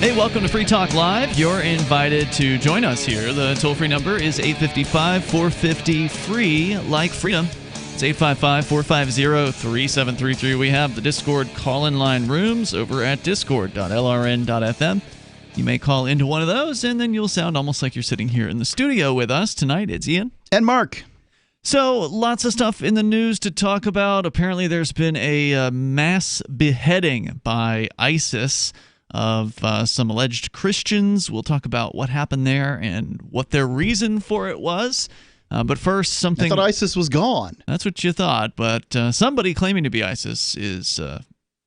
Hey, welcome to Free Talk Live. You're invited to join us here. The toll-free number is 855-450-FREE, like freedom. It's 855-450-3733. We have the Discord call-in line rooms over at discord.lrn.fm. You may call into one of those, and then you'll sound almost like you're sitting here in the studio with us. Tonight, it's Ian. And Mark. So, lots of stuff in the news to talk about. Apparently, there's been a mass beheading by ISIS of some alleged Christians. We'll talk about what happened there and what their reason for it was. But first, something... I thought ISIS was gone. That's what you thought, but somebody claiming to be ISIS is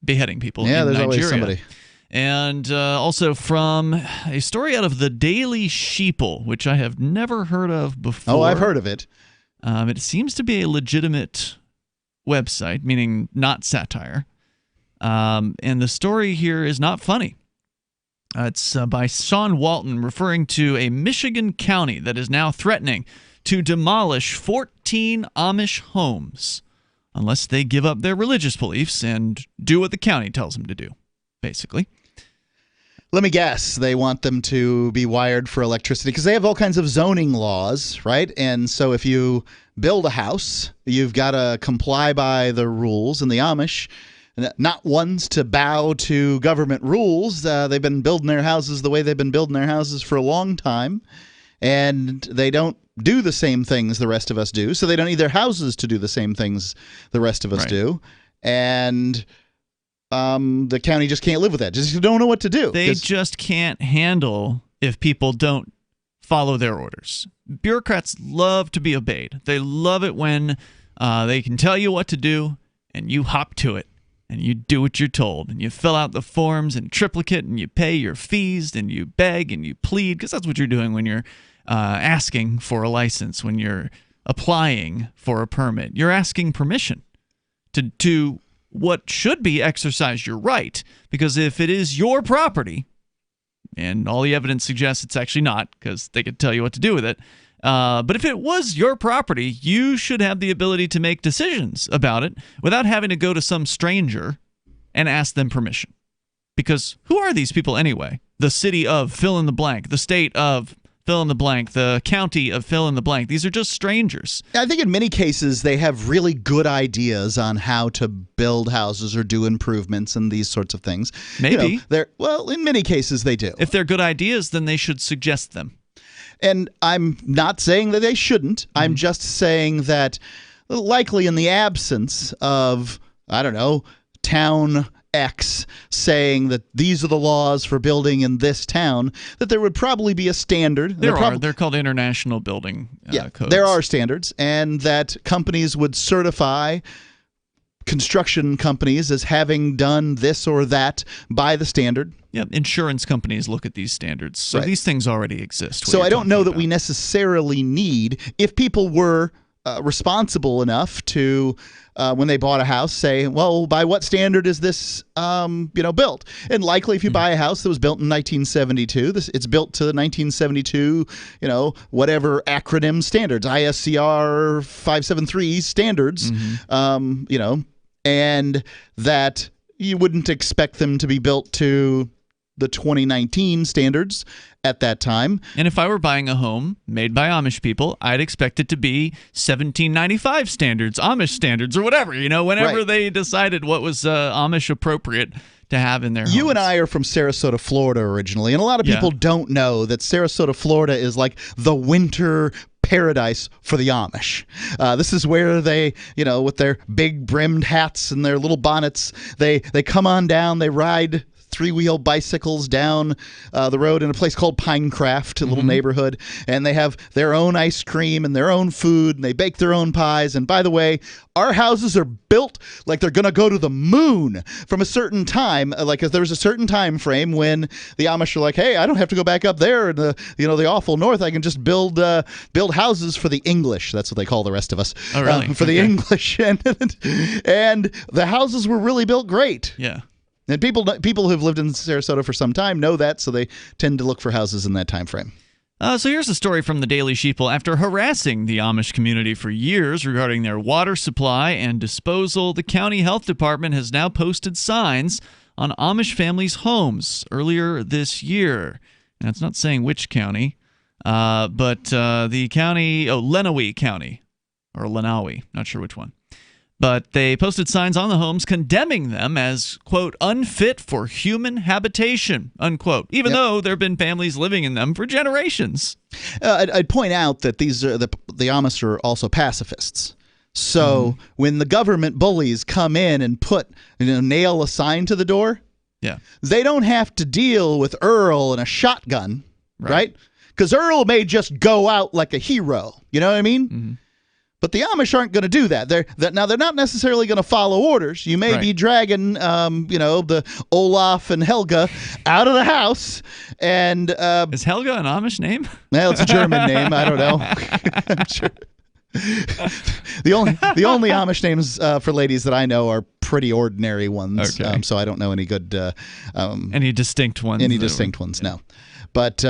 beheading people in Nigeria. Yeah, there's always somebody. And also from a story out of the Daily Sheeple, which I have never heard of before. Oh, I've heard of it. It seems to be a legitimate website, meaning not satire. And the story here is not funny. It's by Sean Walton, referring to a Michigan county that is now threatening to demolish 14 Amish homes unless they give up their religious beliefs and do what the county tells them to do, basically. Let me guess. They want them to be wired for electricity because they have all kinds of zoning laws, right? And so if you build a house, you've got to comply by the rules. And the Amish, not ones to bow to government rules. They've been building their houses the way they've been building their houses for a long time. And they don't do the same things the rest of us do. So they don't need their houses to do the same things the rest of us do. And the county just can't live with that. Just don't know what to do. They just can't handle if people don't follow their orders. Bureaucrats love to be obeyed. They love it when they can tell you what to do and you hop to it and you do what you're told and you fill out the forms in triplicate and you pay your fees and you beg and you plead, because that's what you're doing when you're asking for a license, when you're applying for a permit. You're asking permission to what should be exercise your right, because if it is your property, and all the evidence suggests it's actually not, because they could tell you what to do with it, but if it was your property, you should have the ability to make decisions about it without having to go to some stranger and ask them permission. Because who are these people anyway? The city of fill in the blank, the state of fill in the blank, the county of fill in the blank. These are just strangers. I think in many cases they have really good ideas on how to build houses or do improvements and these sorts of things. Maybe. Well, in many cases they do. If they're good ideas, then they should suggest them. And I'm not saying that they shouldn't. I'm just saying that likely in the absence of, I don't know, town X saying that these are the laws for building in this town, that there would probably be a standard. They're called international building codes. There are standards, and that companies would certify construction companies as having done this or that by the standard. Yeah, insurance companies look at these standards. So these things already exist. So I don't know that we necessarily need, if people were responsible enough to, when they bought a house, say, well, by what standard is this built? And likely if you buy a house that was built in 1972, it's built to the 1972, whatever acronym standards, ISCR 573 standards, and that you wouldn't expect them to be built to the 2019 standards at that time. And if I were buying a home made by Amish people, I'd expect it to be 1795 standards, Amish standards, or whatever, whenever they decided what was Amish appropriate to have in their homes. You and I are from Sarasota, Florida originally, and a lot of people don't know that Sarasota, Florida is like the winter paradise for the Amish. This is where they, with their big brimmed hats and their little bonnets, they come on down, they ride three-wheel bicycles down the road in a place called Pinecraft, a little neighborhood, and they have their own ice cream and their own food, and they bake their own pies. And by the way, our houses are built like they're going to go to the moon from a certain time. Like if there's a certain time frame when the Amish are like, hey, I don't have to go back up there in the awful north. I can just build houses for the English. That's what they call the rest of us. Oh, really? For the English. And the houses were really built great. Yeah. And people who've lived in Sarasota for some time know that, so they tend to look for houses in that time frame. So here's a story from the Daily Sheeple. After harassing the Amish community for years regarding their water supply and disposal, the county health department has now posted signs on Amish families' homes earlier this year. And it's not saying which county, but the county, Lenawee County, or Lenawi, not sure which one. But they posted signs on the homes condemning them as, quote, unfit for human habitation, unquote, even though there have been families living in them for generations. I'd point out that these are the Amish are also pacifists. So when the government bullies come in and nail a sign to the door, they don't have to deal with Earl and a shotgun, right? Because Earl may just go out like a hero. You know what I mean? Mm-hmm. But the Amish aren't going to do that. They're not necessarily going to follow orders. You may be dragging, the Olaf and Helga out of the house. And is Helga an Amish name? Well, it's a German name. I don't know. I'm sure. The only Amish names for ladies that I know are pretty ordinary ones. Okay. So I don't know any good any distinct ones. Any distinct ones? No. But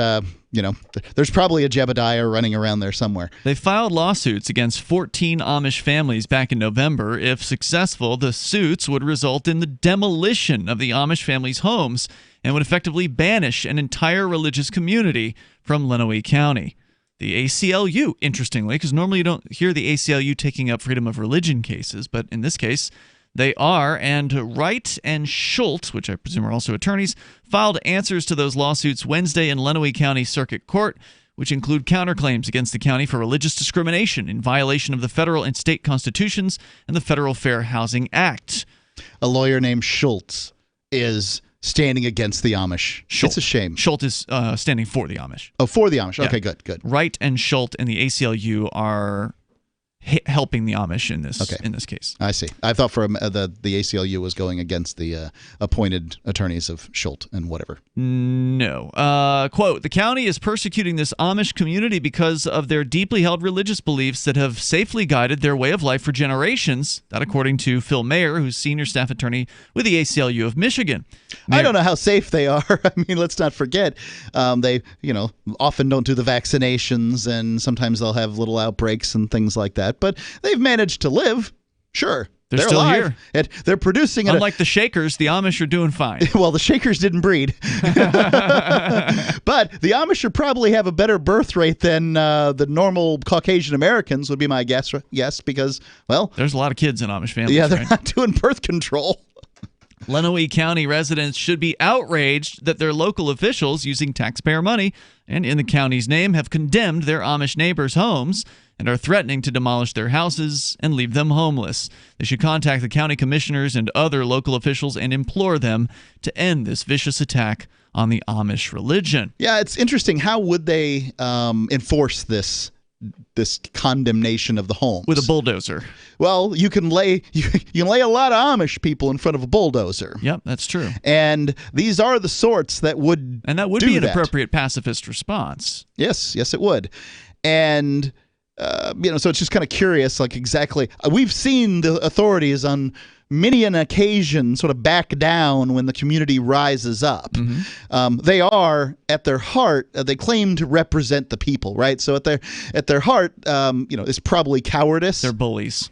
there's probably a Jebediah running around there somewhere. They filed lawsuits against 14 Amish families back in November. If successful, the suits would result in the demolition of the Amish families' homes and would effectively banish an entire religious community from Lenawee County. The ACLU, interestingly, because normally you don't hear the ACLU taking up freedom of religion cases, but in this case, they are, and Wright and Schultz, which I presume are also attorneys, filed answers to those lawsuits Wednesday in Lenawee County Circuit Court, which include counterclaims against the county for religious discrimination in violation of the federal and state constitutions and the Federal Fair Housing Act. A lawyer named Schultz is standing against the Amish. It's a shame. Schultz is standing for the Amish. Oh, for the Amish. Okay, good. Wright and Schultz and the ACLU are helping the Amish in this case. I see. I thought for the ACLU was going against the appointed attorneys of Schultz and whatever. No. Quote, the county is persecuting this Amish community because of their deeply held religious beliefs that have safely guided their way of life for generations. That according to Phil Mayer, who's senior staff attorney with the ACLU of Michigan. I don't know how safe they are. I mean, let's not forget, they often don't do the vaccinations, and sometimes they'll have little outbreaks and things like that. But they've managed to live. Sure. They're still alive. Here. They're producing. Unlike the Shakers, the Amish are doing fine. Well, the Shakers didn't breed. But the Amish probably have a better birth rate than the normal Caucasian Americans would be my guess, because, well, there's a lot of kids in Amish families. Yeah, they're not doing birth control. Lenawee County residents should be outraged that their local officials, using taxpayer money and in the county's name, have condemned their Amish neighbors' homes and are threatening to demolish their houses and leave them homeless. They should contact the county commissioners and other local officials and implore them to end this vicious attack on the Amish religion. Yeah, it's interesting. How would they enforce this condemnation of the homes? With a bulldozer. Well, you can lay a lot of Amish people in front of a bulldozer. Yep, that's true. And these are the sorts that would be an appropriate pacifist response. Yes, it would. And so it's just kind of curious, like exactly. We've seen the authorities on many an occasion sort of back down when the community rises up. Mm-hmm. They are, at their heart, they claim to represent the people, right? So at their heart, is probably cowardice. They're bullies.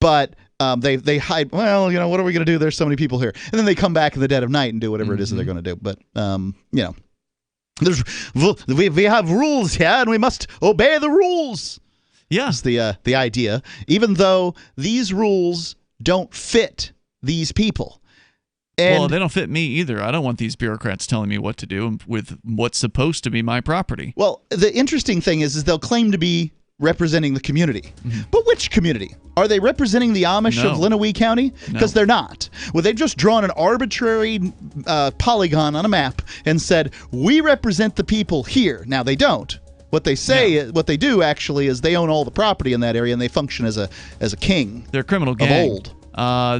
But they hide. Well, what are we going to do? There's so many people here, and then they come back in the dead of night and do whatever it is that they're going to do. But we have rules here, and we must obey the rules. Yeah, is the idea. Even though these rules don't fit these people. Well, they don't fit me either. I don't want these bureaucrats telling me what to do with what's supposed to be my property. Well, the interesting thing is they'll claim to be representing the community. Mm-hmm. But which community? Are they representing the Amish of Lenawee County? Because they're not. Well, they've just drawn an arbitrary polygon on a map and said, we represent the people here. Now, they don't. What they say, what they do actually, is they own all the property in that area, and they function as a king. They're a criminal gang. Of old.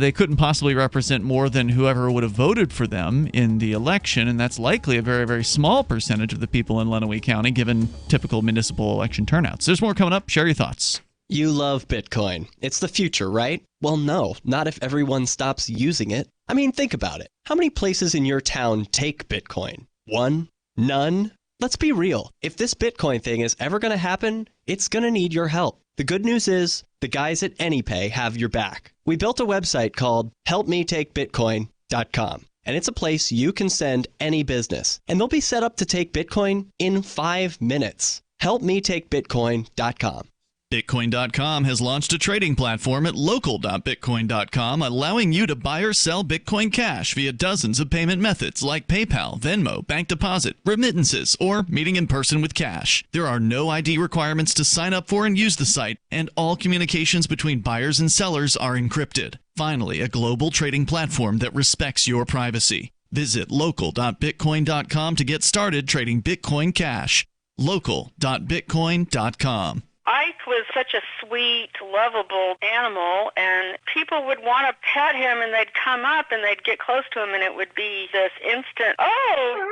They couldn't possibly represent more than whoever would have voted for them in the election, and that's likely a very, very small percentage of the people in Lenawee County, given typical municipal election turnouts. There's more coming up. Share your thoughts. You love Bitcoin. It's the future, right? Well, no, not if everyone stops using it. I mean, think about it. How many places in your town take Bitcoin? One? None? Let's be real. If this Bitcoin thing is ever going to happen, it's going to need your help. The good news is the guys at AnyPay have your back. We built a website called helpmetakebitcoin.com. And it's a place you can send any business. And they'll be set up to take Bitcoin in 5 minutes. HelpMeTakeBitcoin.com. Bitcoin.com has launched a trading platform at local.bitcoin.com, allowing you to buy or sell Bitcoin Cash via dozens of payment methods like PayPal, Venmo, bank deposit, remittances, or meeting in person with cash. There are no ID requirements to sign up for and use the site, and all communications between buyers and sellers are encrypted. Finally, a global trading platform that respects your privacy. Visit local.bitcoin.com to get started trading Bitcoin Cash. Local.bitcoin.com. Ike was such a sweet, lovable animal, and people would want to pet him, and they'd come up and they'd get close to him, and it would be this instant, oh!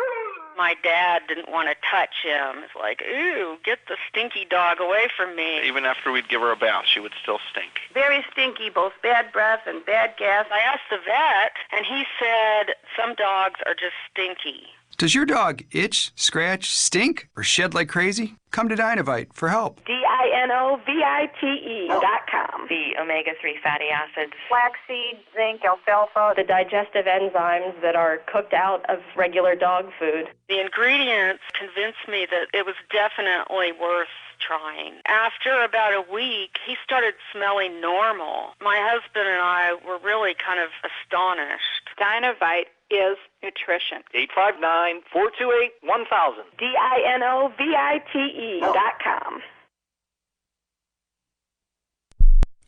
My dad didn't want to touch him. It's like, ooh, get the stinky dog away from me. Even after we'd give her a bath, she would still stink. Very stinky, both bad breath and bad gas. I asked the vet, and he said some dogs are just stinky. Does your dog itch, scratch, stink, or shed like crazy? Come to Dinovite for help. DINOVITE.com. The omega-3 fatty acids. Flaxseed, zinc, alfalfa. The digestive enzymes that are cooked out of regular dog food. The ingredients convinced me that it was definitely worth trying. After about a week, he started smelling normal. My husband and I were really kind of astonished. Dinovite is nutrition. 859-428-1000. DINOVITE.com.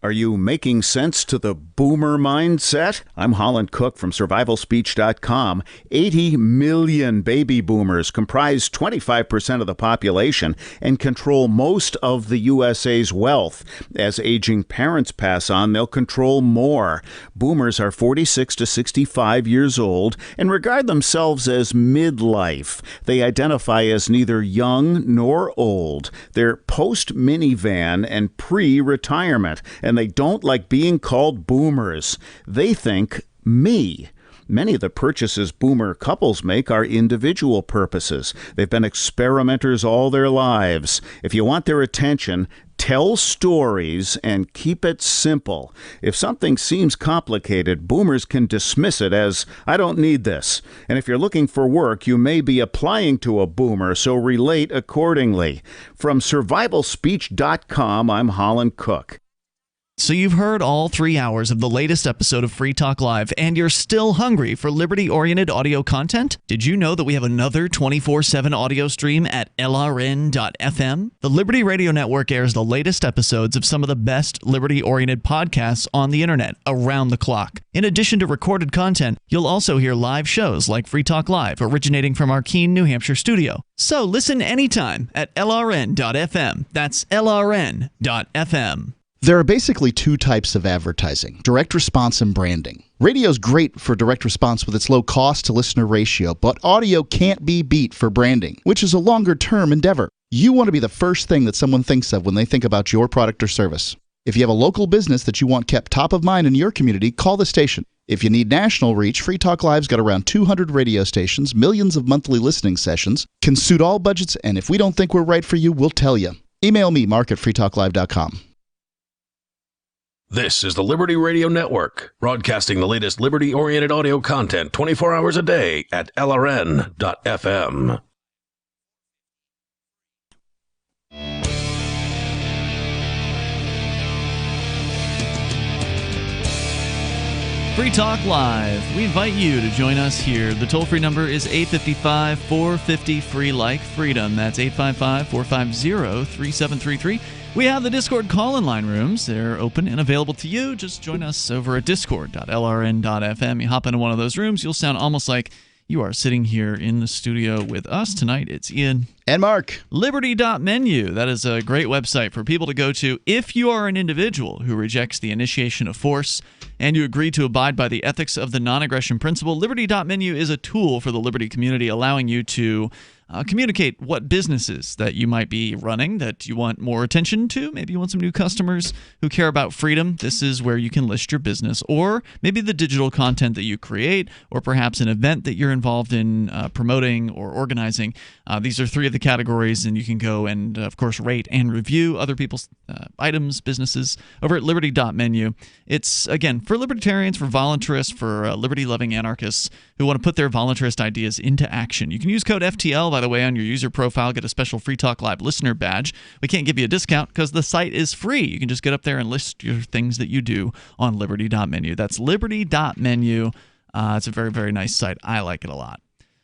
Are you making sense to the boomer mindset? I'm Holland Cook from survivalspeech.com. 80 million baby boomers comprise 25% of the population and control most of the USA's wealth. As aging parents pass on, they'll control more. Boomers are 46 to 65 years old and regard themselves as midlife. They identify as neither young nor old. They're post-minivan and pre-retirement, and they don't like being called boomers. They think me. Many of the purchases boomer couples make are individual purposes. They've been experimenters all their lives. If you want their attention, tell stories and keep it simple. If something seems complicated, boomers can dismiss it as, I don't need this. And if you're looking for work, you may be applying to a boomer, so relate accordingly. From survivalspeech.com, I'm Holland Cook. So you've heard all 3 hours of the latest episode of Free Talk Live, and you're still hungry for liberty-oriented audio content? Did you know that we have another 24/7 audio stream at LRN.FM? The Liberty Radio Network airs the latest episodes of some of the best liberty-oriented podcasts on the internet around the clock. In addition to recorded content, you'll also hear live shows like Free Talk Live, originating from our Keene, New Hampshire studio. So listen anytime at LRN.FM. That's LRN.FM. There are basically two types of advertising: direct response and branding. Radio's great for direct response with its low cost to listener ratio, but audio can't be beat for branding, which is a longer-term endeavor. You want to be the first thing that someone thinks of when they think about your product or service. If you have a local business that you want kept top of mind in your community, call the station. If you need national reach, Free Talk Live's got around 200 radio stations, millions of monthly listening sessions, can suit all budgets, and if we don't think we're right for you, we'll tell you. Email me, mark@freetalklive.com. This is the Liberty Radio Network, broadcasting the latest liberty-oriented audio content 24 hours a day at LRN.FM. Free Talk Live. We invite you to join us here. The toll-free number is 855-450-FREE-LIKE-FREEDOM. That's 855-450-3733. We have the Discord call-in line rooms. They're open and available to you. Just join us over at discord.lrn.fm. You hop into one of those rooms, you'll sound almost like you are sitting here in the studio with us tonight. It's Ian and Mark. Liberty.menu. That is a great website for people to go to if you are an individual who rejects the initiation of force and you agree to abide by the ethics of the non-aggression principle. Liberty.menu is a tool for the Liberty community, allowing you to communicate what businesses that you might be running that you want more attention to. Maybe you want some new customers who care about freedom. This is where you can list your business, or maybe the digital content that you create, or perhaps an event that you're involved in promoting or organizing. These are three of of the categories, and you can go and, of course, rate and review other people's items, businesses over at liberty.menu. It's, again, for libertarians, for voluntarists, for liberty-loving anarchists who want to put their voluntarist ideas into action. You can use code FTL, by the way, on your user profile, get a special Free Talk Live listener badge. We can't give you a discount because the site is free. You can just get up there and list your things that you do on liberty.menu. That's liberty.menu. It's a very, very nice site. I like it a lot.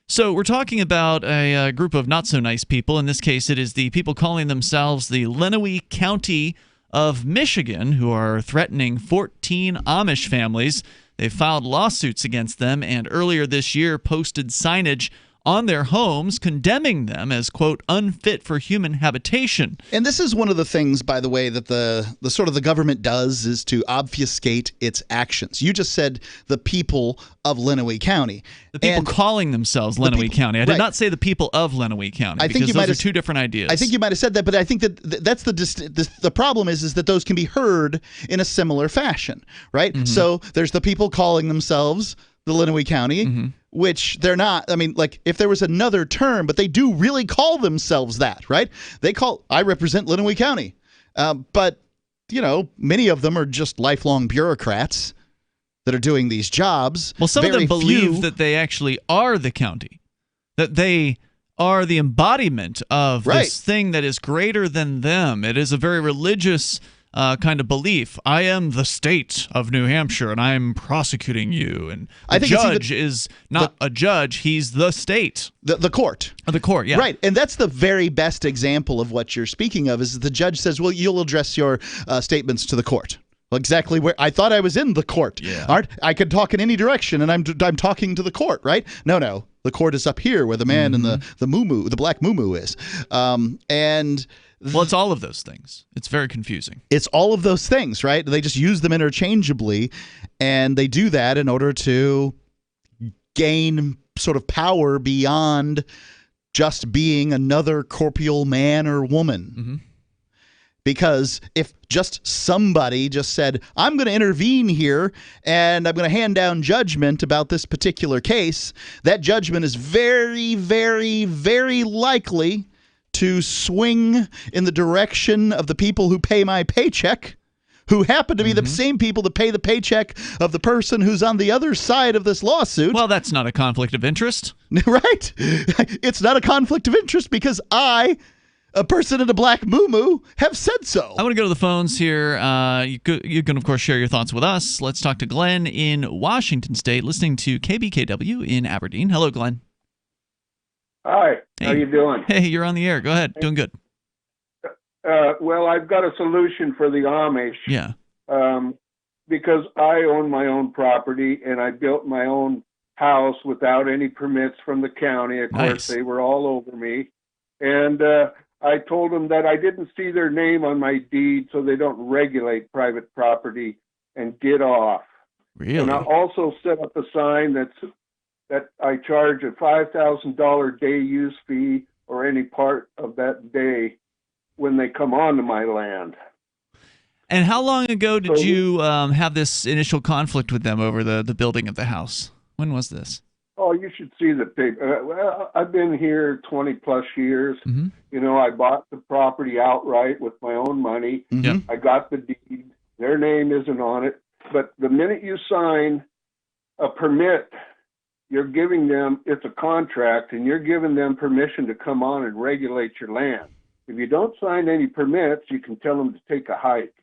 So we're talking about a group of not-so-nice people. In this case, it is the people calling themselves the Lenawee County of Michigan, who are threatening 14 Amish families. They filed lawsuits against them, and earlier this year posted signage on their homes condemning them as, quote, unfit for human habitation. And this is one of the things, by the way, that the sort of the government does is to obfuscate its actions. You just said the people of Lenawee County. The people calling themselves Lenawee County. I did not say the people of Lenawee County, because those are two different ideas. I think you might have said that, but I think that that's the problem is that those can be heard in a similar fashion, right? Mm-hmm. So there's the people calling themselves the Lenawee County, mm-hmm. which they're not. I mean, like, if there was another term, but they do really call themselves that, right? I represent Lenawee County. But, you know, many of them are just lifelong bureaucrats that are doing these jobs. Well, some of them believe that they actually are the county, that they are the embodiment of this thing that is greater than them. It is a very religious kind of belief. I am the state of New Hampshire, and I'm prosecuting you. And the judge is not a judge; he's the state, the court, the court. Yeah, right. And that's the very best example of what you're speaking of. Is the judge says, "Well, you'll address your statements to the court." Well, exactly where I thought I was in the court. Yeah. I could talk in any direction, and I'm talking to the court, right? No. The court is up here, where the man in the muumuu, the black muumuu, is, Well, it's all of those things. It's very confusing. It's all of those things, right? They just use them interchangeably, and they do that in order to gain sort of power beyond just being another corporeal man or woman. Mm-hmm. Because if just somebody just said, I'm going to intervene here and I'm going to hand down judgment about this particular case, that judgment is very, very, very likely to swing in the direction of the people who pay my paycheck, who happen to be the same people that pay the paycheck of the person who's on the other side of this lawsuit. Well, that's not a conflict of interest. Right? It's not a conflict of interest because I, a person in a black muumuu, have said so. I want to go to the phones here. You can, of course, share your thoughts with us. Let's talk to Glenn in Washington State, listening to KBKW in Aberdeen. Hello, Glenn. Hi. Hey. How you doing? Hey, you're on the air. Go ahead. Doing good. Well, I've got a solution for the Amish. Yeah. Because I own my own property and I built my own house without any permits from the county. Of course, they were all over me. And I told them that I didn't see their name on my deed, so they don't regulate private property, and get off. Really? And I also set up a sign that I charge a $5,000 day use fee or any part of that day when they come onto my land. And how long ago did you have this initial conflict with them over the building of the house? When was this? Oh, you should see the paper. Well, I've been here 20 plus years. Mm-hmm. You know, I bought the property outright with my own money. Mm-hmm. I got the deed. Their name isn't on it. But the minute you sign a permit, you're giving them, it's a contract, and you're giving them permission to come on and regulate your land. If you don't sign any permits, you can tell them to take a hike.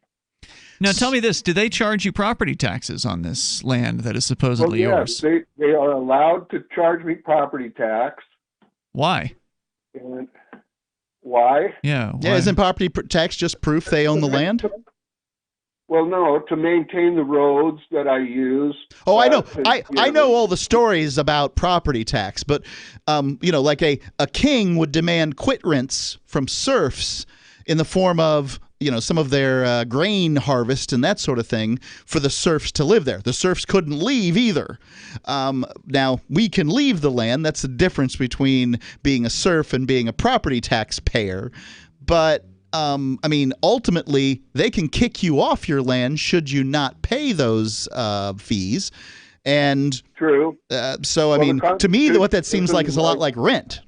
Now, tell me this. Do they charge you property taxes on this land that is supposedly yours? Yes, they are allowed to charge me property tax. Why? And why? Yeah. Why? Yeah, isn't property tax just proof they own the land? Well, no, to maintain the roads that I use. Oh, I know. I know all the stories about property tax, but you know, like a king would demand quit rents from serfs in the form of, you know, some of their grain harvest and that sort of thing for the serfs to live there. The serfs couldn't leave either. Now, we can leave the land. That's the difference between being a serf and being a property tax payer. But I mean, ultimately, they can kick you off your land should you not pay those fees. And true. So, I mean, to me, what that seems like is a lot like rent.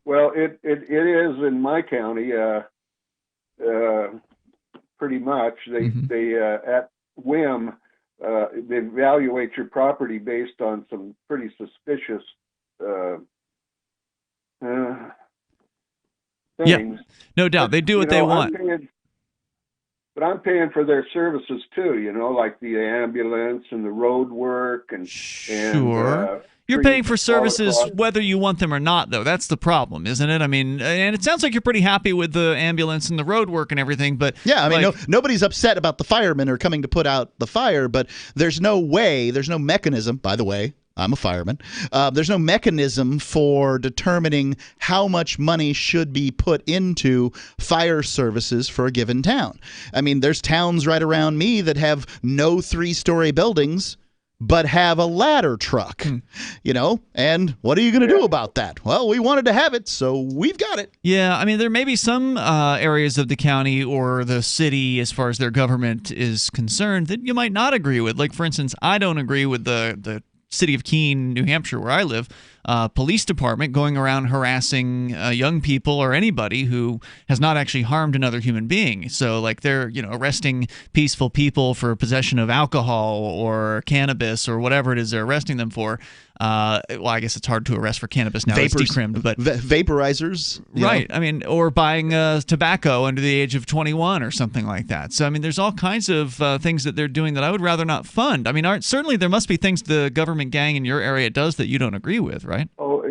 Well, it is in my county. Pretty much, they at whim they evaluate your property based on some pretty suspicious things. Yeah, no doubt. They do what they want. But I'm paying for their services too, like the ambulance and the road work and Sure. You're paying for services whether you want them or not, though. That's the problem, isn't it? I mean, and it sounds like you're pretty happy with the ambulance and the road work and everything, but... Yeah, I mean, nobody's upset about the firemen are coming to put out the fire, but there's no mechanism, by the way, I'm a fireman. There's no mechanism for determining how much money should be put into fire services for a given town. I mean, there's towns right around me that have no 3-story buildings, but have a ladder truck, and what are you going to do about that? Well, we wanted to have it, so we've got it. Yeah, I mean, there may be some areas of the county or the city, as far as their government is concerned, that you might not agree with. Like, for instance, I don't agree with the city of Keene, New Hampshire, where I live, police department going around harassing young people or anybody who has not actually harmed another human being. So, like, they're arresting peaceful people for possession of alcohol or cannabis or whatever it is they're arresting them for. Well, I guess it's hard to arrest for cannabis now. It's decrimmed, but vaporizers, right? I mean, or buying tobacco under the age of 21 or something like that. So, I mean, there's all kinds of things that they're doing that I would rather not fund. I mean, certainly there must be things the government gang in your area does that you don't agree with, right? Oh,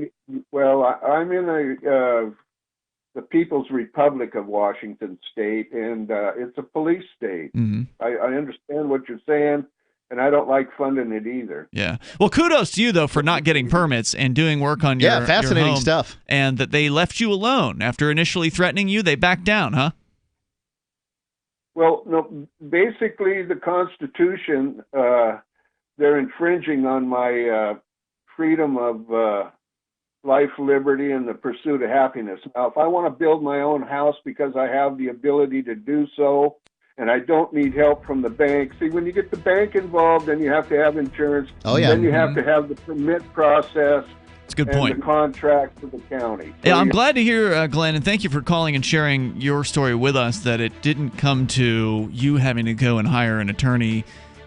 well, I'm in the People's Republic of Washington State, and it's a police state. Mm-hmm. I understand what you're saying, and I don't like funding it either. Yeah. Well, kudos to you, though, for not getting permits and doing work on your fascinating your home, stuff. And that they left you alone. After initially threatening you, they backed down, huh? Well, no, basically the Constitution, they're infringing on my freedom of life, liberty, and the pursuit of happiness. Now, if I want to build my own house because I have the ability to do so, and I don't need help from the bank. See, when you get the bank involved, then you have to have insurance. Oh, yeah. Then you have to have the permit process. It's a good and point. The contract for the county. So yeah, I'm glad to hear, Glenn, and thank you for calling and sharing your story with us, that it didn't come to you having to go and hire an attorney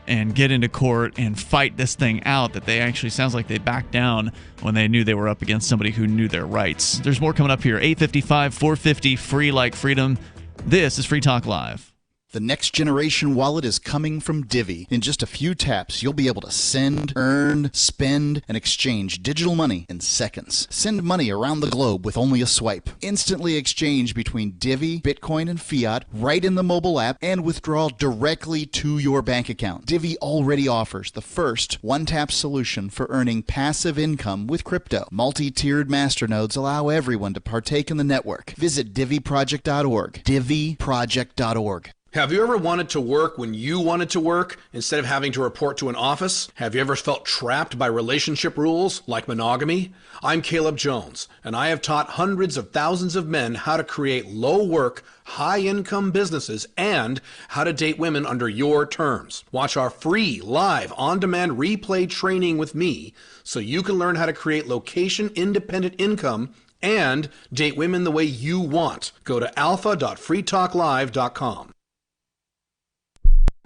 and get into court and fight this thing out, that they actually, sounds like they backed down when they knew they were up against somebody who knew their rights. There's more coming up here. 855 450 free like freedom. This is Free Talk Live. The next generation wallet is coming from Divvy. In just a few taps, you'll be able to send, earn, spend, and exchange digital money in seconds. Send money around the globe with only a swipe. Instantly exchange between Divvy, Bitcoin, and fiat right in the mobile app, and withdraw directly to your bank account. Divvy already offers the first one-tap solution for earning passive income with crypto. Multi-tiered masternodes allow everyone to partake in the network. Visit DivvyProject.org. DivvyProject.org. Have you ever wanted to work when you wanted to work instead of having to report to an office? Have you ever felt trapped by relationship rules like monogamy? I'm Caleb Jones, and I have taught hundreds of thousands of men how to create low-work, high-income businesses and how to date women under your terms. Watch our free, live, on-demand replay training with me so you can learn how to create location-independent income and date women the way you want. Go to alpha.freetalklive.com.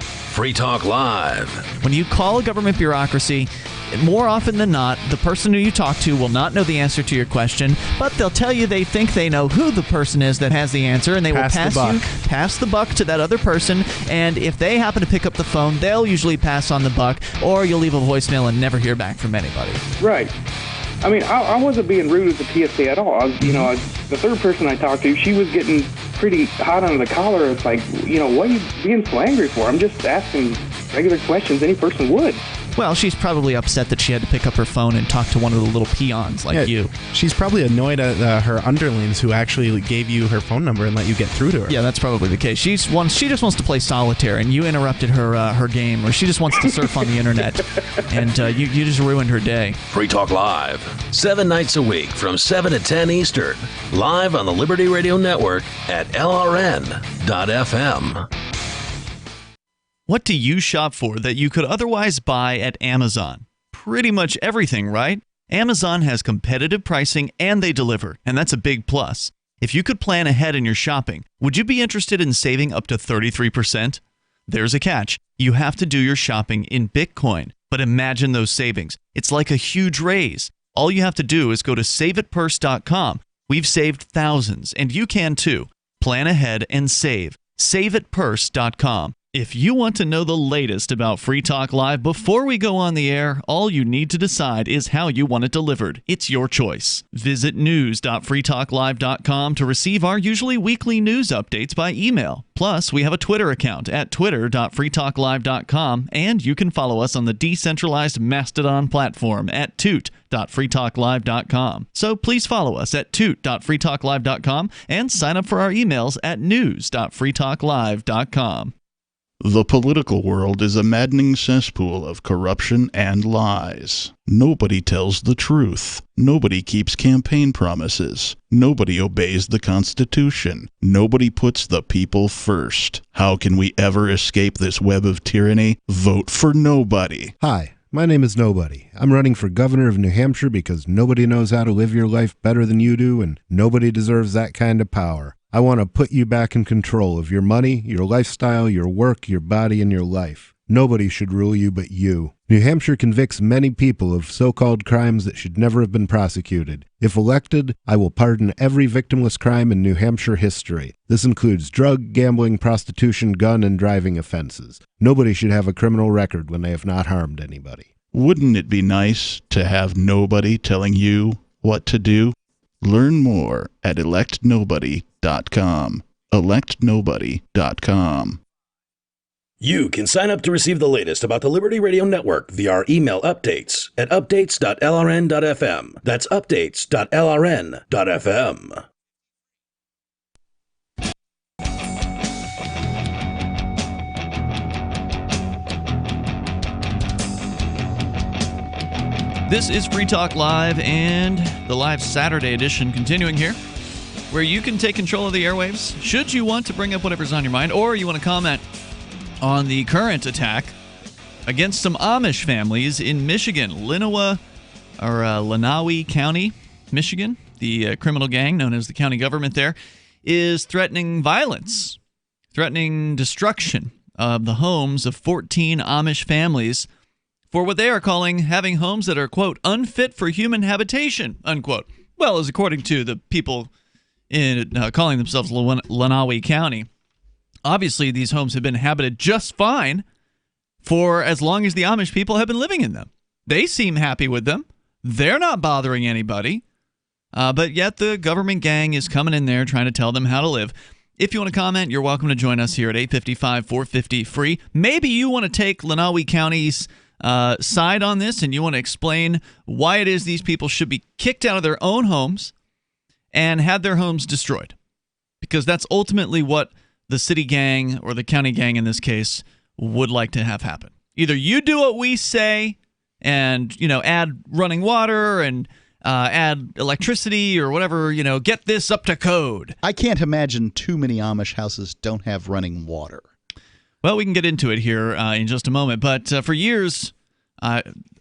Free Talk Live. When you call a government bureaucracy, more often than not, the person who you talk to will not know the answer to your question, but they'll tell you they think they know who the person is that has the answer, and they will pass the buck to that other person, and if they happen to pick up the phone, they'll usually pass on the buck, or you'll leave a voicemail and never hear back from anybody. Right. I mean, I wasn't being rude at the PSA at all. The third person I talked to, she was getting pretty hot under the collar. It's like, what are you being so angry for? I'm just asking regular questions any person would. Well, she's probably upset that she had to pick up her phone and talk to one of the little peons like you. She's probably annoyed at her underlings who actually gave you her phone number and let you get through to her. Yeah, that's probably the case. She just wants to play solitaire, and you interrupted her game, or she just wants to surf on the internet, and you just ruined her day. Free Talk Live, 7 nights a week from 7 to 10 Eastern, live on the Liberty Radio Network at LRN.FM. What do you shop for that you could otherwise buy at Amazon? Pretty much everything, right? Amazon has competitive pricing and they deliver, and that's a big plus. If you could plan ahead in your shopping, would you be interested in saving up to 33%? There's a catch. You have to do your shopping in Bitcoin. But imagine those savings. It's like a huge raise. All you have to do is go to saveitpurse.com. We've saved thousands, and you can too. Plan ahead and save. Saveitpurse.com. If you want to know the latest about Free Talk Live before we go on the air, all you need to decide is how you want it delivered. It's your choice. Visit news.freetalklive.com to receive our usually weekly news updates by email. Plus, we have a Twitter account at twitter.freetalklive.com, and you can follow us on the decentralized Mastodon platform at toot.freetalklive.com. So please follow us at toot.freetalklive.com and sign up for our emails at news.freetalklive.com. The political world is a maddening cesspool of corruption and lies. Nobody tells the truth. Nobody keeps campaign promises. Nobody obeys the Constitution. Nobody puts the people first. How can we ever escape this web of tyranny? Vote for nobody. Hi, my name is Nobody. I'm running for governor of New Hampshire because nobody knows how to live your life better than you do, and nobody deserves that kind of power. I want to put you back in control of your money, your lifestyle, your work, your body, and your life. Nobody should rule you but you. New Hampshire convicts many people of so-called crimes that should never have been prosecuted. If elected, I will pardon every victimless crime in New Hampshire history. This includes drug, gambling, prostitution, gun, and driving offenses. Nobody should have a criminal record when they have not harmed anybody. Wouldn't it be nice to have nobody telling you what to do? Learn more at electnobody.com. electnobody.com. You can sign up to receive the latest about the Liberty Radio Network via our email updates at updates.lrn.fm. That's updates.lrn.fm. This is Free Talk Live and the live Saturday edition continuing here, where you can take control of the airwaves should you want to bring up whatever's on your mind, or you want to comment on the current attack against some Amish families in Michigan, Lenawi County, Michigan. The criminal gang known as the county government there is threatening violence, threatening destruction of the homes of 14 Amish families for what they are calling having homes that are, quote, unfit for human habitation, unquote. Well, as according to the people in calling themselves Lenawi County, obviously these homes have been habited just fine for as long as the Amish people have been living in them. They seem happy with them. They're not bothering anybody. But yet the government gang is coming in there trying to tell them how to live. If you want to comment, you're welcome to join us here at 855-450-FREE. Maybe you want to take Lenawi County's side on this, and you want to explain why it is these people should be kicked out of their own homes and have their homes destroyed, because that's ultimately what the city gang, or the county gang in this case, would like to have happen. Either you do what we say and, add running water and add electricity or whatever, get this up to code. I can't imagine too many Amish houses don't have running water. Well, we can get into it here in just a moment, but for years,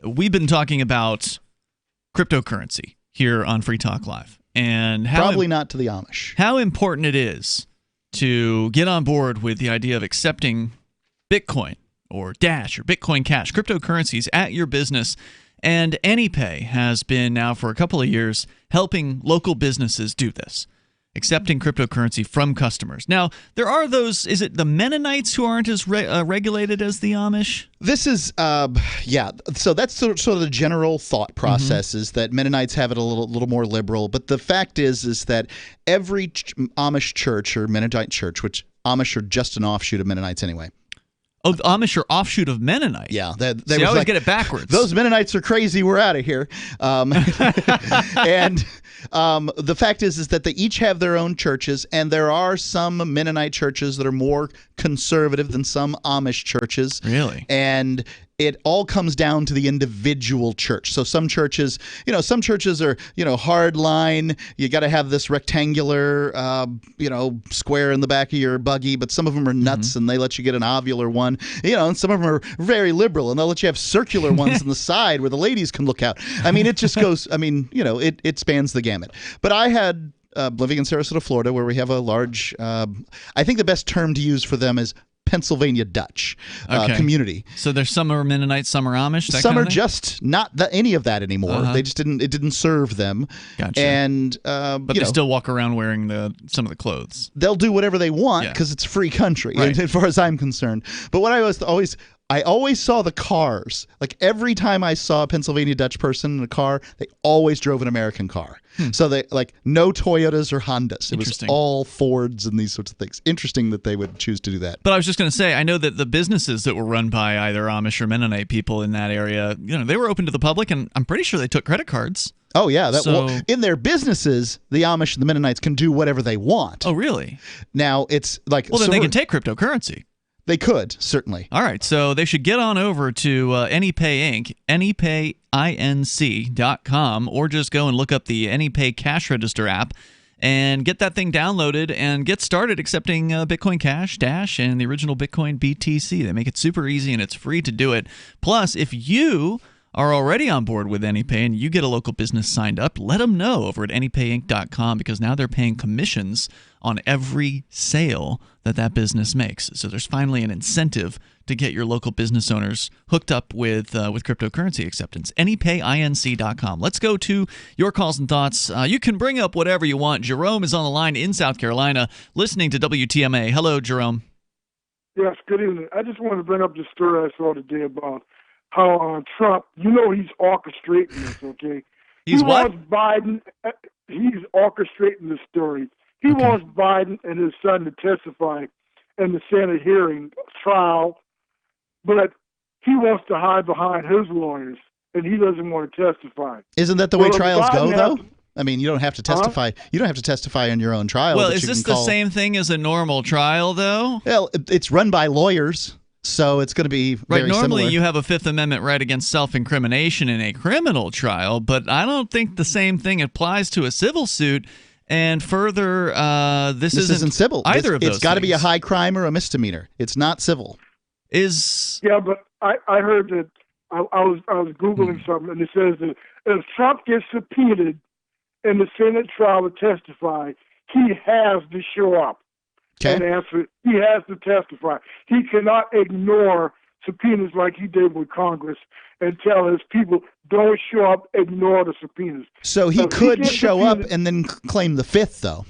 we've been talking about cryptocurrency here on Free Talk Live, and probably not to the Amish. How important it is to get on board with the idea of accepting Bitcoin or Dash or Bitcoin Cash, cryptocurrencies at your business. And AnyPay has been now for a couple of years helping local businesses do this, accepting cryptocurrency from customers. Now, there are those, is it the Mennonites who aren't as regulated as the Amish? This is, so that's sort of the general thought process, is that Mennonites have it a little more liberal. But the fact is that every Amish church or Mennonite church, which Amish are just an offshoot of Mennonites anyway. Oh, the Amish are offshoot of Mennonite. Yeah. They always get it backwards. Those Mennonites are crazy. We're out of here. And the fact is that they each have their own churches, and there are some Mennonite churches that are more conservative than some Amish churches. Really? And it all comes down to the individual church. So some churches, some churches are, hard line. You got to have this rectangular, square in the back of your buggy, but some of them are nuts and they let you get an ovular one, and some of them are very liberal and they'll let you have circular ones on the side where the ladies can look out. I mean, it just goes, it spans the gamut. But I had, living in Sarasota, Florida, where we have a large, I think the best term to use for them is Pennsylvania Dutch community. So there's some are Mennonites, some are Amish. Some are just not any of that anymore. They just it didn't serve them. Gotcha. And but they still walk around wearing some of the clothes. They'll do whatever they want because it's a free country, right, as far as I'm concerned. But what I always saw the cars. Like every time I saw a Pennsylvania Dutch person in a car, they always drove an American car. So they no Toyotas or Hondas. It was all Fords and these sorts of things. Interesting that they would choose to do that. But I was just going to say, I know that the businesses that were run by either Amish or Mennonite people in that area, they were open to the public, and I'm pretty sure they took credit cards. Oh, yeah. In their businesses, the Amish and the Mennonites can do whatever they want. Oh, really? Now, it's like... Well, then they can take cryptocurrency. They could, certainly. All right, so they should get on over to AnyPay Inc., AnyPayInc.com, or just go and look up the AnyPay Cash Register app and get that thing downloaded and get started accepting Bitcoin Cash, Dash, and the original Bitcoin BTC. They make it super easy and it's free to do it. Plus, if you are already on board with AnyPay and you get a local business signed up, let them know over at AnyPayInc.com, because now they're paying commissions on every sale that business makes. So there's finally an incentive to get your local business owners hooked up with cryptocurrency acceptance. AnyPayInc.com. Let's go to your calls and thoughts. You can bring up whatever you want. Jerome is on the line in South Carolina, listening to WTMA. Hello, Jerome. Yes, good evening. I just wanted to bring up the story I saw today about how Trump, he's orchestrating this, okay? He's what? Wants Biden, he's orchestrating the story. He wants Biden and his son to testify in the Senate hearing trial, but he wants to hide behind his lawyers, and he doesn't want to testify. Isn't that the way trials go, though? I mean, you don't have to testify. You don't have to testify in your own trial. Well, is this the same thing as a normal trial, though? Well, it's run by lawyers. So it's going to be very normally similar. You have a Fifth Amendment right against self-incrimination in a criminal trial, but I don't think the same thing applies to a civil suit. And further, this isn't civil either of those. It's got to be a high crime or a misdemeanor. It's not civil. Yeah, but I heard that I was Googling something, and it says that if Trump gets subpoenaed in the Senate trial to testify, he has to show up. And answer, he has to testify. He cannot ignore subpoenas like he did with Congress and tell his people, don't show up, ignore the subpoenas. So he could show up and then claim the fifth, though.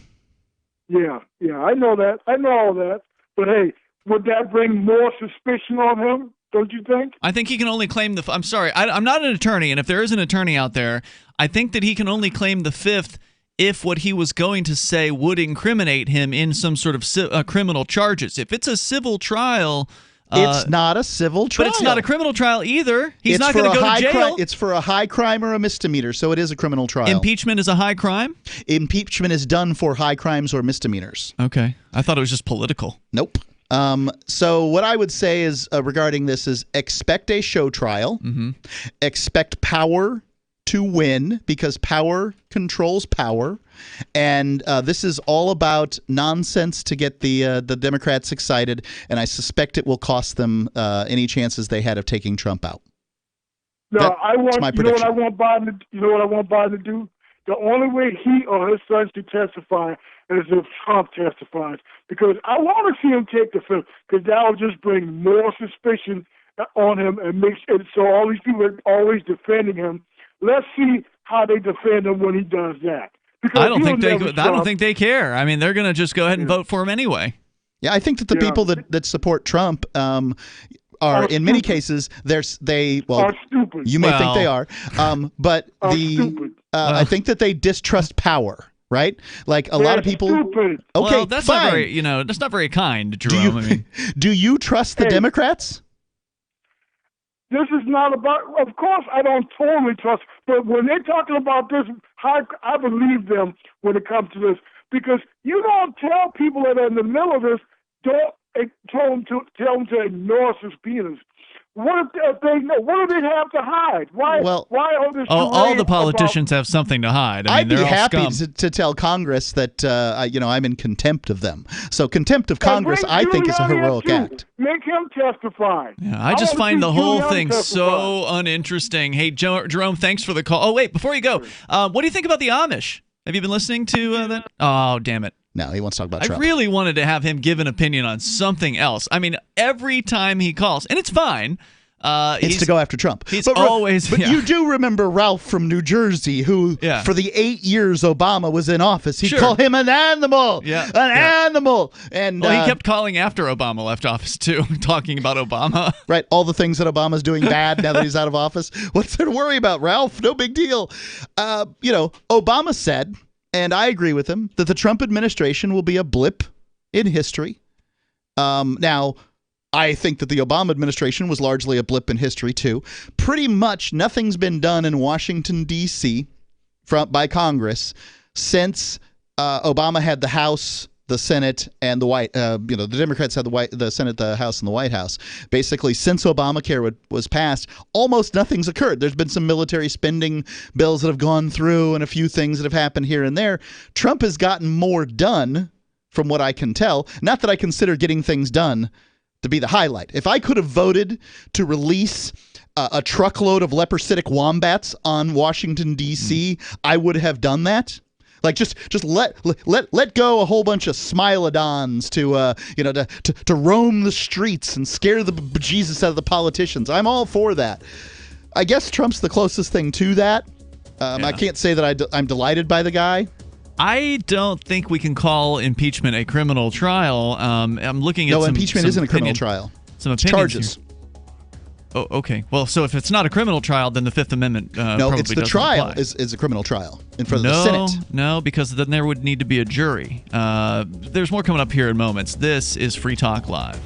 Yeah, I know that. I know all that. But hey, would that bring more suspicion on him? Don't you think? I think he can only claim the... I'm sorry, I'm not an attorney, and if there is an attorney out there, I think that he can only claim the fifth if what he was going to say would incriminate him in some sort of criminal charges. If it's a civil trial... it's not a civil trial. But it's not a criminal trial either. He's not going to go to jail. It's for a high crime or a misdemeanor, so it is a criminal trial. Impeachment is a high crime? Impeachment is done for high crimes or misdemeanors. Okay. I thought it was just political. Nope. So what I would say is regarding this is expect a show trial. Expect power to win, because power controls power, and this is all about nonsense to get the Democrats excited, and I suspect it will cost them any chances they had of taking Trump out. No, you know what I want Biden to do? The only way he or his sons to testify is if Trump testifies, because I want to see him take the fifth, because that will just bring more suspicion on him and makes it so all these people are always defending him. Let's see how they defend him when he does that. I don't think they care. I mean, they're going to just go ahead and vote for him anyway. Yeah, I think that the people that support Trump are in many cases are stupid. You may think they are, but I think that they distrust power. Right, like a lot of people. Stupid. Okay, well, that's fine. not very, that's not very kind, Jerome. Do you trust the Democrats? This is not about. Of course, I don't totally trust, but when they're talking about this, I believe them when it comes to this, because you don't tell people that are in the middle of this. Don't tell them to ignore subpoenas. What if what do they have to hide? Why all this? All the politicians have something to hide. I'd be they're all happy scum. to tell Congress that I'm in contempt of them. So contempt of Congress, I think, is a heroic act. Make him testify. Yeah, I just find the whole thing so uninteresting. Hey, Jerome, thanks for the call. Oh, wait, before you go, what do you think about the Amish? Have you been listening to that? Oh, damn it. No, he wants to talk about Trump. I really wanted to have him give an opinion on something else. I mean, every time he calls, and it's fine. It's to go after Trump. He's always. But you do remember Ralph from New Jersey, who for the 8 years Obama was in office, he'd call him an animal. An animal. And he kept calling after Obama left office too, talking about Obama. Right, all the things that Obama's doing bad now that he's out of office. What's there to worry about, Ralph? No big deal. Obama said, and I agree with him, that the Trump administration will be a blip in history. Now, I think that the Obama administration was largely a blip in history, too. Pretty much nothing's been done in Washington, D.C. by Congress since Obama had the House, the Senate, and the Democrats had the Senate, the House, and the White House. Basically, since Obamacare was passed, almost nothing's occurred. There's been some military spending bills that have gone through and a few things that have happened here and there. Trump has gotten more done, from what I can tell. Not that I consider getting things done to be the highlight. If I could have voted to release a truckload of leprositic wombats on Washington, D.C., I would have done that. Like just let go a whole bunch of smilodons to roam the streets and scare the bejesus out of the politicians. I'm all for that. I guess Trump's the closest thing to that. I can't say that I'm delighted by the guy. I don't think we can call impeachment a criminal trial. I'm looking at impeachment isn't a criminal trial. Some opinions charges. Here. Oh, okay. Well, so if it's not a criminal trial, then the Fifth Amendment probably it's the doesn't trial apply. is a criminal trial in front of the Senate. No, because then there would need to be a jury. There's more coming up here in moments. This is Free Talk Live.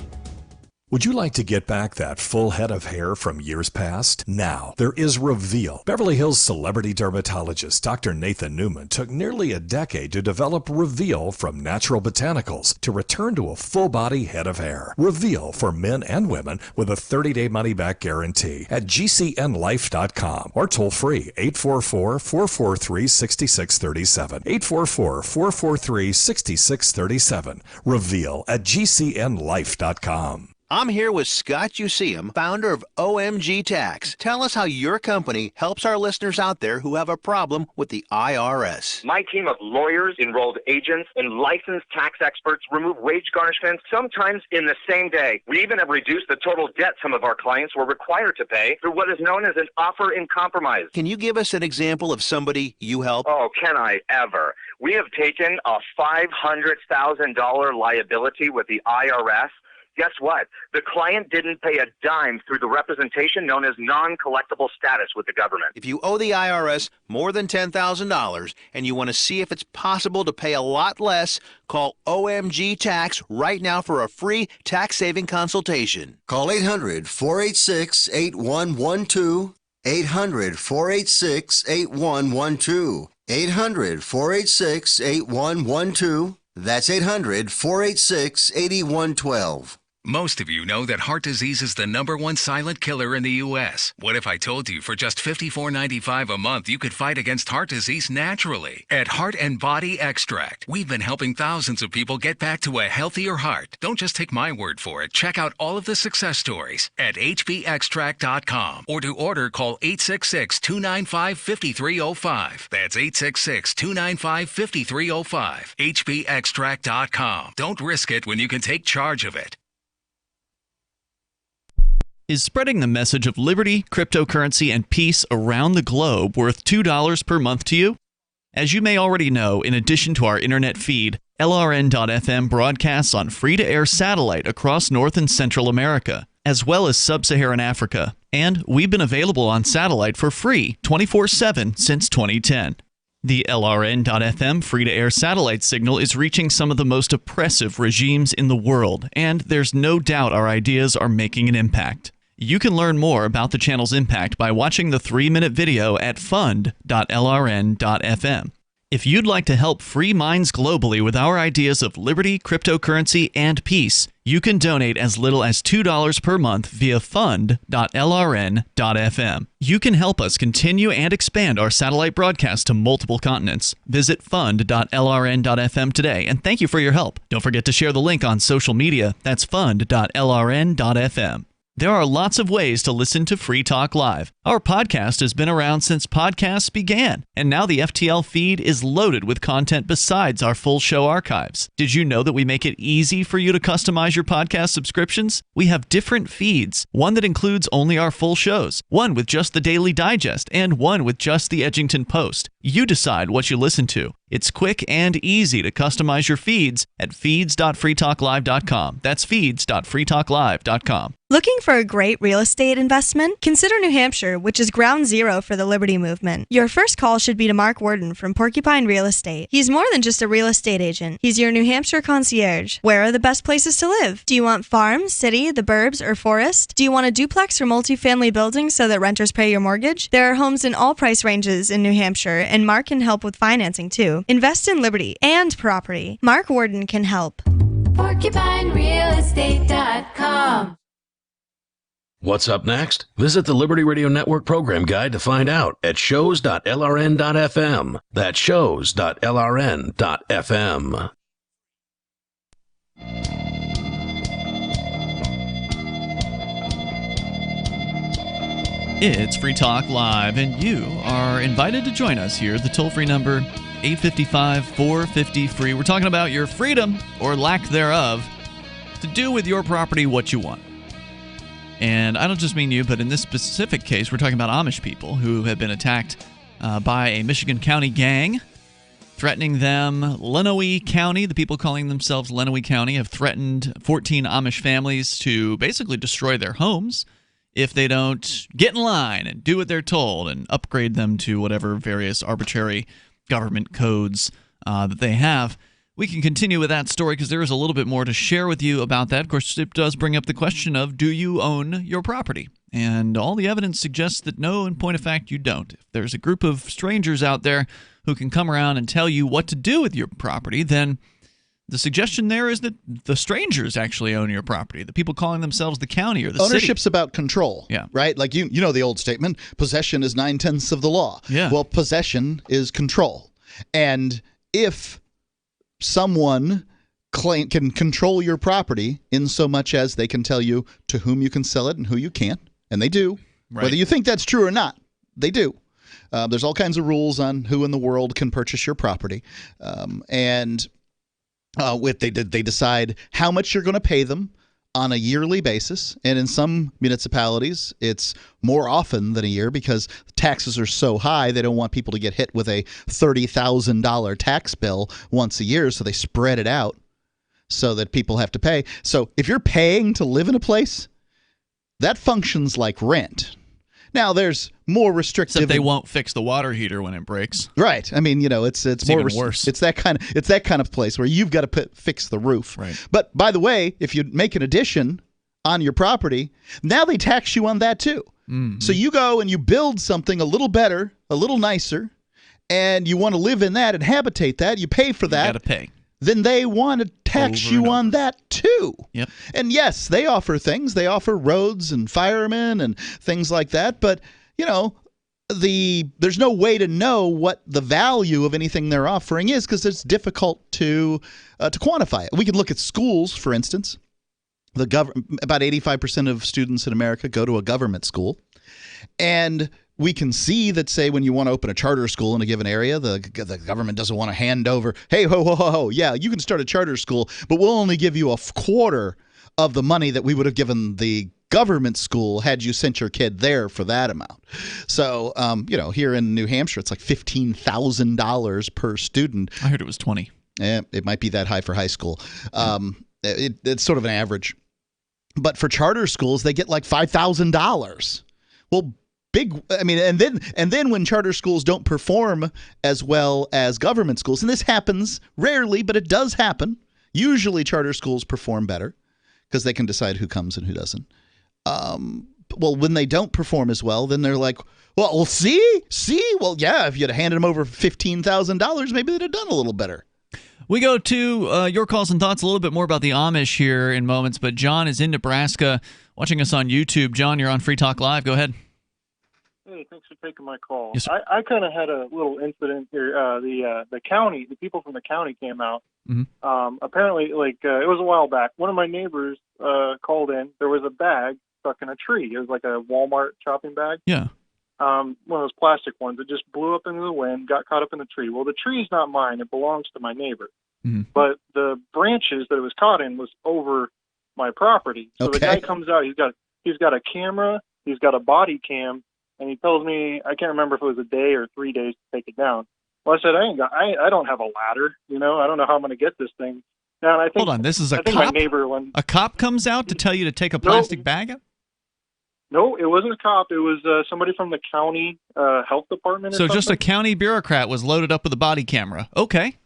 Would you like to get back that full head of hair from years past? Now, there is Reveal. Beverly Hills celebrity dermatologist Dr. Nathan Newman took nearly a decade to develop Reveal from natural botanicals to return to a full-body head of hair. Reveal for men and women with a 30-day money-back guarantee at gcnlife.com or toll-free 844-443-6637. 844-443-6637. Reveal at gcnlife.com. I'm here with Scott Useum, founder of OMG Tax. Tell us how your company helps our listeners out there who have a problem with the IRS. My team of lawyers, enrolled agents, and licensed tax experts remove wage garnishments, sometimes in the same day. We even have reduced the total debt some of our clients were required to pay through what is known as an offer in compromise. Can you give us an example of somebody you help? Oh, can I ever? We have taken a $500,000 liability with the IRS. Guess what? The client didn't pay a dime through the representation known as non-collectible status with the government. If you owe the IRS more than $10,000 and you want to see if it's possible to pay a lot less, call OMG Tax right now for a free tax-saving consultation. Call 800-486-8112. 800-486-8112. 800-486-8112. That's 800-486-8112. Most of you know that heart disease is the #1 silent killer in the U.S. What if I told you for just $54.95 a month you could fight against heart disease naturally? At Heart and Body Extract, we've been helping thousands of people get back to a healthier heart. Don't just take my word for it. Check out all of the success stories at hbextract.com. Or to order, call 866-295-5305. That's 866-295-5305. hbextract.com. Don't risk it when you can take charge of it. Is spreading the message of liberty, cryptocurrency, and peace around the globe worth $2 per month to you? As you may already know, in addition to our internet feed, LRN.FM broadcasts on free-to-air satellite across North and Central America, as well as Sub-Saharan Africa. And we've been available on satellite for free 24/7 since 2010. The LRN.FM free-to-air satellite signal is reaching some of the most oppressive regimes in the world, and there's no doubt our ideas are making an impact. You can learn more about the channel's impact by watching the 3-minute video at fund.lrn.fm. If you'd like to help free minds globally with our ideas of liberty, cryptocurrency, and peace, you can donate as little as $2 per month via fund.lrn.fm. You can help us continue and expand our satellite broadcast to multiple continents. Visit fund.lrn.fm today, and thank you for your help. Don't forget to share the link on social media. That's fund.lrn.fm. There are lots of ways to listen to Free Talk Live. Our podcast has been around since podcasts began, and now the FTL feed is loaded with content besides our full show archives. Did you know that we make it easy for you to customize your podcast subscriptions? We have different feeds, one that includes only our full shows, one with just the Daily Digest, and one with just the Edgington Post. You decide what you listen to. It's quick and easy to customize your feeds at feeds.freetalklive.com. That's feeds.freetalklive.com. Looking for a great real estate investment? Consider New Hampshire, which is ground zero for the Liberty Movement. Your first call should be to Mark Worden from Porcupine Real Estate. He's more than just a real estate agent. He's your New Hampshire concierge. Where are the best places to live? Do you want farm, city, the burbs, or forest? Do you want a duplex or multifamily building so that renters pay your mortgage? There are homes in all price ranges in New Hampshire, and Mark can help with financing too. Invest in liberty and property. Mark Worden can help. PorcupineRealEstate.com. What's up next? Visit the Liberty Radio Network program guide to find out at shows.lrn.fm. That's shows.lrn.fm. It's Free Talk Live, and you are invited to join us here at the toll-free number 855-450-FREE. We're talking about your freedom, or lack thereof, to do with your property what you want. And I don't just mean you, but in this specific case, we're talking about Amish people who have been attacked by a Michigan County gang, threatening them. Lenawee County, the people calling themselves Lenawee County, have threatened 14 Amish families to basically destroy their homes if they don't get in line and do what they're told and upgrade them to whatever various arbitrary government codes that they have. We can continue with that story because there is a little bit more to share with you about that. Of course, it does bring up the question of, do you own your property? And all the evidence suggests that no, in point of fact, you don't. If there's a group of strangers out there who can come around and tell you what to do with your property, then the suggestion there is that the strangers actually own your property, the people calling themselves the county or the city. Ownership's about control, yeah, right? Like you know the old statement, possession is 9/10 of the law. Yeah. Well, possession is control. And if someone can control your property in so much as they can tell you to whom you can sell it and who you can't, and they do, right. Whether you think that's true or not, they do. There's all kinds of rules on who in the world can purchase your property, and they decide how much you're going to pay them on a yearly basis. And in some municipalities, it's more often than a year because taxes are so high, they don't want people to get hit with a $30,000 tax bill once a year, so they spread it out so that people have to pay. So if you're paying to live in a place, that functions like rent. Now, there's more restrictive. Except they won't fix the water heater when it breaks. Right. I mean, it's more even worse. It's that kind of place where you've got to fix the roof. Right. But by the way, if you make an addition on your property, now they tax you on that too. Mm-hmm. So you go and you build something a little better, a little nicer, and you want to live in that and habitate that. You pay for that. You got to pay. Then they want to tax you on that too. Yep. And yes, they offer things. They offer roads and firemen and things like that. But, there's no way to know what the value of anything they're offering is because it's difficult to quantify it. We can look at schools, for instance. About 85% of students in America go to a government school. And we can see that, say, when you want to open a charter school in a given area, the government doesn't want to hand over, hey, ho, yeah, you can start a charter school, but we'll only give you a quarter of the money that we would have given the government school had you sent your kid there for that amount. So, here in New Hampshire, it's like $15,000 per student. I heard it was 20. It might be that high for high school. It's sort of an average. But for charter schools, they get like $5,000. Well, and then when charter schools don't perform as well as government schools, and this happens rarely, but it does happen. Usually charter schools perform better because they can decide who comes and who doesn't. well, when they don't perform as well, then they're like, well, see, well, yeah, if you'd have handed them over $15,000, maybe they'd have done a little better. We go to your calls and thoughts, a little bit more about the Amish here in moments, but John is in Nebraska watching us on YouTube. John, you're on Free Talk Live. Go ahead. Hey, thanks for taking my call. Yes, I kind of had a little incident here. The county, the people from the county came out. Mm-hmm. Apparently, it was a while back. One of my neighbors called in. There was a bag stuck in a tree. It was like a Walmart shopping bag. Yeah. One of those plastic ones. It just blew up into the wind, got caught up in the tree. Well, the tree's not mine. It belongs to my neighbor. Mm-hmm. But the branches that it was caught in was over my property. So the guy comes out. He's got a camera. He's got a body cam. And he tells me, I can't remember if it was a day or 3 days to take it down. Well, I said, I don't have a ladder. I don't know how I'm going to get this thing down. I think, hold on, this is a cop? My neighbor, a cop comes out to tell you to take a plastic bag out? No, it wasn't a cop. It was somebody from the county health department. So just a county bureaucrat was loaded up with a body camera. Okay.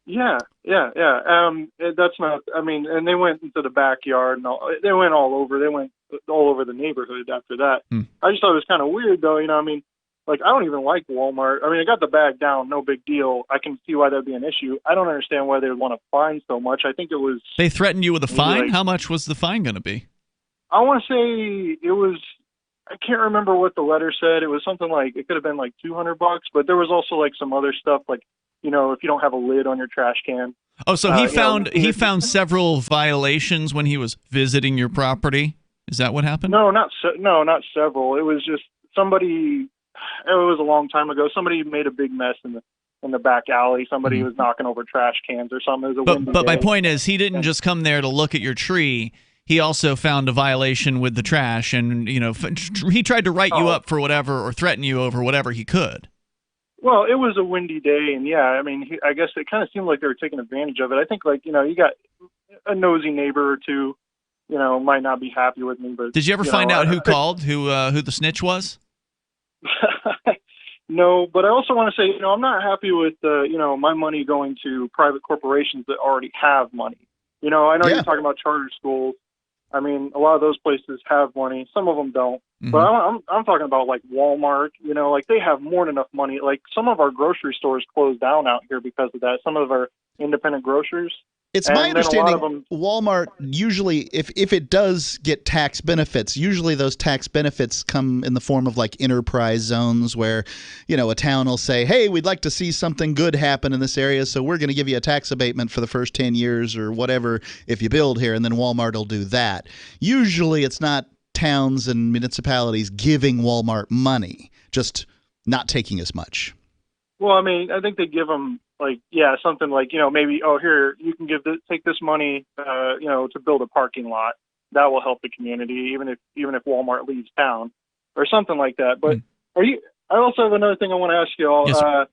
Yeah. That's not. I mean, and they went into the backyard and they went all over. They went all over the neighborhood after that. I just thought it was kind of weird, though. I mean, I don't even like Walmart. I mean, I got the bag down, no big deal. I can see why that'd be an issue. I don't understand why they would want to fine so much. I think it was. They threatened you with a fine? How much was the fine going to be? I want to say it was. I can't remember what the letter said. It was something like it could have been like $200, but there was also some other stuff if you don't have a lid on your trash can. Oh, so he found several violations when he was visiting your property. Is that what happened? No, not several. It was just somebody. It was a long time ago. Somebody made a big mess in the back alley. Somebody was knocking over trash cans or something. It was a windy but my day. point is, he didn't just come there to look at your tree. He also found a violation with the trash, and he tried to write you up for whatever or threaten you over whatever he could. Well, it was a windy day, and I mean, I guess it kind of seemed like they were taking advantage of it. I think you got a nosy neighbor or two, might not be happy with me. But did you ever find out who called, who the snitch was? No, but I also want to say, I'm not happy with my money going to private corporations that already have money. I know you're talking about charter schools. I mean, a lot of those places have money. Some of them don't. Mm-hmm. But I'm talking about Walmart. They have more than enough money. Some of our grocery stores closed down out here because of that. Some of our independent grocers. It's my understanding Walmart usually, if it does get tax benefits, usually those tax benefits come in the form of enterprise zones where, a town will say, hey, we'd like to see something good happen in this area, so we're going to give you a tax abatement for the first 10 years or whatever if you build here, and then Walmart will do that. Usually it's not towns and municipalities giving Walmart money, just not taking as much. Well, I mean, I think they give them something maybe, here, you can take this money, to build a parking lot. That will help the community, even if Walmart leaves town or something like that. But I also have another thing I want to ask you all. Yes,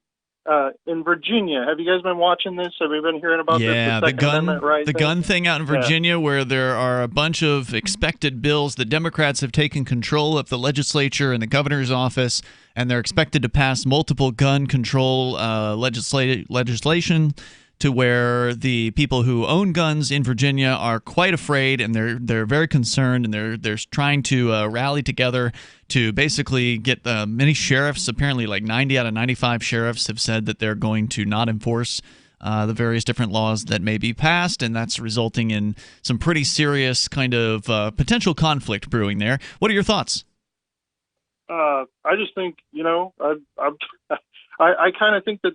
in Virginia, have you guys been watching this? Have you been hearing about this? The gun thing out in Virginia, where there are a bunch of expected bills. The Democrats have taken control of the legislature and the governor's office, and they're expected to pass multiple gun control legislation to where the people who own guns in Virginia are quite afraid, and they're very concerned, and they're trying to rally together to basically get many sheriffs. Apparently, 90 out of 95 sheriffs have said that they're going to not enforce the various different laws that may be passed, and that's resulting in some pretty serious kind of potential conflict brewing there. What are your thoughts? I just think, I kind of think that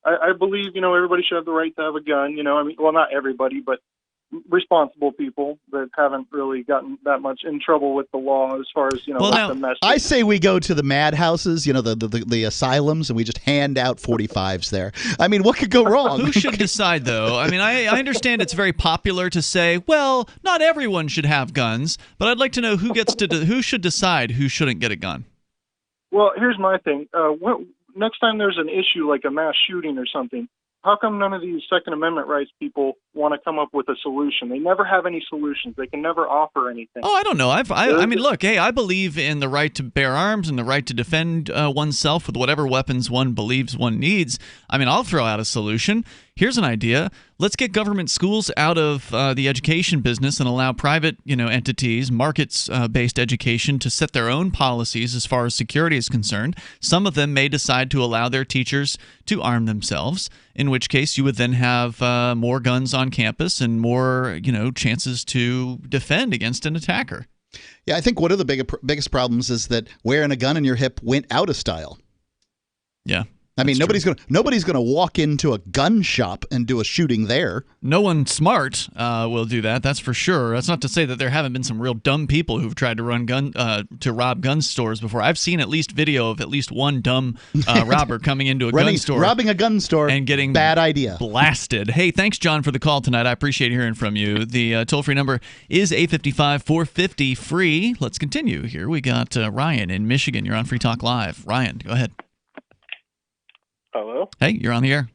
I believe, everybody should have the right to have a gun, I mean, well, not everybody, but responsible people that haven't really gotten that much in trouble with the law as far as, the message. I say we go to the madhouses, the asylums, and we just hand out 45s there. I mean, what could go wrong? Who should decide, though? I mean, I understand it's very popular to say, well, not everyone should have guns, but I'd like to know who should decide who shouldn't get a gun. Well, here's my thing. Next time there's an issue like a mass shooting or something, how come none of these Second Amendment rights people want to come up with a solution? They never have any solutions. They can never offer anything. Oh, I don't know. I mean, look, hey, I believe in the right to bear arms and the right to defend oneself with whatever weapons one believes one needs. I mean, I'll throw out a solution. Here's an idea. Let's get government schools out of the education business and allow private, entities, markets-based education to set their own policies as far as security is concerned. Some of them may decide to allow their teachers to arm themselves, in which case you would then have more guns on campus and more, chances to defend against an attacker. Yeah, I think one of the biggest problems is that wearing a gun in your hip went out of style. Yeah. I mean, nobody's going to walk into a gun shop and do a shooting there. No one smart will do that. That's for sure. That's not to say that there haven't been some real dumb people who've tried to rob gun stores before. I've seen at least video of at least one dumb robber coming into a gun store, robbing a gun store, and getting bad idea blasted. Hey, thanks, John, for the call tonight. I appreciate hearing from you. The toll-free number is 855-450-FREE. Let's continue here. We got Ryan in Michigan. You're on Free Talk Live. Ryan, go ahead. Hello. Hey, you're on the air.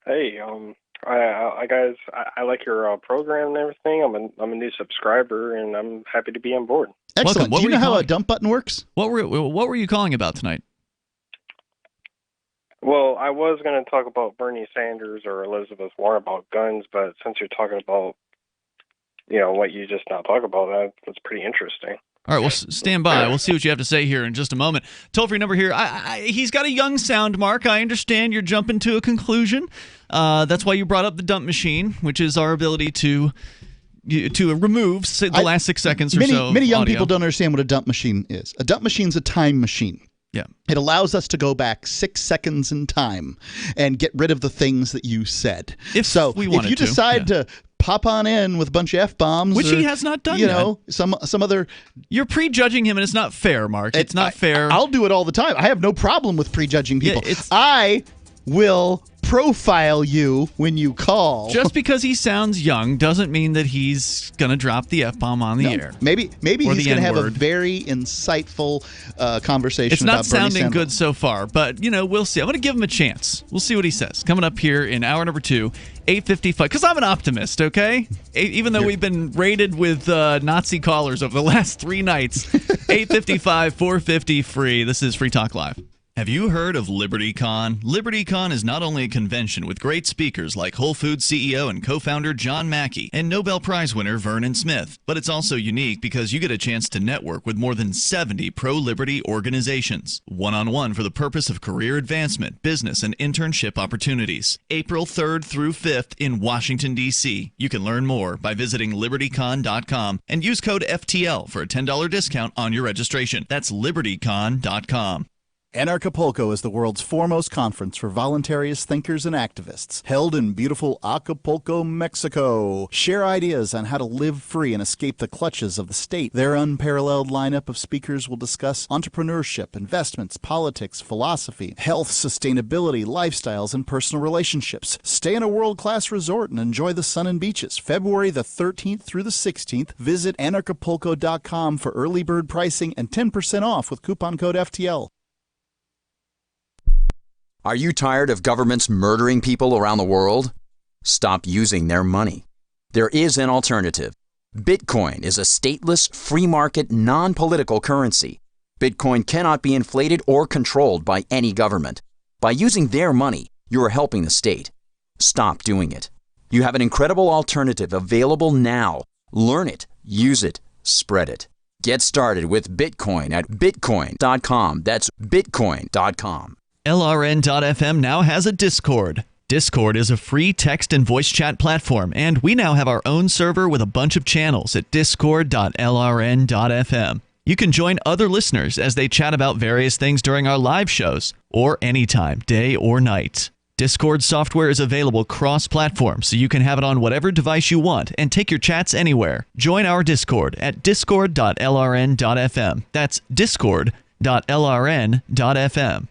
Hey, guys, I like your program and everything. I'm a new subscriber, and I'm happy to be on board. Excellent. Do you know how a dump button works? What were you calling about tonight? Well, I was going to talk about Bernie Sanders or Elizabeth Warren about guns, but since you're talking about, what you just now talk about, that's pretty interesting. All right, well, stand by. We'll see what you have to say here in just a moment. Toll-free number here. He's got a young sound, Mark. I understand you're jumping to a conclusion. That's why you brought up the dump machine, which is our ability to remove the last 6 seconds or so. Many young audio. people don't understand what a dump machine is. A dump machine's a time machine. Yeah. It allows us to go back 6 seconds in time and get rid of the things that you said. If you decide to pop on in with a bunch of F-bombs, which he has not done yet. Some other... You're prejudging him, and it's not fair, Mark. It's not fair. I'll do it all the time. I have no problem with prejudging people. I will profile you when you call. Just because he sounds young doesn't mean that he's going to drop the F-bomb on the air. Maybe he's going to have a very insightful conversation. It's not about Bernie sounding Sanders. good so far, but we'll see. I'm going to give him a chance. We'll see what he says. Coming up here in hour number 2, 8:55. Because I'm an optimist, okay? Even though we've been raided with Nazi callers over the last 3 nights. 8:55, 450 free. This is Free Talk Live. Have you heard of LibertyCon? LibertyCon is not only a convention with great speakers like Whole Foods CEO and co-founder John Mackey and Nobel Prize winner Vernon Smith, but it's also unique because you get a chance to network with more than 70 pro-liberty organizations, one-on-one for the purpose of career advancement, business, and internship opportunities. April 3rd through 5th in Washington, D.C. You can learn more by visiting libertycon.com and use code FTL for a $10 discount on your registration. That's libertycon.com. Anarchapulco is the world's foremost conference for voluntarist thinkers and activists, held in beautiful Acapulco, Mexico. Share ideas on how to live free and escape the clutches of the state. Their unparalleled lineup of speakers will discuss entrepreneurship, investments, politics, philosophy, health, sustainability, lifestyles, and personal relationships. Stay in a world-class resort and enjoy the sun and beaches. February the 13th through the 16th, visit anarchapulco.com for early bird pricing and 10% off with coupon code FTL. Are you tired of governments murdering people around the world? Stop using their money. There is an alternative. Bitcoin is a stateless, free market, non-political currency. Bitcoin cannot be inflated or controlled by any government. By using their money, you are helping the state. Stop doing it. You have an incredible alternative available now. Learn it, use it, spread it. Get started with Bitcoin at bitcoin.com. That's bitcoin.com. LRN.FM now has a Discord. Discord is a free text and voice chat platform, and we now have our own server with a bunch of channels at discord.lrn.fm. You can join other listeners as they chat about various things during our live shows, or anytime, day or night. Discord software is available cross-platform, so you can have it on whatever device you want and take your chats anywhere. Join our Discord at discord.lrn.fm. That's discord.lrn.fm.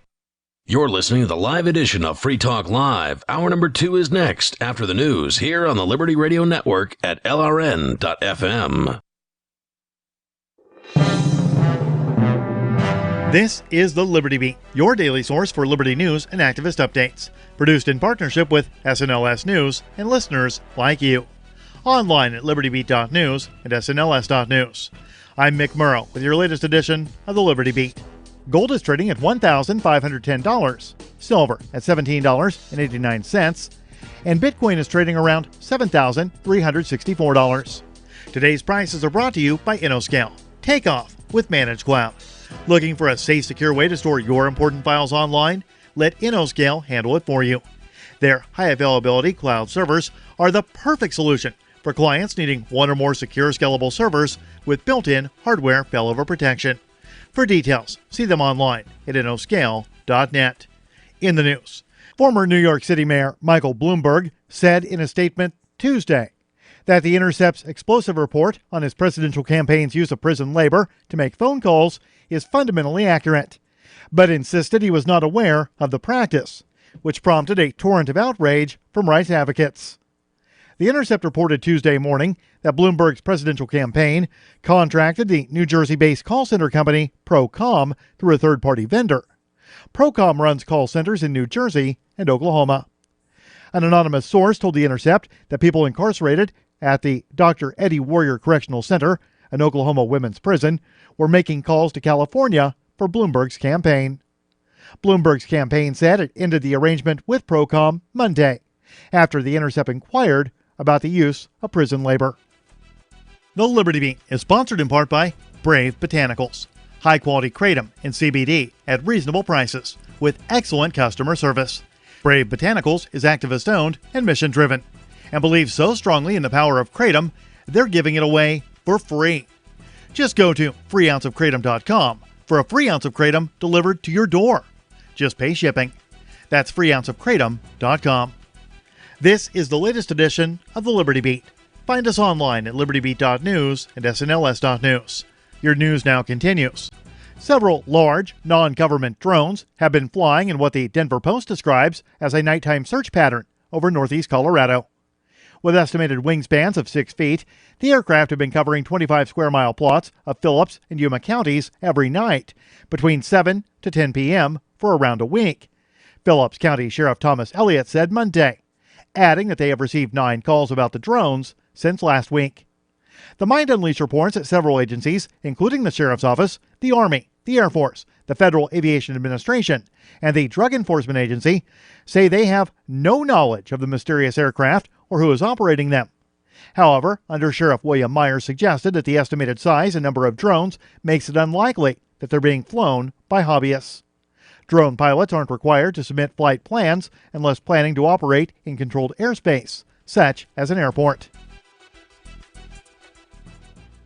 You're listening to the live edition of Free Talk Live. Hour number 2 is next after the news here on the Liberty Radio Network at LRN.FM. This is the Liberty Beat, your daily source for liberty news and activist updates. Produced in partnership with SNLS News and listeners like you. Online at libertybeat.news and snls.news. I'm Mick Murrow with your latest edition of the Liberty Beat. Gold is trading at $1,510. Silver at $17.89. and Bitcoin is trading around $7,364. Today's prices are brought to you by InnoScale. Take off with Managed Cloud. Looking for a safe, secure way to store your important files online? Let InnoScale handle it for you. Their high availability cloud servers are the perfect solution for clients needing one or more secure, scalable servers with built-in hardware failover protection. For details, see them online at innoscale.net. In the news, former New York City Mayor Michael Bloomberg said in a statement Tuesday that The Intercept's explosive report on his presidential campaign's use of prison labor to make phone calls is fundamentally accurate, but insisted he was not aware of the practice, which prompted a torrent of outrage from rights advocates. The Intercept reported Tuesday morning that Bloomberg's presidential campaign contracted the New Jersey-based call center company Procom through a third-party vendor. Procom runs call centers in New Jersey and Oklahoma. An anonymous source told The Intercept that people incarcerated at the Dr. Eddie Warrior Correctional Center, an Oklahoma women's prison, were making calls to California for Bloomberg's campaign. Bloomberg's campaign said it ended the arrangement with Procom Monday, after The Intercept inquired about the use of prison labor. The Liberty Beat is sponsored in part by Brave Botanicals. High-quality kratom and CBD at reasonable prices with excellent customer service. Brave Botanicals is activist-owned and mission-driven and believes so strongly in the power of kratom, they're giving it away for free. Just go to freeounceofkratom.com for a free ounce of kratom delivered to your door. Just pay shipping. That's freeounceofkratom.com. This is the latest edition of the Liberty Beat. Find us online at libertybeat.news and snls.news. Your news now continues. Several large, non-government drones have been flying in what the Denver Post describes as a nighttime search pattern over northeast Colorado. With estimated wingspans of 6 feet, the aircraft have been covering 25 square mile plots of Phillips and Yuma counties every night between 7 to 10 p.m. for around a week, Phillips County Sheriff Thomas Elliott said Monday, adding that they have received 9 calls about the drones since last week. The Mind Unleashed reports that several agencies, including the Sheriff's Office, the Army, the Air Force, the Federal Aviation Administration, and the Drug Enforcement Agency, say they have no knowledge of the mysterious aircraft or who is operating them. However, Under Sheriff William Myers suggested that the estimated size and number of drones makes it unlikely that they're being flown by hobbyists. Drone pilots aren't required to submit flight plans unless planning to operate in controlled airspace, such as an airport.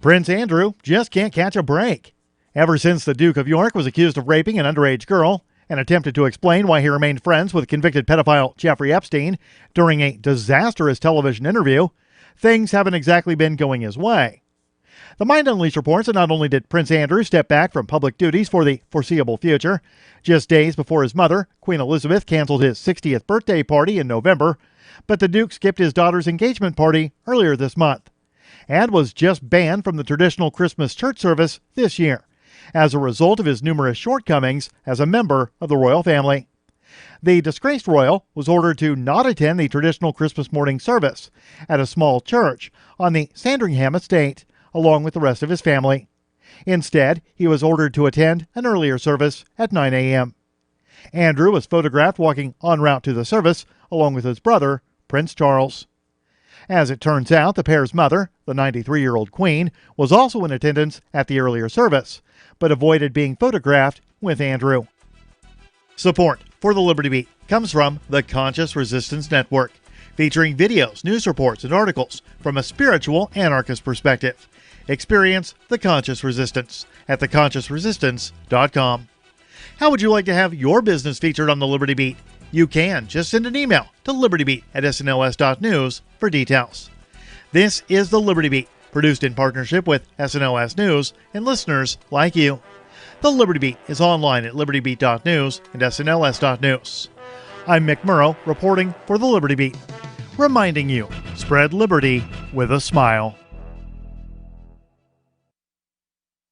Prince Andrew just can't catch a break. Ever since the Duke of York was accused of raping an underage girl and attempted to explain why he remained friends with convicted pedophile Jeffrey Epstein during a disastrous television interview, things haven't exactly been going his way. The Mind Unleashed reports that not only did Prince Andrew step back from public duties for the foreseeable future, just days before his mother, Queen Elizabeth, canceled his 60th birthday party in November, but the Duke skipped his daughter's engagement party earlier this month and was just banned from the traditional Christmas church service this year as a result of his numerous shortcomings as a member of the royal family. The disgraced royal was ordered to not attend the traditional Christmas morning service at a small church on the Sandringham estate, along with the rest of his family. Instead, he was ordered to attend an earlier service at 9 a.m. Andrew was photographed walking en route to the service, along with his brother, Prince Charles. As it turns out, the pair's mother, the 93-year-old Queen, was also in attendance at the earlier service, but avoided being photographed with Andrew. Support for the Liberty Beat comes from the Conscious Resistance Network, featuring videos, news reports, and articles from a spiritual anarchist perspective. Experience the Conscious Resistance at theconsciousresistance.com. How would you like to have your business featured on the Liberty Beat? You can. Just send an email to libertybeat@snls.news for details. This is the Liberty Beat, produced in partnership with SNLS News and listeners like you. The Liberty Beat is online at libertybeat.news and snls.news. I'm Mick Murrow, reporting for the Liberty Beat, reminding you, spread liberty with a smile.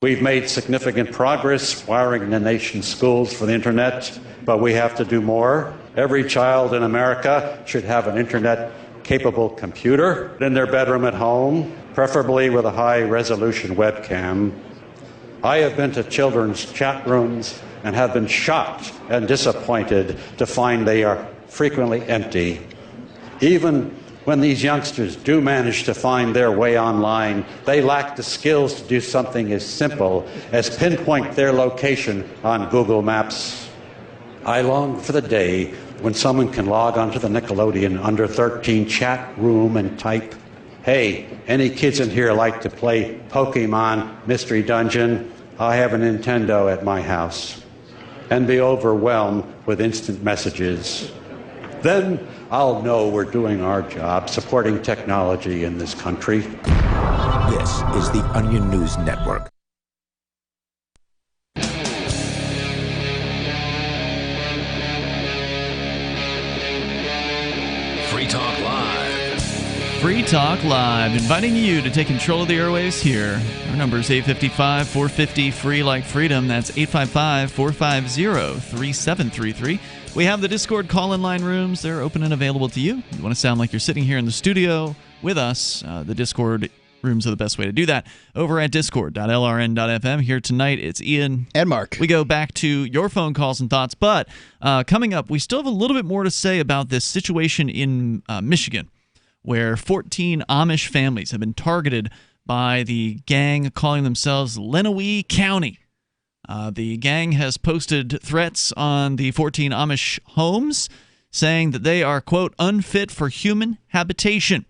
We've made significant progress wiring the nation's schools for the internet, but we have to do more. Every child in America should have an internet-capable computer in their bedroom at home, preferably with a high-resolution webcam. I have been to children's chat rooms and have been shocked and disappointed to find they are frequently empty. Even when these youngsters do manage to find their way online, they lack the skills to do something as simple as pinpoint their location on Google Maps. I long for the day when someone can log onto the Nickelodeon Under 13 chat room and type, "Hey, any kids in here like to play Pokemon Mystery Dungeon? I have a Nintendo at my house," and be overwhelmed with instant messages. Then I'll know we're doing our job supporting technology in this country. This is the Onion News Network. Free Talk Live. Free Talk Live, inviting you to take control of the airwaves here. Our number is 855-450-FREE like freedom. That's 855-450-3733. We have the Discord call-in line rooms. They're open and available to you. You want to sound like you're sitting here in the studio with us. The Discord rooms are the best way to do that. Over at discord.lrn.fm. Here tonight, it's Ian. And Mark. We go back to your phone calls and thoughts. But coming up, we still have a little bit more to say about this situation in Michigan, where 14 Amish families have been targeted by the gang calling themselves Lenawee County. The gang has posted threats on the 14 Amish homes, saying that they are, quote, unfit for human habitation.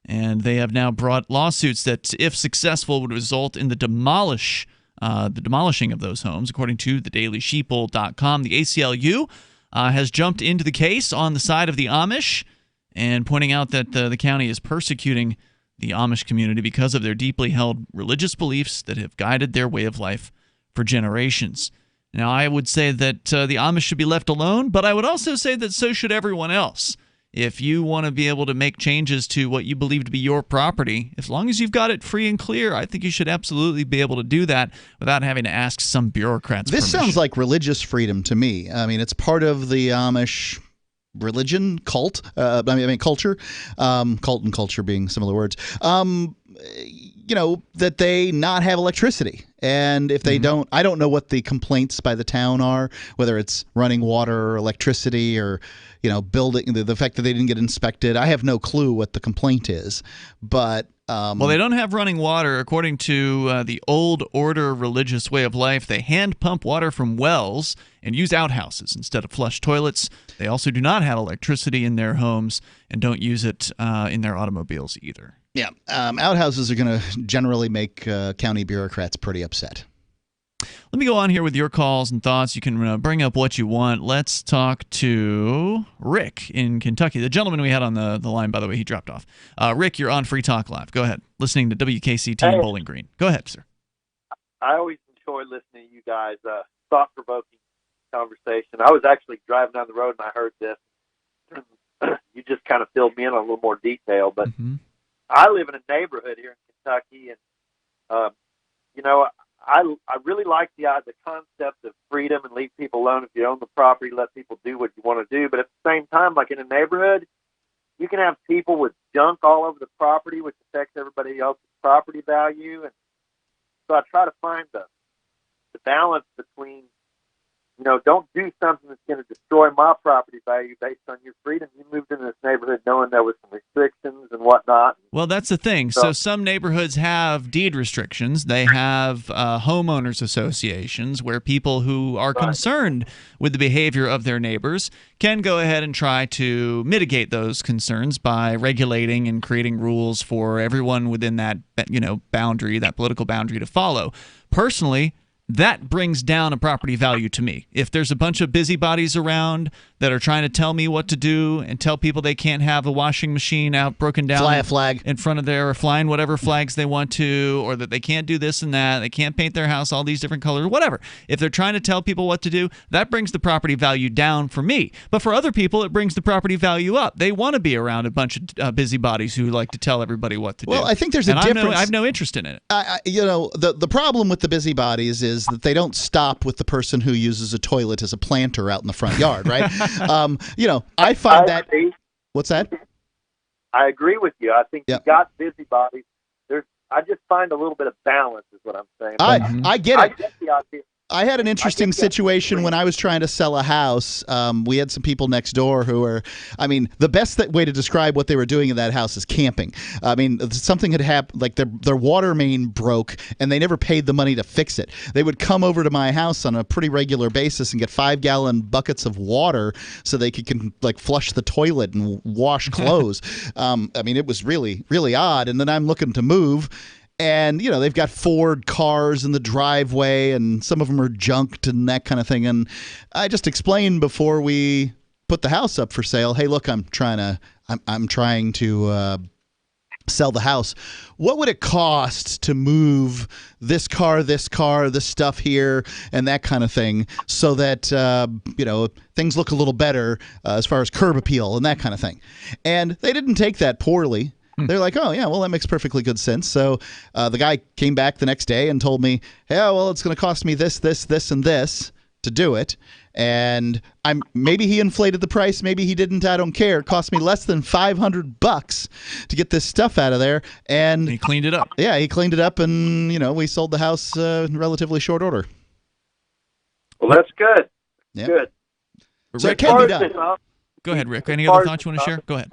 And they have now brought lawsuits that, if successful, would result in the demolishing of those homes, according to thedailysheeple.com. The ACLU has jumped into the case on the side of the Amish, and pointing out that the county is persecuting the Amish community because of their deeply held religious beliefs that have guided their way of life for generations. Now, I would say that the Amish should be left alone, but I would also say that so should everyone else. If you want to be able to make changes to what you believe to be your property, as long as you've got it free and clear, I think you should absolutely be able to do that without having to ask some bureaucrat's This permission. sounds like religious freedom to me. I mean, it's part of the Amish religion, cult, culture, cult and culture being similar words, that they not have electricity. And if they don't, I don't know what the complaints by the town are, whether it's running water or electricity or, building, the fact that they didn't get inspected. I have no clue what the complaint is, but... well, they don't have running water. According to the old order religious way of life, they hand pump water from wells and use outhouses instead of flush toilets. They also do not have electricity in their homes and don't use it in their automobiles either. Yeah, outhouses are going to generally make county bureaucrats pretty upset. Let me go on here with your calls and thoughts. You can bring up what you want. Let's talk to Rick in Kentucky. The gentleman we had on the line, by the way, he dropped off. Rick, you're on Free Talk Live. Go ahead. Listening to WKCT in Bowling Green. Go ahead, sir. I always enjoy listening to you guys. Thought-provoking conversation. I was actually driving down the road and I heard this. You just kind of filled me in on a little more detail. But I live in a neighborhood here in Kentucky, and I really like the concept of freedom and leave people alone. If you own the property, let people do what you want to do. But at the same time, like in a neighborhood, you can have people with junk all over the property, which affects everybody else's property value. And so I try to find the balance between, don't do something that's going to destroy my property value based on your freedom. You moved into this neighborhood knowing there was some restrictions and whatnot. Well, that's the thing. So some neighborhoods have deed restrictions. They have homeowners associations where people who are concerned with the behavior of their neighbors can go ahead and try to mitigate those concerns by regulating and creating rules for everyone within that boundary, that political boundary to follow. Personally, that brings down a property value to me. If there's a bunch of busybodies around that are trying to tell me what to do and tell people they can't have a washing machine out broken down Fly a flag in front of their, or flying whatever flags they want to, or that they can't do this and that, they can't paint their house all these different colors, whatever. If they're trying to tell people what to do, that brings the property value down for me. But for other people, it brings the property value up. They want to be around a bunch of busybodies who like to tell everybody what to do. Well, I think there's a difference. I have no interest in it. The problem with the busybodies is that they don't stop with the person who uses a toilet as a planter out in the front yard, right? I find that. What's that? I agree with you. I think you got busybodies. I just find a little bit of balance is what I'm saying. I get it. I get the idea. I had an interesting situation when I was trying to sell a house. We had some people next door who were, the best way to describe what they were doing in that house is camping. Something had happened, like their water main broke, and they never paid the money to fix it. They would come over to my house on a pretty regular basis and get 5-gallon buckets of water so they could flush the toilet and wash clothes. It was really, really odd. And then I'm looking to move. And, they've got Ford cars in the driveway, and some of them are junked and that kind of thing. And I just explained before we put the house up for sale, hey, look, I'm trying to sell the house. What would it cost to move this car, this stuff here, and that kind of thing, so that, things look a little better as far as curb appeal and that kind of thing? And they didn't take that poorly. They're like, oh, yeah, well, that makes perfectly good sense. So the guy came back the next day and told me, hey, well, it's going to cost me this, and this to do it. And maybe he inflated the price. Maybe he didn't. I don't care. It cost me less than $500 to get this stuff out of there. And he cleaned it up. Yeah, he cleaned it up, and, we sold the house in relatively short order. Well, that's good. Yeah. Good. So it can be done. Go ahead, Rick. Any other thoughts you want to share? Go ahead.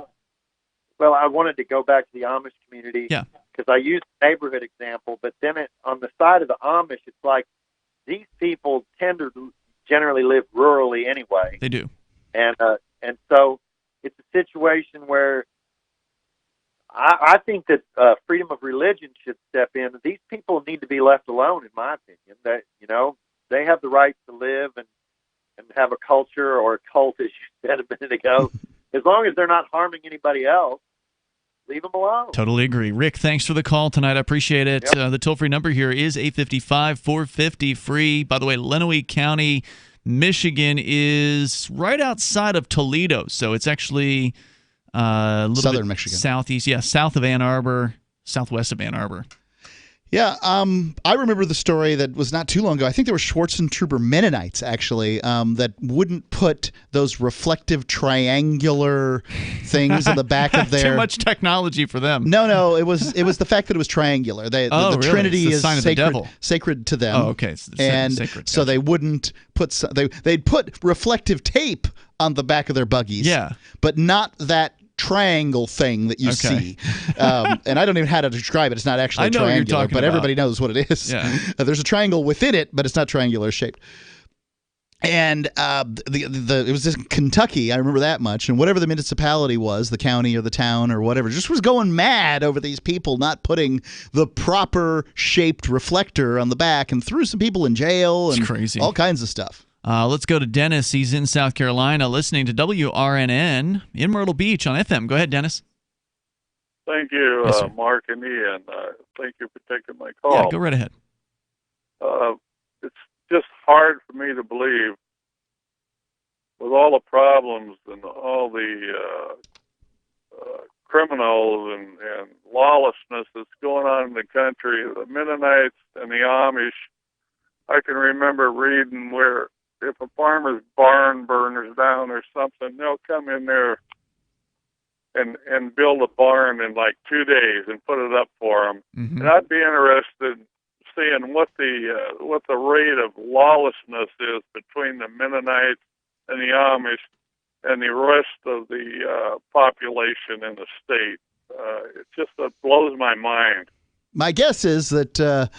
Well, I wanted to go back to the Amish community because I used the neighborhood example, but then on the side of the Amish, it's like these people tend to generally live rurally anyway. They do. And so it's a situation where I think that freedom of religion should step in. These people need to be left alone, in my opinion. That they have the right to live and have a culture or a cult, as you said a minute ago. As long as they're not harming anybody else, leave them alone. Totally agree. Rick, thanks for the call tonight. I appreciate it. Yep. The toll-free number here is 855-450-FREE. By the way, Lenawee County, Michigan is right outside of Toledo, so it's actually a little Southern bit Michigan. Southeast, south of Ann Arbor, southwest of Ann Arbor. Yeah, I remember the story that was not too long ago. I think there were Schwarzentrooper Mennonites, actually, that wouldn't put those reflective triangular things on the back of their... Too much technology for them. No, it was the fact that it was triangular. The really? Trinity It's the is sign of the devil. sacred to them. Oh, okay. And sacred. so they wouldn't put... They'd put reflective tape on the back of their buggies. Yeah. But not that triangle thing that you see. And I don't even know how to describe it. It's not actually triangular, but everybody knows what it is. Yeah. There's a triangle within it, but it's not triangular shaped. And it was in Kentucky, I remember that much. And whatever the municipality was, the county or the town or whatever, just was going mad over these people not putting the proper shaped reflector on the back, and threw some people in jail and crazy. All kinds of stuff. Let's go to Dennis. He's in South Carolina listening to WRNN in Myrtle Beach on FM. Go ahead, Dennis. Thank you, Yes, sir. Mark and Ian. Thank you for taking my call. Yeah, go right ahead. It's just hard for me to believe, with all the problems and all the criminals and lawlessness that's going on in the country, the Mennonites and the Amish. I can remember reading where if a farmer's barn burns down or something, they'll come in there and build a barn in like 2 days and put it up for them. Mm-hmm. And I'd be interested in seeing what the rate of lawlessness is between the Mennonites and the Amish and the rest of the population in the state. It just blows my mind. My guess is that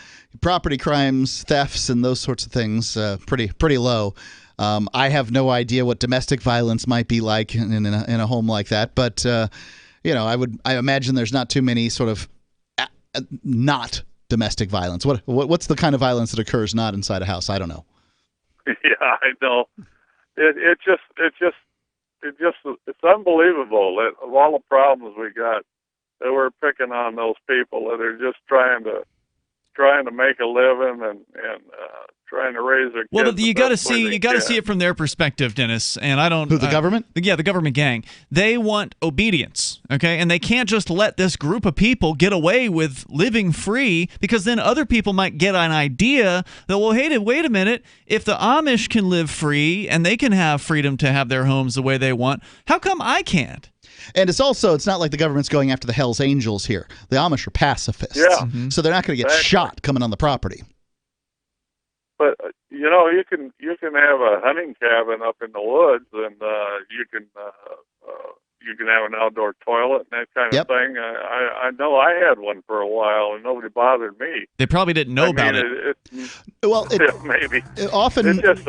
property crimes, thefts, and those sorts of things pretty low. I have no idea what domestic violence might be like in a home like that, but I imagine there's not too many sort of not domestic violence. What's the kind of violence that occurs not inside a house? I don't know. Yeah, I know. It's unbelievable that of all the problems we got, that we're picking on those people that are just trying to make a living and trying to raise their kids. Well, you got to see it from their perspective, Dennis. And I don't. Who, the government? Yeah, the government gang. They want obedience, okay, and they can't just let this group of people get away with living free, because then other people might get an idea that, well, hey, wait a minute, if the Amish can live free and they can have freedom to have their homes the way they want, how come I can't? And it's not like the government's going after the Hells Angels here. The Amish are pacifists. Yeah. So they're not going to get shot coming on the property. But you can have a hunting cabin up in the woods, and you can have an outdoor toilet and that kind of thing. I know I had one for a while, and nobody bothered me. They probably didn't know about it. Maybe often. It's just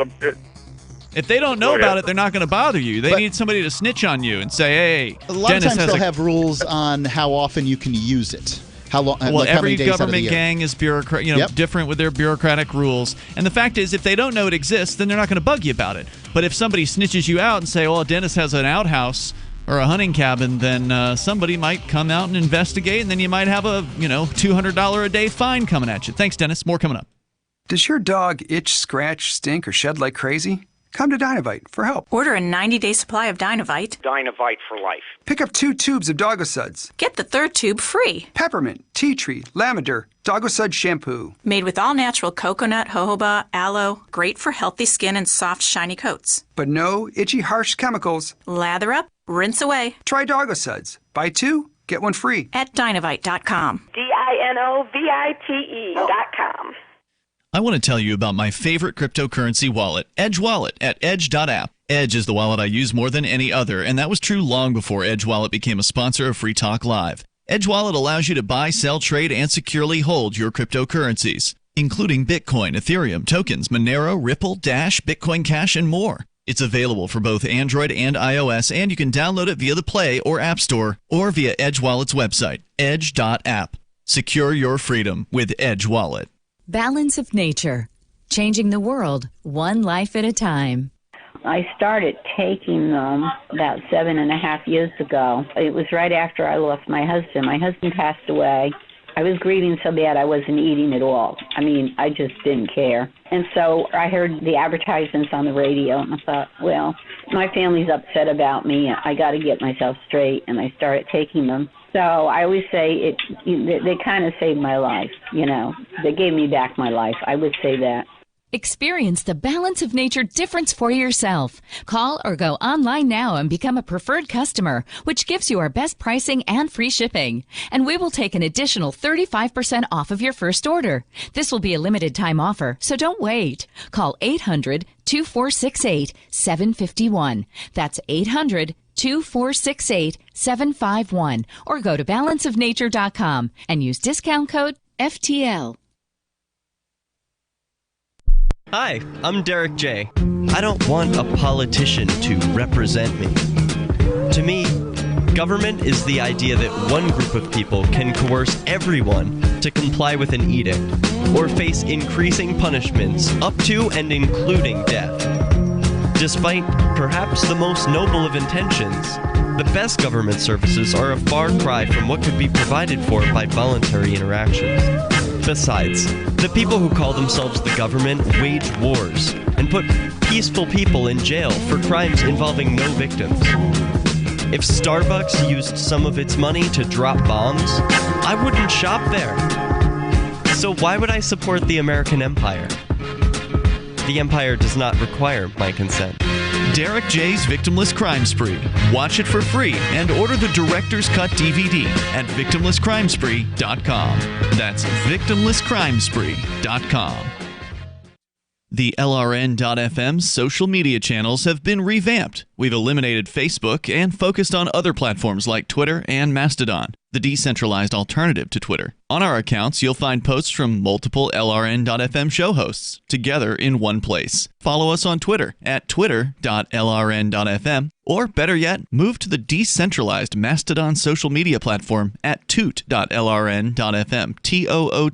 if they don't know about it, they're not going to bother you. They need somebody to snitch on you and say, "Hey, a lot Dennis of times they'll have rules on how often you can use it. How long? Well, like how every many days out of the government year. gang is different with their bureaucratic rules. And the fact is, if they don't know it exists, then they're not going to bug you about it. But if somebody snitches you out and say, "Oh, Dennis has an outhouse or a hunting cabin," then somebody might come out and investigate, and then you might have a $200 a day fine coming at you. Thanks, Dennis. More coming up. Does your dog itch, scratch, stink, or shed like crazy? Come to Dynavite for help. Order a 90-day supply of Dynavite. Dynavite for life. Pick up 2 tubes of Doggo Suds. Get the 3rd tube free. Peppermint, tea tree, lavender, Doggo Sud shampoo. Made with all-natural coconut, jojoba, aloe. Great for healthy skin and soft, shiny coats. But no itchy, harsh chemicals. Lather up, rinse away. Try Doggo Suds. Buy 2, get 1 free. At Dynavite.com. DINOVITE.com. I want to tell you about my favorite cryptocurrency wallet, Edge Wallet, at edge.app. Edge is the wallet I use more than any other, and that was true long before Edge Wallet became a sponsor of Free Talk Live. Edge Wallet allows you to buy, sell, trade, and securely hold your cryptocurrencies, including Bitcoin, Ethereum, tokens, Monero, Ripple, Dash, Bitcoin Cash, and more. It's available for both Android and iOS, and you can download it via the Play or App Store or via Edge Wallet's website, edge.app. Secure your freedom with Edge Wallet. Balance of nature, changing the world one life at a time. I started taking them about 7.5 years ago. It was right after I lost my husband. My husband passed away. I was grieving so bad I wasn't eating at all. I mean, I just didn't care. And so I heard the advertisements on the radio, and I thought, well, my family's upset about me. I got to get myself straight, and I started taking them. So I always say they kind of saved my life, They gave me back my life. I would say that. Experience the Balance of Nature difference for yourself. Call or go online now and become a preferred customer, which gives you our best pricing and free shipping. And we will take an additional 35% off of your first order. This will be a limited time offer, so don't wait. Call 800-2468-751. That's 800-2468-751. Or go to balanceofnature.com and use discount code FTL. Hi, I'm Derek J. I don't want a politician to represent me. To me, government is the idea that one group of people can coerce everyone to comply with an edict or face increasing punishments up to and including death. Despite perhaps the most noble of intentions, the best government services are a far cry from what could be provided for by voluntary interactions. Besides, the people who call themselves the government wage wars and put peaceful people in jail for crimes involving no victims. If Starbucks used some of its money to drop bombs, I wouldn't shop there. So why would I support the American empire? The empire does not require my consent. Derek J's Victimless Crime Spree. Watch it for free and order the Director's Cut DVD at victimlesscrimespree.com. That's victimlesscrimespree.com. The LRN.FM social media channels have been revamped. We've eliminated Facebook and focused on other platforms like Twitter and Mastodon, the decentralized alternative to Twitter. On our accounts, you'll find posts from multiple LRN.FM show hosts together in one place. Follow us on Twitter at twitter.lrn.fm, or better yet, move to the decentralized Mastodon social media platform at toot.lrn.fm, toot.lrn.fm.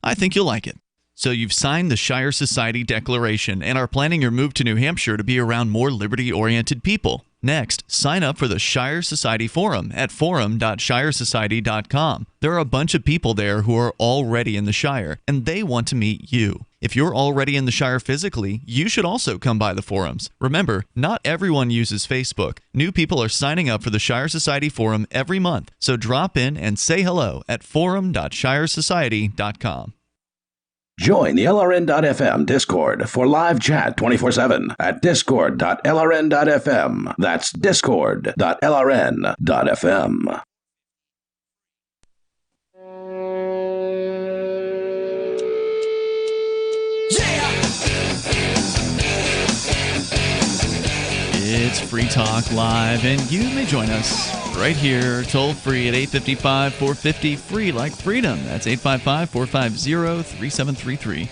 I think you'll like it. So you've signed the Shire Society Declaration and are planning your move to New Hampshire to be around more liberty-oriented people. Next, sign up for the Shire Society Forum at forum.shiresociety.com. There are a bunch of people there who are already in the Shire, and they want to meet you. If you're already in the Shire physically, you should also come by the forums. Remember, not everyone uses Facebook. New people are signing up for the Shire Society Forum every month, so drop in and say hello at forum.shiresociety.com. Join the LRN.FM Discord for live chat 24/7 at discord.lrn.fm. That's discord.lrn.fm. It's Free Talk Live, and you may join us right here, toll free at 855-450-FREE, like freedom. That's 855-450-3733.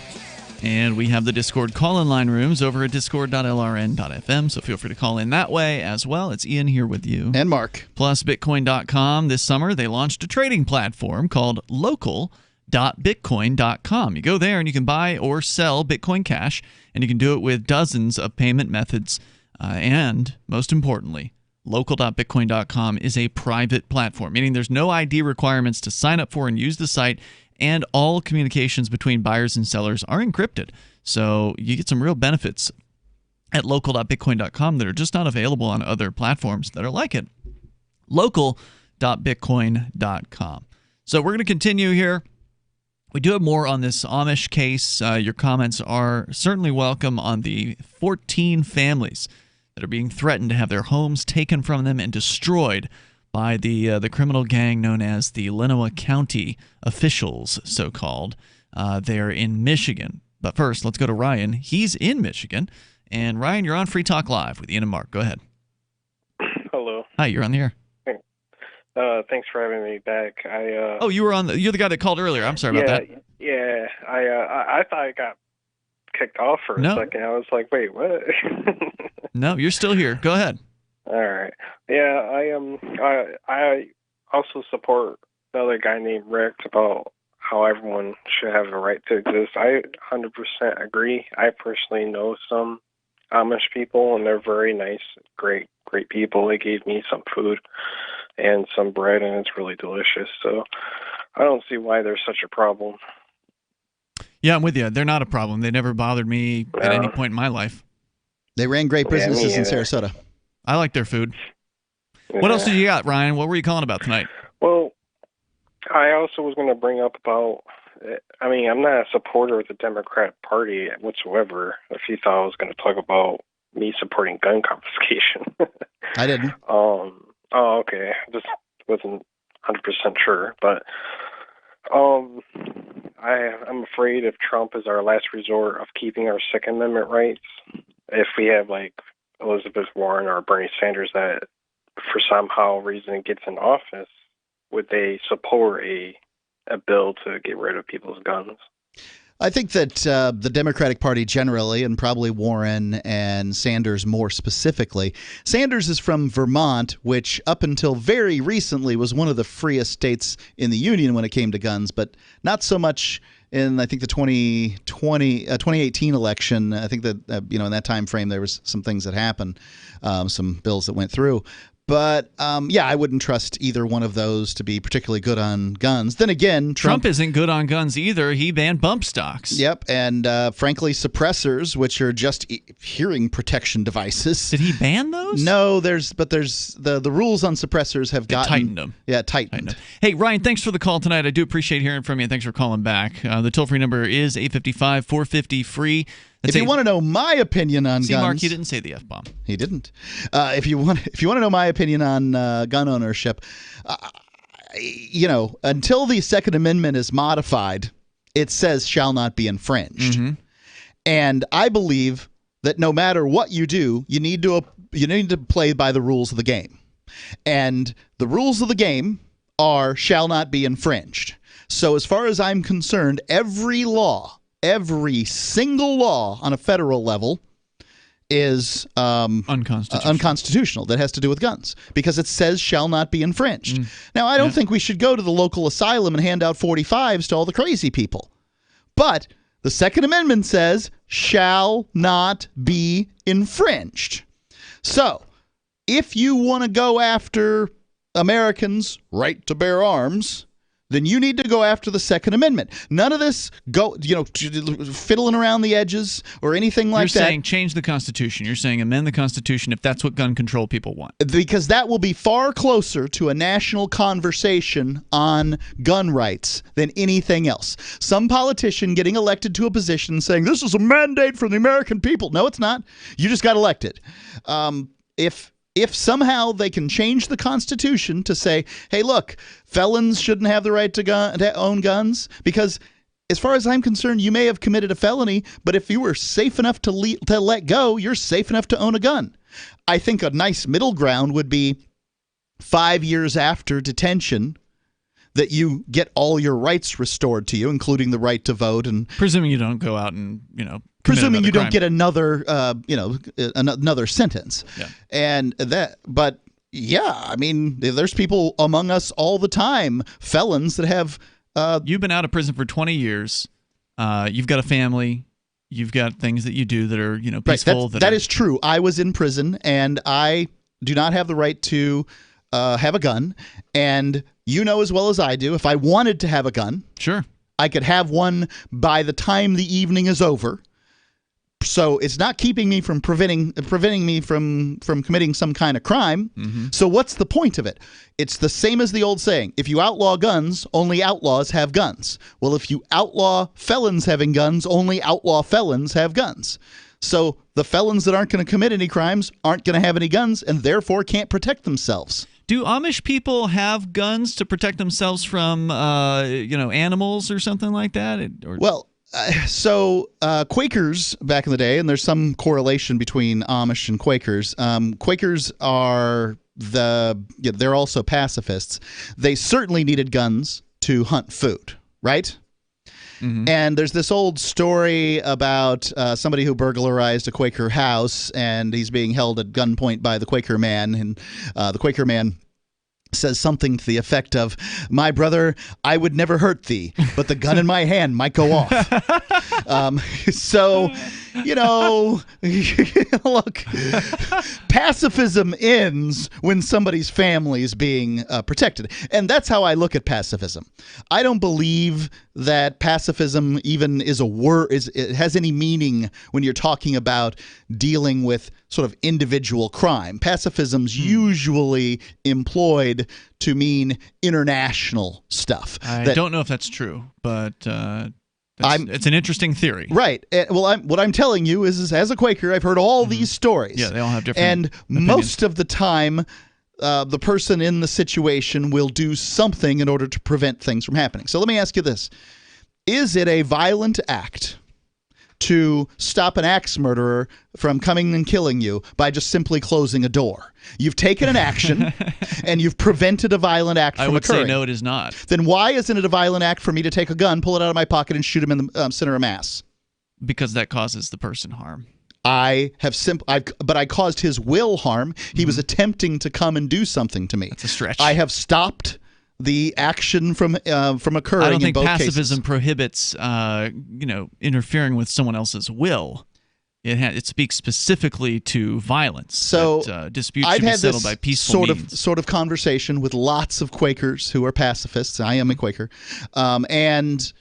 And we have the Discord call-in line rooms over at discord.lrn.fm, so feel free to call in that way as well. It's Ian here with you. And Mark. Plus, Bitcoin.com this summer, they launched a trading platform called local.bitcoin.com. You go there and you can buy or sell Bitcoin Cash, and you can do it with dozens of payment methods. And most importantly, local.bitcoin.com is a private platform, meaning there's no ID requirements to sign up for and use the site, and all communications between buyers and sellers are encrypted. So you get some real benefits at local.bitcoin.com that are just not available on other platforms that are like it. Local.bitcoin.com. So we're going to continue here. We do have more on this Amish case. Your comments are certainly welcome on the 14 families that are being threatened to have their homes taken from them and destroyed by the criminal gang known as the Lenawee County officials, so-called. They're in Michigan. But first, let's go to Ryan. He's in Michigan. And Ryan, you're on Free Talk Live with Ian and Mark. Go ahead. Hello. Hi, you're on the air. Thanks for having me back. Oh, you're the guy that called earlier. I'm sorry about that. Yeah. I thought I got kicked off for a second. I was like, wait, what? No, you're still here. Go ahead. All right. Yeah, I also support the other guy named Rick about how everyone should have a right to exist. I 100% agree. I personally know some Amish people, and they're very nice, great people. They gave me some food and some bread, and it's really delicious. So I don't see why there's such a problem. Yeah, I'm with you. They're not a problem. They never bothered me at any point in my life. They ran great businesses in Sarasota. I like their food. What else did you got, Ryan? What were you calling about tonight? Well, I also was going to bring up about, I'm not a supporter of the Democrat Party whatsoever, if you thought I was going to talk about me supporting gun confiscation. I didn't. Oh, okay. I just wasn't 100% sure. But I'm afraid if Trump is our last resort of keeping our Second Amendment rights, if we have like Elizabeth Warren or Bernie Sanders that for somehow reason gets in office, would they support a bill to get rid of people's guns? I think that the Democratic Party generally, and probably Warren and Sanders more specifically. Sanders is from Vermont, which up until very recently was one of the freest states in the Union when it came to guns, but not so much in, I think, the 2018 election. I think that, in that time frame, there was some things that happened, some bills that went through. But, I wouldn't trust either one of those to be particularly good on guns. Then again, Trump isn't good on guns either. He banned bump stocks. Yep, and frankly, suppressors, which are just hearing protection devices. Did he ban those? No, there's the rules on suppressors have tightened them. Yeah, tightened. Hey, Ryan, thanks for the call tonight. I do appreciate hearing from you, and thanks for calling back. The toll-free number is 855-450-FREE. If you want to know my opinion on guns, Mark, he didn't say the F-bomb. He didn't. If you want to know my opinion on gun ownership, until the Second Amendment is modified, it says shall not be infringed. Mm-hmm. And I believe that no matter what you do, you need to play by the rules of the game. And the rules of the game are shall not be infringed. So as far as I'm concerned, every single law on a federal level is unconstitutional that has to do with guns because it says shall not be infringed. Now, I don't think we should go to the local asylum and hand out 45s to all the crazy people. But the Second Amendment says shall not be infringed. So if you want to go after Americans' right to bear arms, then you need to go after the Second Amendment. None of this fiddling around the edges or anything like that. You're saying change the Constitution. You're saying amend the Constitution if that's what gun control people want. Because that will be far closer to a national conversation on gun rights than anything else. Some politician getting elected to a position saying, this is a mandate for the American people. No, it's not. You just got elected. If somehow they can change the Constitution to say, hey, look, felons shouldn't have the right to own guns, because as far as I'm concerned, you may have committed a felony, but if you were safe enough to let go, you're safe enough to own a gun. I think a nice middle ground would be 5 years after detention that you get all your rights restored to you, including the right to vote, and presuming you don't go out and presuming you crime. don't get another another sentence. Yeah. And that, but yeah, I mean, there's people among us all the time, felons that have. You've been out of prison for 20 years. You've got a family. You've got things that you do that are peaceful. Right. That is true. I was in prison, and I do not have the right to have a gun. And you know as well as I do, if I wanted to have a gun, sure, I could have one by the time the evening is over. So it's not keeping me from preventing me from committing some kind of crime. Mm-hmm. So what's the point of it? It's the same as the old saying: if you outlaw guns, only outlaws have guns. Well, if you outlaw felons having guns, only outlaw felons have guns. So the felons that aren't going to commit any crimes aren't going to have any guns, and therefore can't protect themselves. Do Amish people have guns to protect themselves from animals or something like that? So Quakers back in the day, and there's some correlation between Amish and Quakers. Quakers are they're also pacifists. They certainly needed guns to hunt food, right? Mm-hmm. And there's this old story about somebody who burglarized a Quaker house, and he's being held at gunpoint by the Quaker man, and the Quaker man says something to the effect of, "My brother, I would never hurt thee, but the gun in my hand might go off." Look, pacifism ends when somebody's family is being protected. And that's how I look at pacifism. I don't believe that pacifism even is a word, it has any meaning when you're talking about dealing with sort of individual crime. Pacifism's usually employed to mean international stuff. I don't know if that's true, but it's an interesting theory. Right. What I'm telling you is as a Quaker, I've heard all these stories. Yeah, they all have different And opinions. Most of the time, the person in the situation will do something in order to prevent things from happening. So let me ask you this. Is it a violent act to stop an axe murderer from coming and killing you by just simply closing a door? You've taken an action and you've prevented a violent act from occurring. I would say no, it is not. Then why isn't it a violent act for me to take a gun, pull it out of my pocket, and shoot him in the center of mass? Because that causes the person harm. But I caused his will harm. He was attempting to come and do something to me. That's a stretch. I have stopped the action from occurring. I don't think in both pacifism cases. prohibits interfering with someone else's will. It speaks specifically to violence. So that, disputes I've should be had settled this by peaceful means. sort of conversation with lots of Quakers who are pacifists. I am a Quaker, and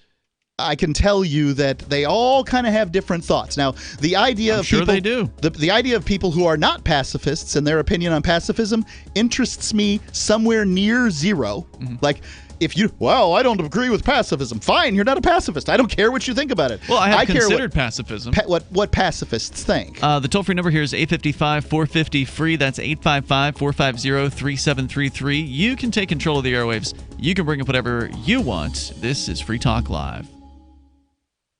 I can tell you that they all kind of have different thoughts. Now, the idea I'm of sure people, they do. The idea of people who are not pacifists and their opinion on pacifism interests me somewhere near zero. Mm-hmm. Like, I don't agree with pacifism. Fine, you're not a pacifist. I don't care what you think about it. Well, I have care considered pacifism. What pacifists think. The toll-free number here is 855-450-FREE. That's 855-450-3733. You can take control of the airwaves. You can bring up whatever you want. This is Free Talk Live.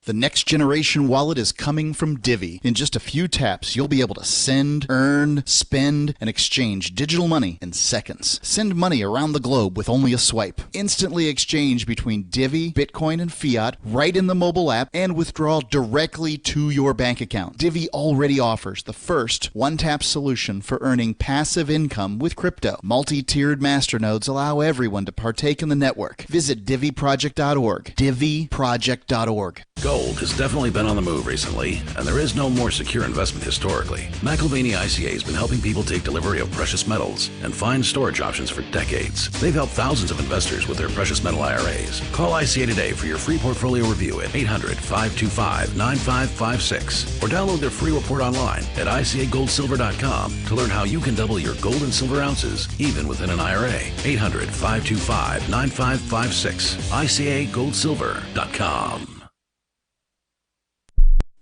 The next generation wallet is coming from Divvy. In just a few taps, you'll be able to send, earn, spend, and exchange digital money in seconds. Send money around the globe with only a swipe. Instantly exchange between Divvy, Bitcoin, and fiat right in the mobile app and withdraw directly to your bank account. Divvy already offers the first one-tap solution for earning passive income with crypto. Multi-tiered masternodes allow everyone to partake in the network. Visit DivvyProject.org. DivvyProject.org. Gold has definitely been on the move recently, and there is no more secure investment historically. McIlvaney ICA has been helping people take delivery of precious metals and find storage options for decades. They've helped thousands of investors with their precious metal IRAs. Call ICA today for your free portfolio review at 800-525-9556 or download their free report online at ICAGoldSilver.com to learn how you can double your gold and silver ounces even within an IRA. 800-525-9556. ICAGoldSilver.com.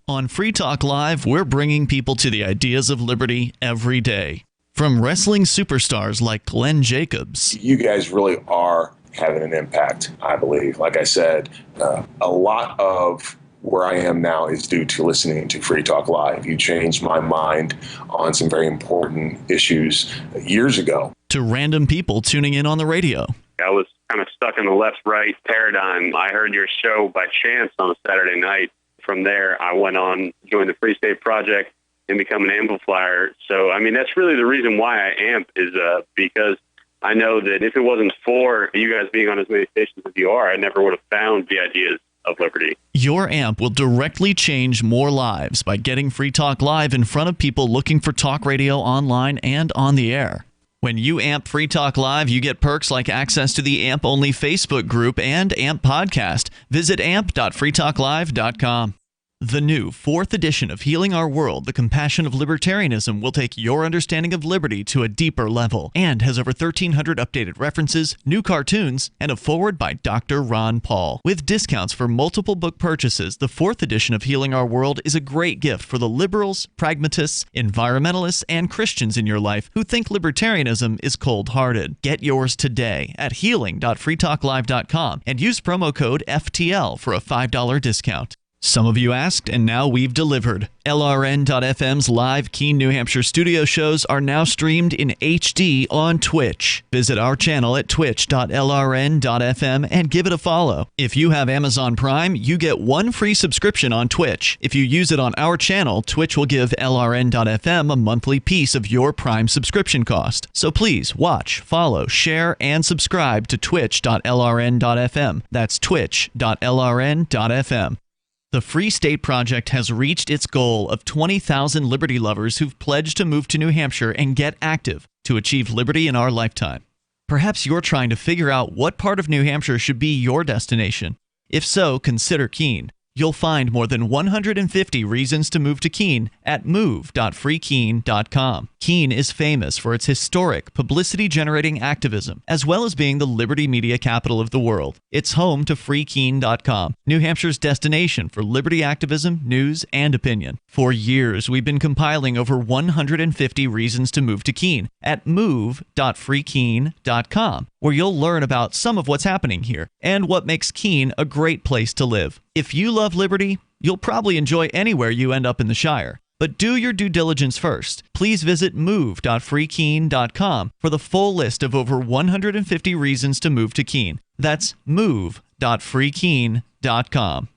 On Free Talk Live, we're bringing people to the ideas of liberty every day. From wrestling superstars like Glenn Jacobs. You guys really are having an impact, I believe. Like I said, a lot of where I am now is due to listening to Free Talk Live. You changed my mind on some very important issues years ago. To random people tuning in on the radio. I was kind of stuck in the left-right paradigm. I heard your show by chance on a Saturday night. From there, I went on, joined the Free State Project, and become an amplifier. So, I mean, that's really the reason why I amp is because I know that if it wasn't for you guys being on as many stations as you are, I never would have found the ideas of liberty. Your amp will directly change more lives by getting Free Talk Live in front of people looking for talk radio online and on the air. When you amp Free Talk Live, you get perks like access to the AMP-only Facebook group and AMP podcast. Visit amp.freetalklive.com. The new 4th edition of Healing Our World, The Compassion of Libertarianism, will take your understanding of liberty to a deeper level and has over 1,300 updated references, new cartoons, and a foreword by Dr. Ron Paul. With discounts for multiple book purchases, the 4th edition of Healing Our World is a great gift for the liberals, pragmatists, environmentalists, and Christians in your life who think libertarianism is cold-hearted. Get yours today at healing.freetalklive.com and use promo code FTL for a $5 discount. Some of you asked, and now we've delivered. LRN.FM's live Keene, New Hampshire studio shows are now streamed in HD on Twitch. Visit our channel at twitch.lrn.fm and give it a follow. If you have Amazon Prime, you get 1 free subscription on Twitch. If you use it on our channel, Twitch will give LRN.FM a monthly piece of your Prime subscription cost. So please watch, follow, share, and subscribe to twitch.lrn.fm. That's twitch.lrn.fm. The Free State Project has reached its goal of 20,000 liberty lovers who've pledged to move to New Hampshire and get active to achieve liberty in our lifetime. Perhaps you're trying to figure out what part of New Hampshire should be your destination. If so, consider Keene. You'll find more than 150 reasons to move to Keene at move.freekeene.com. Keene is famous for its historic, publicity-generating activism, as well as being the liberty media capital of the world. It's home to freekeene.com, New Hampshire's destination for liberty activism, news, and opinion. For years, we've been compiling over 150 reasons to move to Keene at move.freekeene.com, where you'll learn about some of what's happening here and what makes Keene a great place to live. If you love liberty, you'll probably enjoy anywhere you end up in the Shire. But do your due diligence first. Please visit move.freekeene.com for the full list of over 150 reasons to move to Keene. That's move.freekeene.com.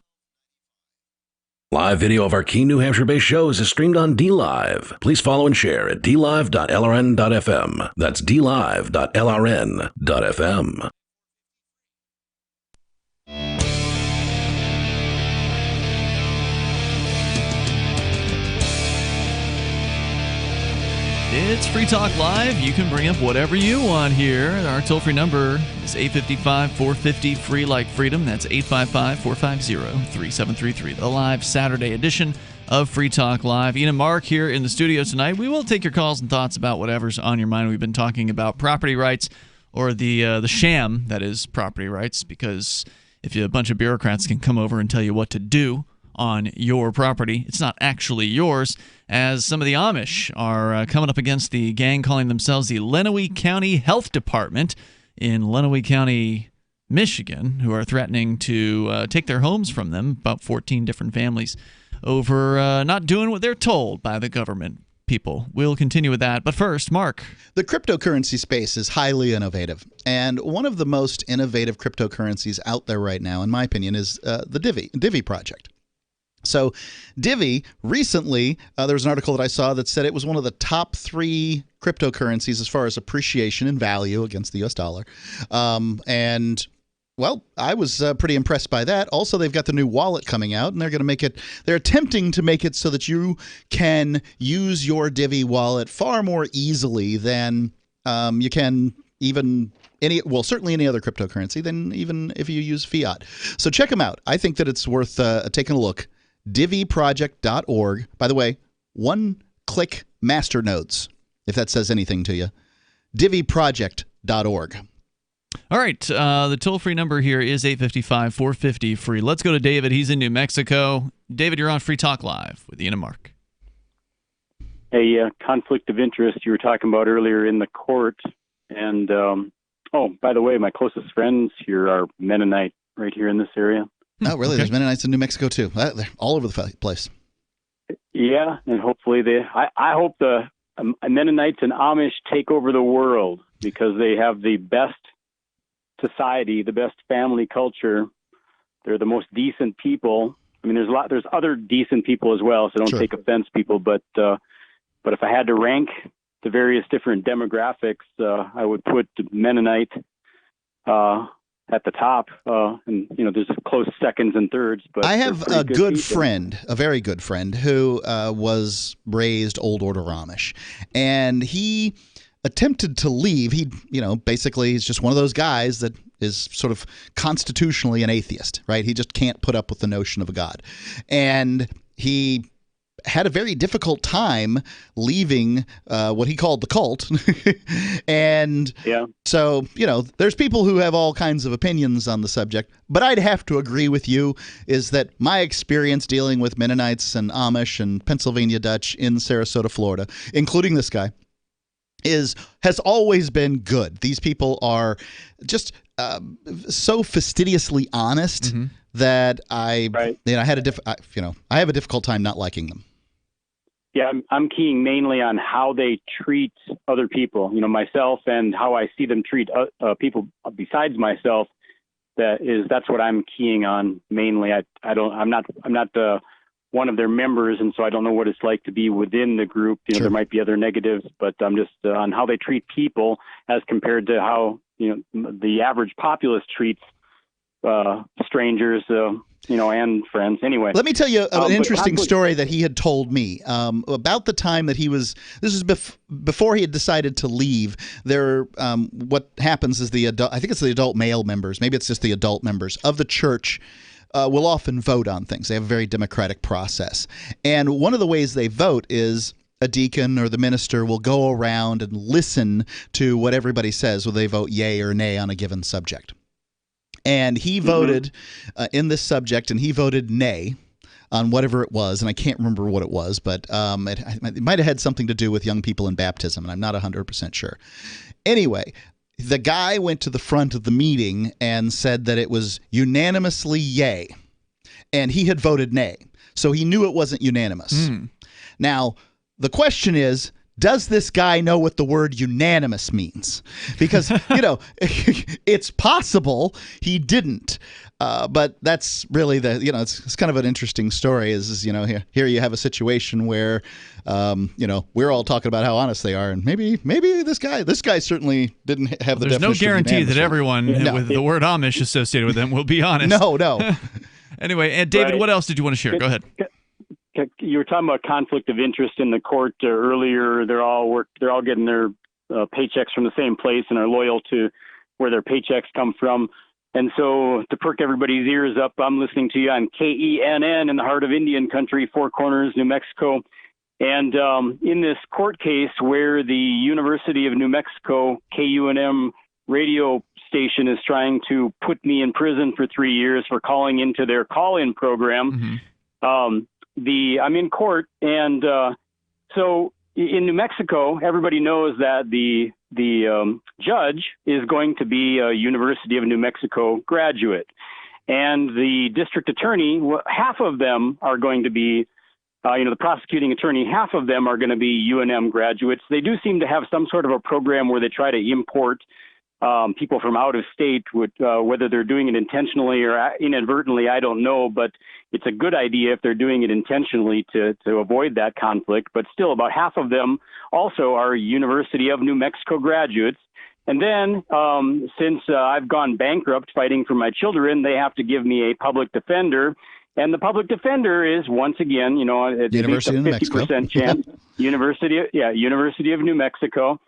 Live video of our Keene, New Hampshire-based shows is streamed on DLive. Please follow and share at dlive.lrn.fm. That's dlive.lrn.fm. It's Free Talk Live. You can bring up whatever you want here. Our toll-free number is 855-450-FREE like freedom. That's 855-450-3733. The live Saturday edition of Free Talk Live. Ian and Mark here in the studio tonight. We will take your calls and thoughts about whatever's on your mind. We've been talking about property rights, or the sham that is property rights, because if a bunch of bureaucrats can come over and tell you what to do on your property, it's not actually yours, as some of the Amish are coming up against the gang calling themselves the Lenawee County Health Department in Lenawee County, Michigan, who are threatening to take their homes from them, about 14 different families, over not doing what they're told by the government. People. We'll continue with that. But first, Mark. The cryptocurrency space is highly innovative. And one of the most innovative cryptocurrencies out there right now, in my opinion, is the Divi project. So Divi, recently, there was an article that I saw that said it was one of the top 3 cryptocurrencies as far as appreciation and value against the U.S. dollar. Well, I was pretty impressed by that. Also, they've got the new wallet coming out, and they're going to make it – they're attempting to make it so that you can use your Divi wallet far more easily than you can even certainly any other cryptocurrency than even if you use fiat. So check them out. I think that it's worth taking a look. DiviProject.org. By the way, one-click masternodes, if that says anything to you. DiviProject.org. All right. The toll-free number here is 855-450-FREE. Let's go to David. He's in New Mexico. David, you're on Free Talk Live with Ian and Mark. Hey, conflict of interest you were talking about earlier in the court. And, by the way, my closest friends here are Mennonite right here in this area. Oh, really? There's Mennonites in New Mexico too. They're all over the place. Yeah, and hopefully I hope the Mennonites and Amish take over the world because they have the best society, the best family culture. They're the most decent people. I mean, there's other decent people as well, so don't take offense, people. But if I had to rank the various different demographics, I would put Mennonite at the top, and there's close seconds and thirds. But I have a good people. friend, a very good friend, who was raised Old Order Amish, and he attempted to leave. He, basically he's just one of those guys that is sort of constitutionally an atheist, right? He just can't put up with the notion of a God, and he had a very difficult time leaving what he called the cult. And so, there's people who have all kinds of opinions on the subject, but I'd have to agree with you is that my experience dealing with Mennonites and Amish and Pennsylvania Dutch in Sarasota, Florida, including this guy, has always been good. These people are just so fastidiously honest that I have a difficult time not liking them. Yeah, I'm keying mainly on how they treat other people, myself, and how I see them treat people besides myself. That's what I'm keying on mainly. I'm not one of their members, and so I don't know what it's like to be within the group. There might be other negatives, but I'm just on how they treat people as compared to how the average populace treats strangers. And friends. Anyway, let me tell you an interesting story that he had told me about the time that this is before he had decided to leave. What happens is I think it's the adult male members, maybe it's just the adult members of the church will often vote on things. They have a very democratic process. And one of the ways they vote is a deacon or the minister will go around and listen to what everybody says, whether they vote yay or nay on a given subject. And he voted in this subject, and he voted nay on whatever it was, and I can't remember what it was, but it might have had something to do with young people in baptism, and I'm not 100% sure. Anyway, the guy went to the front of the meeting and said that it was unanimously yay, and he had voted nay, so he knew it wasn't unanimous. Now, the question is, does this guy know what the word unanimous means? Because, it's possible he didn't. But that's really it's kind of an interesting story here you have a situation where, we're all talking about how honest they are. And maybe this guy certainly didn't have the definition. There's no guarantee that everyone with the word Amish associated with them will be honest. No. Anyway, and David, what else did you want to share? Go ahead. You were talking about conflict of interest in the court earlier. They're all getting their paychecks from the same place and are loyal to where their paychecks come from. And so to perk everybody's ears up, I'm listening to you on KENN in the heart of Indian country, Four Corners, New Mexico. And in this court case where the University of New Mexico KUNM radio station is trying to put me in prison for 3 years for calling into their call-in program, I'm in court, and so in New Mexico, everybody knows that the judge is going to be a University of New Mexico graduate, and the district attorney, half of them are going to be, the prosecuting attorney, half of them are going to be UNM graduates. They do seem to have some sort of a program where they try to import people from out of state, whether they're doing it intentionally or inadvertently, I don't know, but it's a good idea if they're doing it intentionally to avoid that conflict. But still, about half of them also are University of New Mexico graduates. And then since I've gone bankrupt fighting for my children, they have to give me a public defender. And the public defender is, once again, at least a 50% chance, University of New Mexico.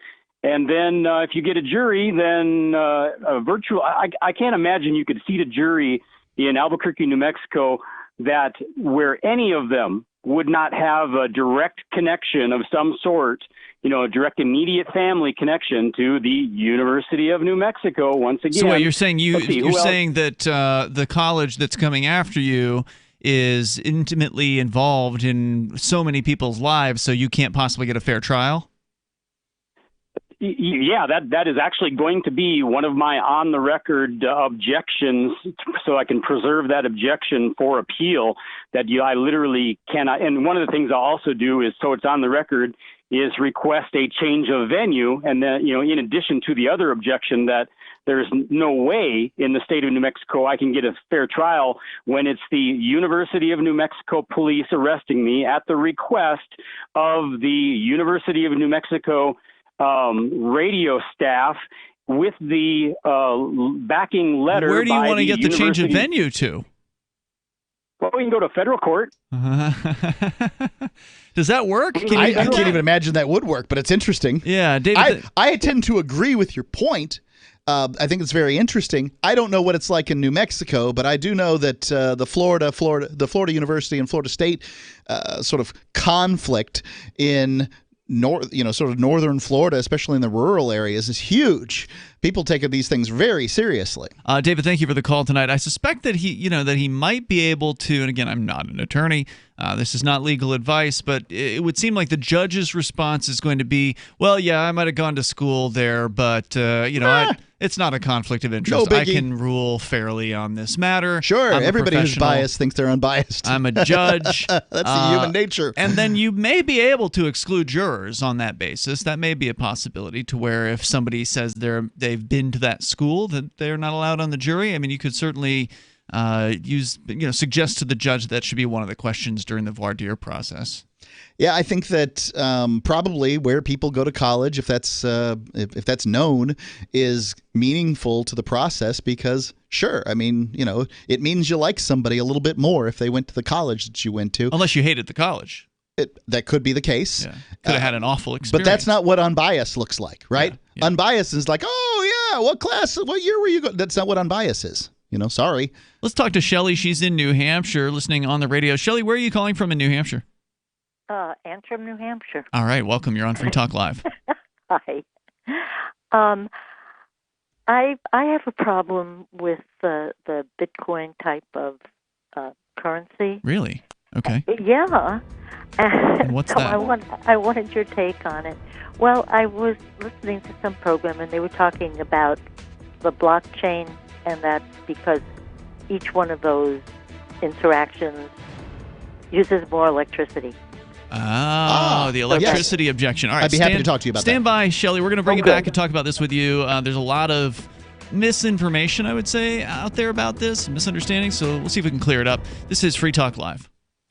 And then if you get a jury, then I can't imagine you could seat a jury in Albuquerque, New Mexico, where any of them would not have a direct connection of some sort, a direct immediate family connection to the University of New Mexico. Once again. So what you're saying, you're saying that the college that's coming after you is intimately involved in so many people's lives, so you can't possibly get a fair trial? Yeah, that is actually going to be one of my on-the-record objections, so I can preserve that objection for appeal, that I literally cannot. And one of the things I'll also do is, so it's on the record, is request a change of venue. And then, in addition to the other objection that there's no way in the state of New Mexico I can get a fair trial when it's the University of New Mexico police arresting me at the request of the University of New Mexico radio staff with the backing letter. Where do you want to get the change of university venue to? Well, we can go to federal court. Does that work? I can't even imagine that would work, but it's interesting. Yeah, David. I tend to agree with your point. I think it's very interesting. I don't know what it's like in New Mexico, but I do know that the Florida University and Florida State sort of conflict in sort of northern Florida, especially in the rural areas, is huge. People take these things very seriously. David, thank you for the call tonight. I suspect that he might be able to, and again, I'm not an attorney. This is not legal advice, but it would seem like the judge's response is going to be, well, yeah, I might have gone to school there, but it's not a conflict of interest. No I biggie. can rule fairly on this matter. Sure, I'm a everybody who's professional. biased thinks they're unbiased. I'm a judge. That's the human nature. And then you may be able to exclude jurors on that basis. That may be a possibility, to where if somebody says they've been to that school, that they're not allowed on the jury. I mean, you could certainly suggest to the judge that should be one of the questions during the voir dire process. Yeah, I think that probably where people go to college, if that's known, is meaningful to the process because, sure, I mean, it means you like somebody a little bit more if they went to the college that you went to. Unless you hated the college. That could be the case. Yeah. Could have had an awful experience. But that's not what unbiased looks like, right? Yeah. Unbiased is like, oh, yeah, what year were you going? That's not what unbiased is. Sorry. Let's talk to Shelley. She's in New Hampshire listening on the radio. Shelley, where are you calling from in New Hampshire? Antrim, New Hampshire. All right, welcome. You're on Free Talk Live. Hi. I have a problem with the Bitcoin type of currency. Really? Okay. Yeah. And what's so that? I wanted your take on it. Well, I was listening to some program and they were talking about the blockchain, and that because each one of those interactions uses more electricity. Oh, the electricity objection. All right, I'd be happy to talk to you about that. Stand by, Shelley. We're going to bring you back and talk about this with you. There's a lot of misinformation, I would say, out there about this, misunderstanding, so we'll see if we can clear it up. This is Free Talk Live.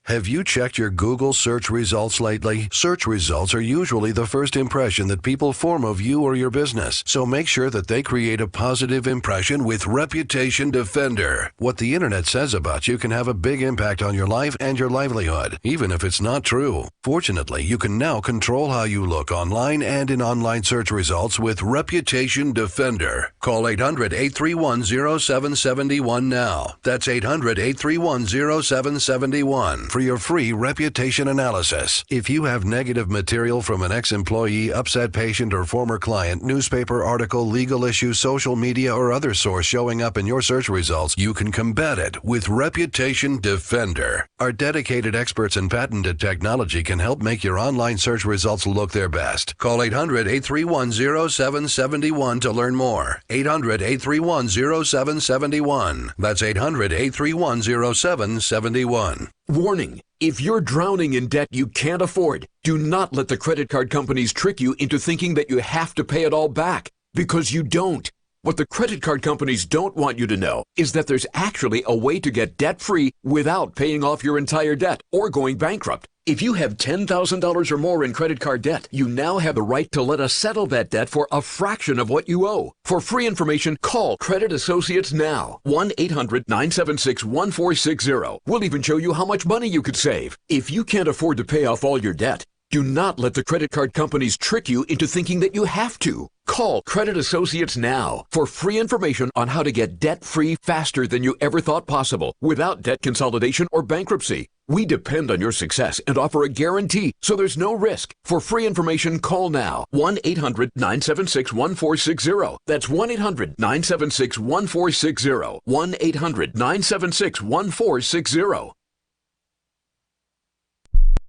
Have you checked your Google search results lately? Search results are usually the first impression that people form of you or your business, so make sure that they create a positive impression with Reputation Defender. What the internet says about you can have a big impact on your life and your livelihood, even if it's not true. Fortunately, you can now control how you look online and in online search results with Reputation Defender. Call 800-831-0771 now. That's 800-831-0771. For your free reputation analysis. If you have negative material from an ex-employee, upset patient, or former client, newspaper article, legal issue, social media, or other source showing up in your search results, you can combat it with Reputation Defender. Our dedicated experts in patented technology can help make your online search results look their best. Call 800-831-0771 to learn more. 800-831-0771. That's 800-831-0771. Warning, if you're drowning in debt you can't afford, do not let the credit card companies trick you into thinking that you have to pay it all back, because you don't. What the credit card companies don't want you to know is that there's actually a way to get debt-free without paying off your entire debt or going bankrupt. If you have $10,000 or more in credit card debt, you now have the right to let us settle that debt for a fraction of what you owe. For free information, call Credit Associates now. 1-800-976-1460. We'll even show you how much money you could save. If you can't afford to pay off all your debt, do not let the credit card companies trick you into thinking that you have to. Call Credit Associates now for free information on how to get debt-free faster than you ever thought possible without debt consolidation or bankruptcy. We depend on your success and offer a guarantee, so there's no risk. For free information, call now. 1-800-976-1460. That's 1-800-976-1460. 1-800-976-1460.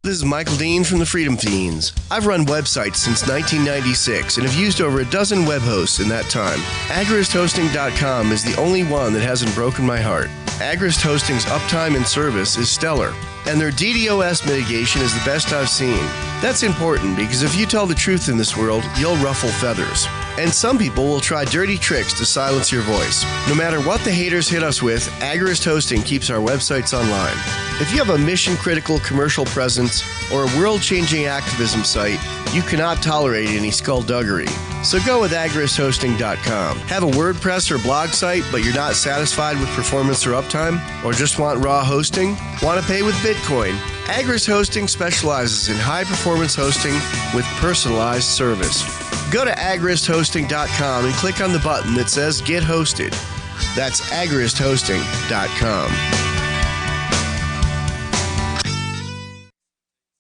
This is Michael Dean from the Freedom Fiends. I've run websites since 1996 and have used over a dozen web hosts in that time. AgristHosting.com is the only one that hasn't broken my heart. Agrist Hosting's uptime and service is stellar, and their DDoS mitigation is the best I've seen. That's important because if you tell the truth in this world, you'll ruffle feathers. And some people will try dirty tricks to silence your voice. No matter what the haters hit us with, Agrist Hosting keeps our websites online. If you have a mission-critical commercial presence or a world-changing activism site, you cannot tolerate any skullduggery. So go with agristhosting.com. Have a WordPress or blog site, but you're not satisfied with performance or uptime? Or just want raw hosting? Want to pay with Bitcoin? Agrist Hosting specializes in high-performance hosting with personalized service. Go to agristhosting.com and click on the button that says Get Hosted. That's agristhosting.com.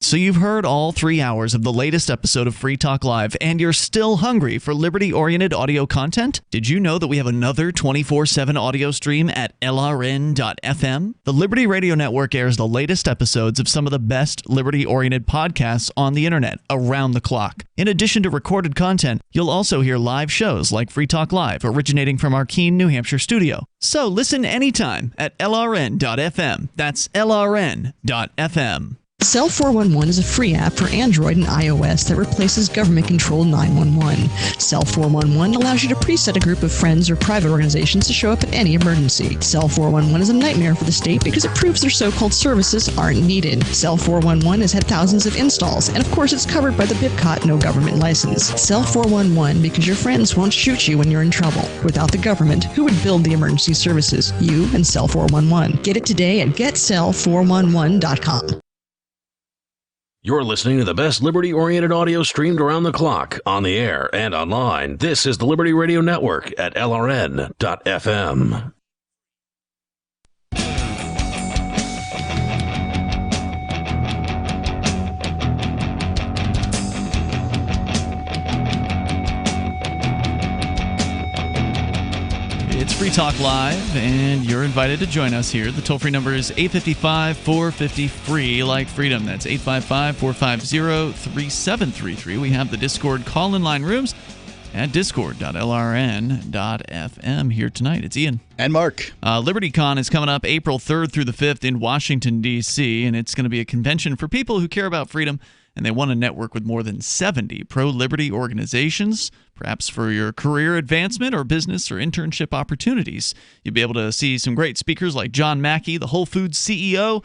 So you've heard all 3 hours of the latest episode of Free Talk Live, and you're still hungry for liberty-oriented audio content? Did you know that we have another 24/7 audio stream at LRN.FM? The Liberty Radio Network airs the latest episodes of some of the best liberty-oriented podcasts on the internet around the clock. In addition to recorded content, you'll also hear live shows like Free Talk Live, originating from our Keene, New Hampshire studio. So listen anytime at LRN.FM. That's LRN.FM. Cell 411 is a free app for Android and iOS that replaces government-controlled 911. Cell 411 allows you to preset a group of friends or private organizations to show up at any emergency. Cell 411 is a nightmare for the state because it proves their so-called services aren't needed. Cell 411 has had thousands of installs, and of course it's covered by the BIPCOT no government license. Cell 411 because your friends won't shoot you when you're in trouble. Without the government, who would build the emergency services? You and Cell 411. Get it today at getcell411.com. You're listening to the best liberty-oriented audio streamed around the clock, on the air and online. This is the Liberty Radio Network at LRN.FM. It's Free Talk Live, and you're invited to join us here. The toll-free number is 855-450-FREE, like freedom. That's 855-450-3733. We have the Discord call-in line rooms at discord.lrn.fm here tonight. It's Ian. And Mark. LibertyCon is coming up April 3rd through the 5th in Washington, D.C., and it's going to be a convention for people who care about freedom, and they want to network with more than 70 pro-liberty organizations, perhaps for your career advancement or business or internship opportunities. You'll be able to see some great speakers like John Mackey, the Whole Foods CEO.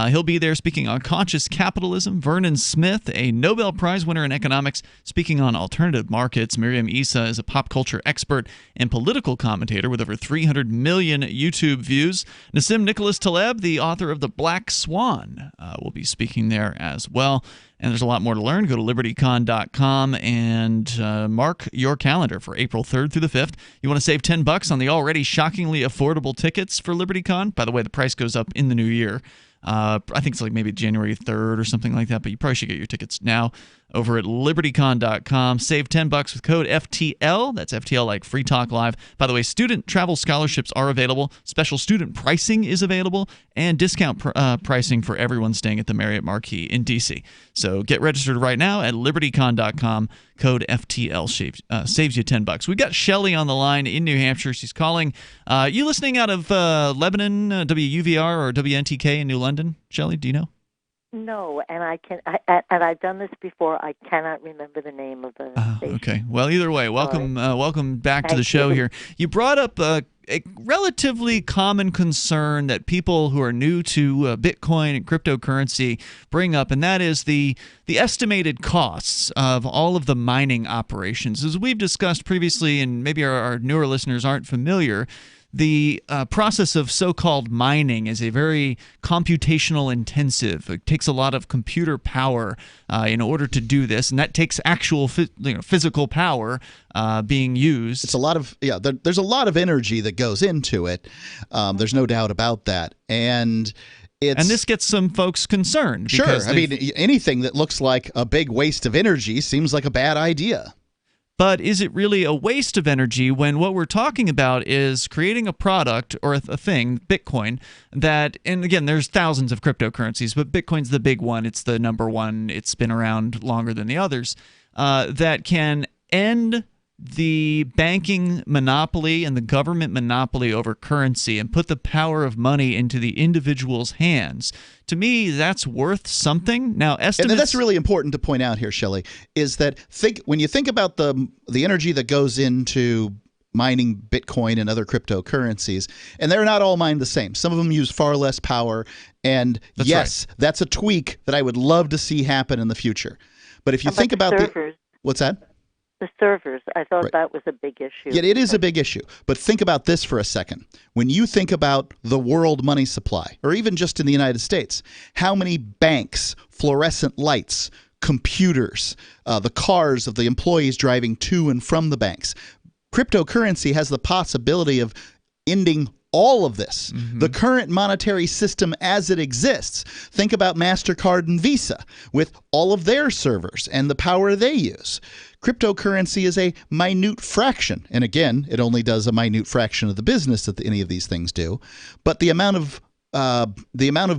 He'll be there speaking on conscious capitalism. Vernon Smith, a Nobel Prize winner in economics, speaking on alternative markets. Miriam Issa is a pop culture expert and political commentator with over 300 million YouTube views. Nassim Nicholas Taleb, the author of The Black Swan, will be speaking there as well. And there's a lot more to learn. Go to libertycon.com and mark your calendar for April 3rd through the 5th. You want to save $10 on the already shockingly affordable tickets for LibertyCon? By the way, the price goes up in the new year. I think it's like maybe January 3rd or something like that, but you probably should get your tickets now over at libertycon.com. Save $10 with code FTL. That's FTL like Free Talk Live. By the way, student travel scholarships are available. Special student pricing is available, and discount pricing for everyone staying at the Marriott Marquis in D.C. So get registered right now at libertycon.com. Code FTL saves you $10. We've got Shelly on the line in New Hampshire. She's calling. You listening out of Lebanon, WUVR or WNTK in New London? Shelly, do you know? No, and I've done this before. I cannot remember the name of the station. Okay. Well, either way, welcome back to the show here. You brought up a relatively common concern that people who are new to Bitcoin and cryptocurrency bring up, and that is the estimated costs of all of the mining operations. As we've discussed previously, and maybe our newer listeners aren't familiar, the process of so-called mining is a very computational intensive. It takes a lot of computer power in order to do this, and that takes actual physical power being used. It's a lot of there's a lot of energy that goes into it. There's no doubt about that, and this gets some folks concerned. Sure, I mean anything that looks like a big waste of energy seems like a bad idea. But is it really a waste of energy when what we're talking about is creating a product or a thing, Bitcoin, that, and again, there's thousands of cryptocurrencies, but Bitcoin's the big one. It's the number one. It's been around longer than the others, that can end the banking monopoly and the government monopoly over currency and put the power of money into the individual's hands. To me, that's worth something. Now, estimates... And that's really important to point out here, Shelley, is that when you think about the energy that goes into mining Bitcoin and other cryptocurrencies, and they're not all mined the same. Some of them use far less power, and that's a tweak that I would love to see happen in the future. But if you think about servers? What's that? The servers. I thought that was a big issue. Yeah, it is a big issue. But think about this for a second. When you think about the world money supply, or even just in the United States, how many banks, fluorescent lights, computers, the cars of the employees driving to and from the banks. Cryptocurrency has the possibility of ending all of this. The current monetary system as it exists. Think about MasterCard and Visa with all of their servers and the power they use. Cryptocurrency is a minute fraction. And again, it only does a minute fraction of the business that any of these things do. But the amount of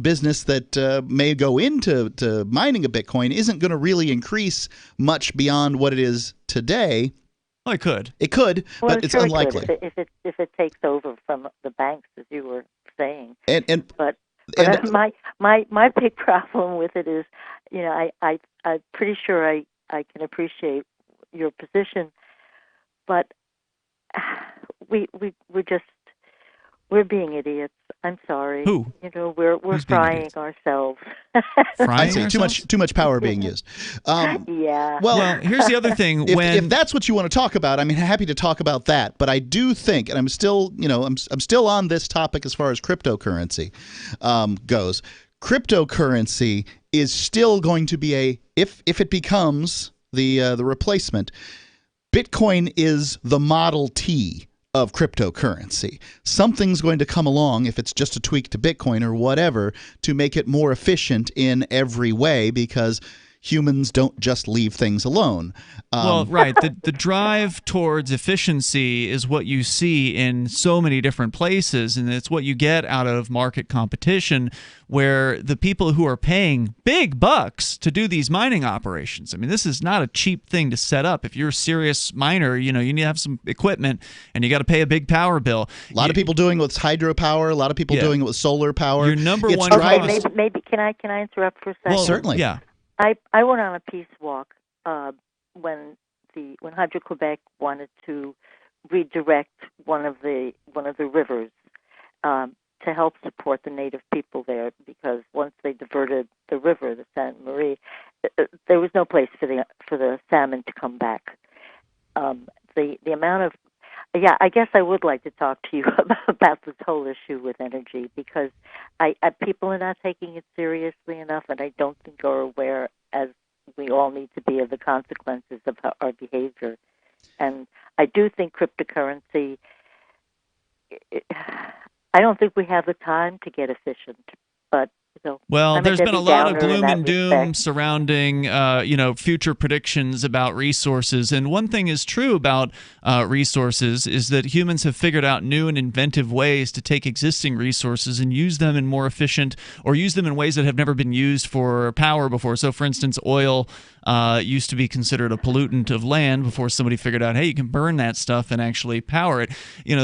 business that may go into mining a Bitcoin isn't going to really increase much beyond what it is today. Well, it could. It could, well, but it's sure unlikely. If it takes over from the banks, as you were saying. But my big problem with it is, you know, I'm pretty sure I can appreciate your position, but we're being idiots. I'm sorry. Who? You know, we're frying ourselves. I see too much power being used. Yeah. Well, here's the other thing. If that's what you want to talk about, I mean, happy to talk about that. But I do think, and I'm still on this topic as far as cryptocurrency goes. Cryptocurrency is still going to be if it becomes the replacement. Bitcoin is the Model T of cryptocurrency. Something's going to come along, if it's just a tweak to Bitcoin or whatever, to make it more efficient in every way, because humans don't just leave things alone. Well, right. The drive towards efficiency is what you see in so many different places, and it's what you get out of market competition, where the people who are paying big bucks to do these mining operations. I mean, this is not a cheap thing to set up. If you're a serious miner, you need to have some equipment, and you got to pay a big power bill. A lot of people doing it with hydropower. A lot of people doing it with solar power. Your number one cost. Maybe can I interrupt for a second? Well, certainly. Yeah. I went on a peace walk when Hydro-Quebec wanted to redirect one of the rivers to help support the native people there, because once they diverted the river, the Sainte Marie, there was no place for the salmon to come back. The amount of I guess I would like to talk to you about this whole issue with energy, because people are not taking it seriously enough, and I don't think are aware, as we all need to be, of the consequences of our behavior. And I do think cryptocurrency, I don't think we have the time to get efficient, but well, there's been a lot of gloom and doom surrounding, future predictions about resources. And one thing is true about resources is that humans have figured out new and inventive ways to take existing resources and use them in more efficient, or use them in ways that have never been used for power before. So, for instance, oil used to be considered a pollutant of land before somebody figured out, hey, you can burn that stuff and actually power it.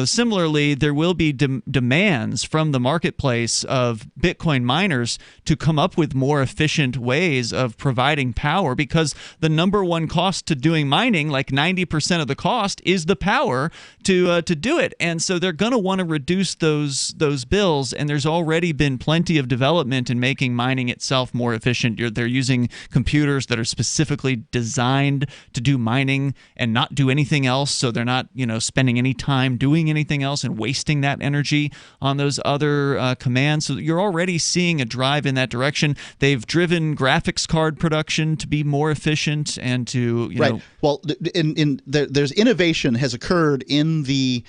Similarly, there will be demands from the marketplace of Bitcoin miners to come up with more efficient ways of providing power, because the number one cost to doing mining, like 90% of the cost, is the power to do it. And so they're going to want to reduce those bills, and there's already been plenty of development in making mining itself more efficient. They're using computers that are specifically designed to do mining and not do anything else, so they're not spending any time doing anything else and wasting that energy on those other commands. So you're already seeing a drive in that direction. They've driven graphics card production to be more efficient and to right. Well, there's innovation has occurred in the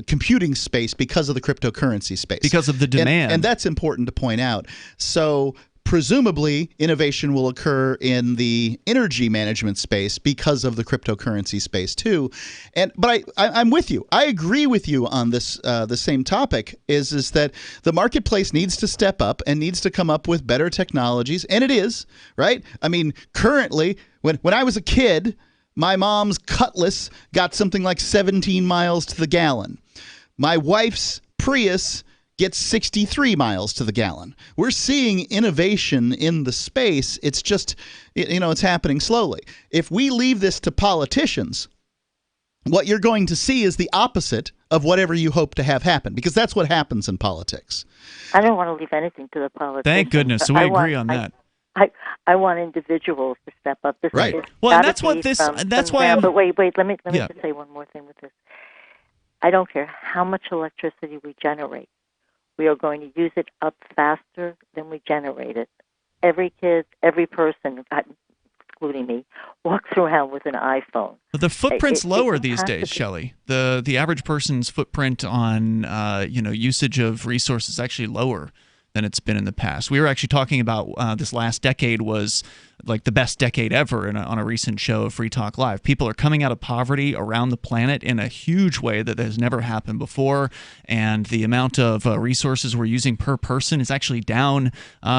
computing space because of the cryptocurrency space, because of the demand, and that's important to point out. So presumably innovation will occur in the energy management space because of the cryptocurrency space too. But I'm with you. I agree with you on this. The same topic is that the marketplace needs to step up and needs to come up with better technologies, and it is, right? I mean, currently, when I was a kid, my mom's Cutlass got something like 17 miles to the gallon. My wife's Prius gets 63 miles to the gallon. We're seeing innovation in the space. It's just, it's happening slowly. If we leave this to politicians, what you're going to see is the opposite of whatever you hope to have happen, because that's what happens in politics. I don't want to leave anything to the politicians. Thank goodness. So we agree on that. I want individuals to step up. This right. Well, and that's what this. That's why I'm. But wait. Let me just say one more thing with this. I don't care how much electricity we generate. We are going to use it up faster than we generate it. Every kid, every person, including me, walks around with an iPhone. But the footprint's lower these days, Shelley. The average person's footprint on usage of resources is actually lower than it's been in the past. We were actually talking about this last decade was like the best decade ever on a recent show of Free Talk Live. People are coming out of poverty around the planet in a huge way that has never happened before, and the amount of resources we're using per person is actually down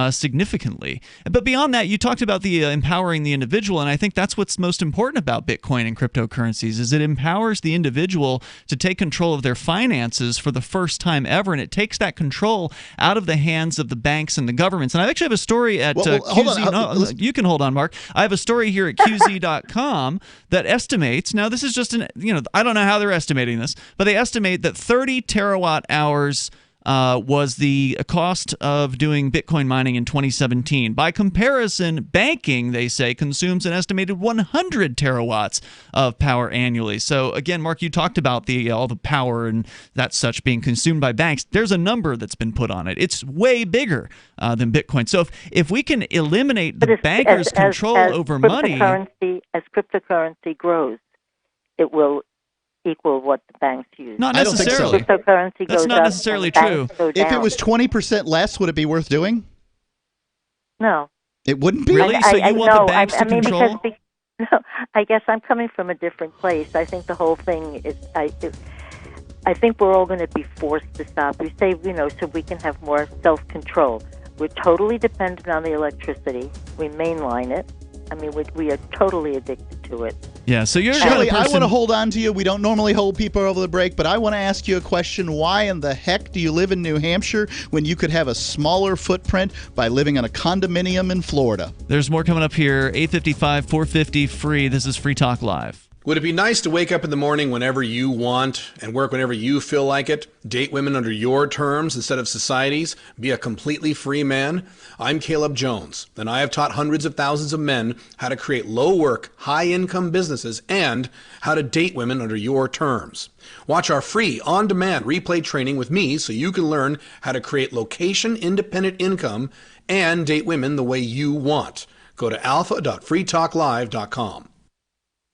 significantly. But beyond that, you talked about the empowering the individual, and I think that's what's most important about Bitcoin and cryptocurrencies is it empowers the individual to take control of their finances for the first time ever, and it takes that control out of the hands of the banks and the governments. And I actually have a story at QZ. You can hold on, Mark. I have a story here at QZ.com that estimates, now this is just I don't know how they're estimating this, but they estimate that 30 terawatt hours was the cost of doing Bitcoin mining in 2017. By comparison, banking, they say, consumes an estimated 100 terawatts of power annually. So again, Mark, you talked about all the power and that such being consumed by banks. There's a number that's been put on it. It's way bigger than Bitcoin. So if we can eliminate the bankers' control over money, as cryptocurrency grows, it will equal what the banks use. Not necessarily. Cryptocurrency That's goes not up necessarily and true. If it was 20% less, would it be worth doing? No. It wouldn't be? Really? So you want the banks to control? No, I guess I'm coming from a different place. I think the whole thing is, I think we're all going to be forced to stop. We say, so we can have more self-control. We're totally dependent on the electricity. We mainline it. I mean, we are totally addicted to it. Yeah, so you're Shelley, I want to hold on to you. We don't normally hold people over the break, but I want to ask you a question. Why in the heck do you live in New Hampshire when you could have a smaller footprint by living on a condominium in Florida? There's more coming up here. 855 450 free. This is Free Talk Live. Would it be nice to wake up in the morning whenever you want and work whenever you feel like it? Date women under your terms instead of society's? Be a completely free man? I'm Caleb Jones, and I have taught hundreds of thousands of men how to create low-work, high-income businesses and how to date women under your terms. Watch our free, on-demand replay training with me so you can learn how to create location-independent income and date women the way you want. Go to alpha.freetalklive.com.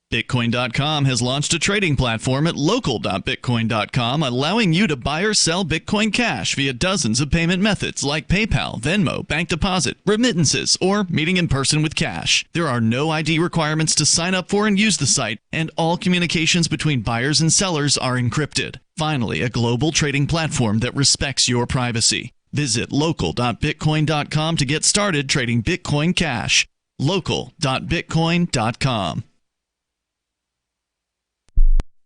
Bitcoin.com has launched a trading platform at local.bitcoin.com, allowing you to buy or sell Bitcoin Cash via dozens of payment methods like PayPal, Venmo, bank deposit, remittances, or meeting in person with cash. There are no ID requirements to sign up for and use the site, and all communications between buyers and sellers are encrypted. Finally, a global trading platform that respects your privacy. Visit local.bitcoin.com to get started trading Bitcoin Cash. local.bitcoin.com.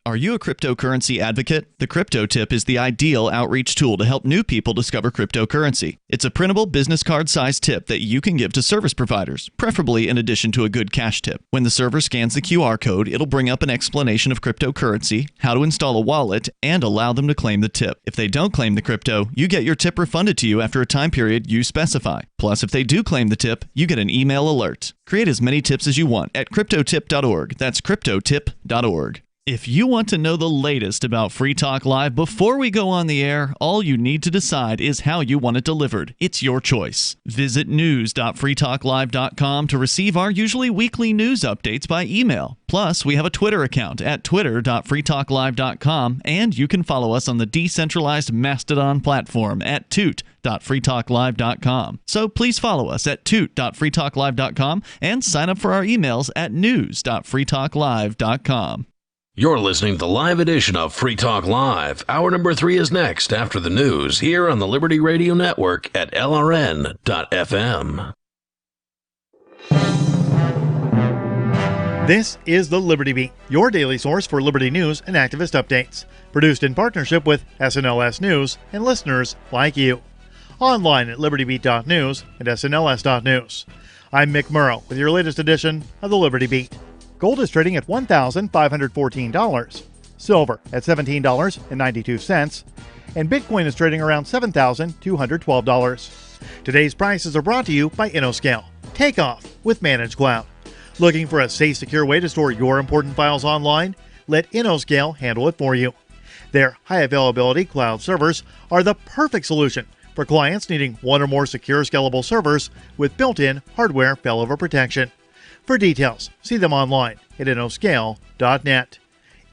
Are you a cryptocurrency advocate? The Crypto Tip is the ideal outreach tool to help new people discover cryptocurrency. It's a printable business card-sized tip that you can give to service providers, preferably in addition to a good cash tip. When the server scans the QR code, it'll bring up an explanation of cryptocurrency, how to install a wallet, and allow them to claim the tip. If they don't claim the crypto, you get your tip refunded to you after a time period you specify. Plus, if they do claim the tip, you get an email alert. Create as many tips as you want at cryptotip.org. That's cryptotip.org. If you want to know the latest about Free Talk Live before we go on the air, all you need to decide is how you want it delivered. It's your choice. Visit news.freetalklive.com to receive our usually weekly news updates by email. Plus, we have a Twitter account at twitter.freetalklive.com, and you can follow us on the decentralized Mastodon platform at toot.freetalklive.com. So please follow us at toot.freetalklive.com and sign up for our emails at news.freetalklive.com. You're listening to the live edition of Free Talk Live. Hour number 3 is next after the news here on the Liberty Radio Network at LRN.FM. This is the Liberty Beat, your daily source for liberty news and activist updates. Produced in partnership with SNLS News and listeners like you. Online at libertybeat.news and snls.news. I'm Mick Murrow with your latest edition of the Liberty Beat. Gold is trading at $1,514, silver at $17.92, and Bitcoin is trading around $7,212. Today's prices are brought to you by InnoScale. Take off with Managed Cloud. Looking for a safe, secure way to store your important files online? Let InnoScale handle it for you. Their high-availability cloud servers are the perfect solution for clients needing one or more secure, scalable servers with built-in hardware failover protection. For details, see them online at innoscale.net.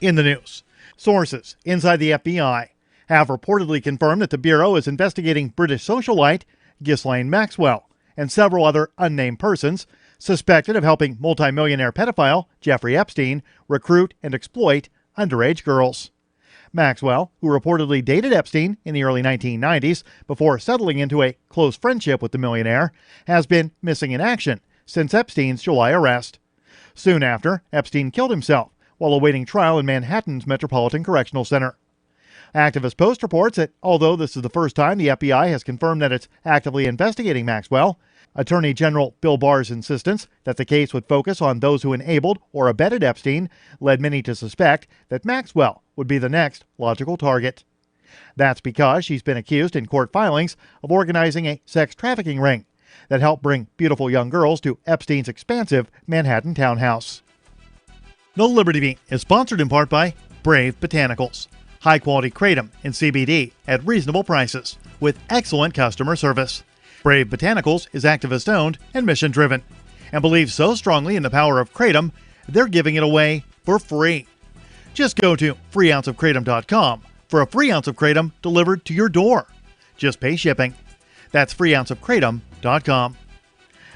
In the news, sources inside the FBI have reportedly confirmed that the Bureau is investigating British socialite Ghislaine Maxwell and several other unnamed persons suspected of helping multimillionaire pedophile Jeffrey Epstein recruit and exploit underage girls. Maxwell, who reportedly dated Epstein in the early 1990s before settling into a close friendship with the millionaire, has been missing in action since Epstein's July arrest. Soon after, Epstein killed himself while awaiting trial in Manhattan's Metropolitan Correctional Center. Activist Post reports that although this is the first time the FBI has confirmed that it's actively investigating Maxwell, Attorney General Bill Barr's insistence that the case would focus on those who enabled or abetted Epstein led many to suspect that Maxwell would be the next logical target. That's because she's been accused in court filings of organizing a sex trafficking ring that helped bring beautiful young girls to Epstein's expansive Manhattan townhouse. The Liberty Beat is sponsored in part by Brave Botanicals. High-quality kratom and CBD at reasonable prices with excellent customer service. Brave Botanicals is activist-owned and mission-driven and believes so strongly in the power of kratom, they're giving it away for free. Just go to freeounceofkratom.com for a free ounce of kratom delivered to your door. Just pay shipping. That's freeounceofkratom.com.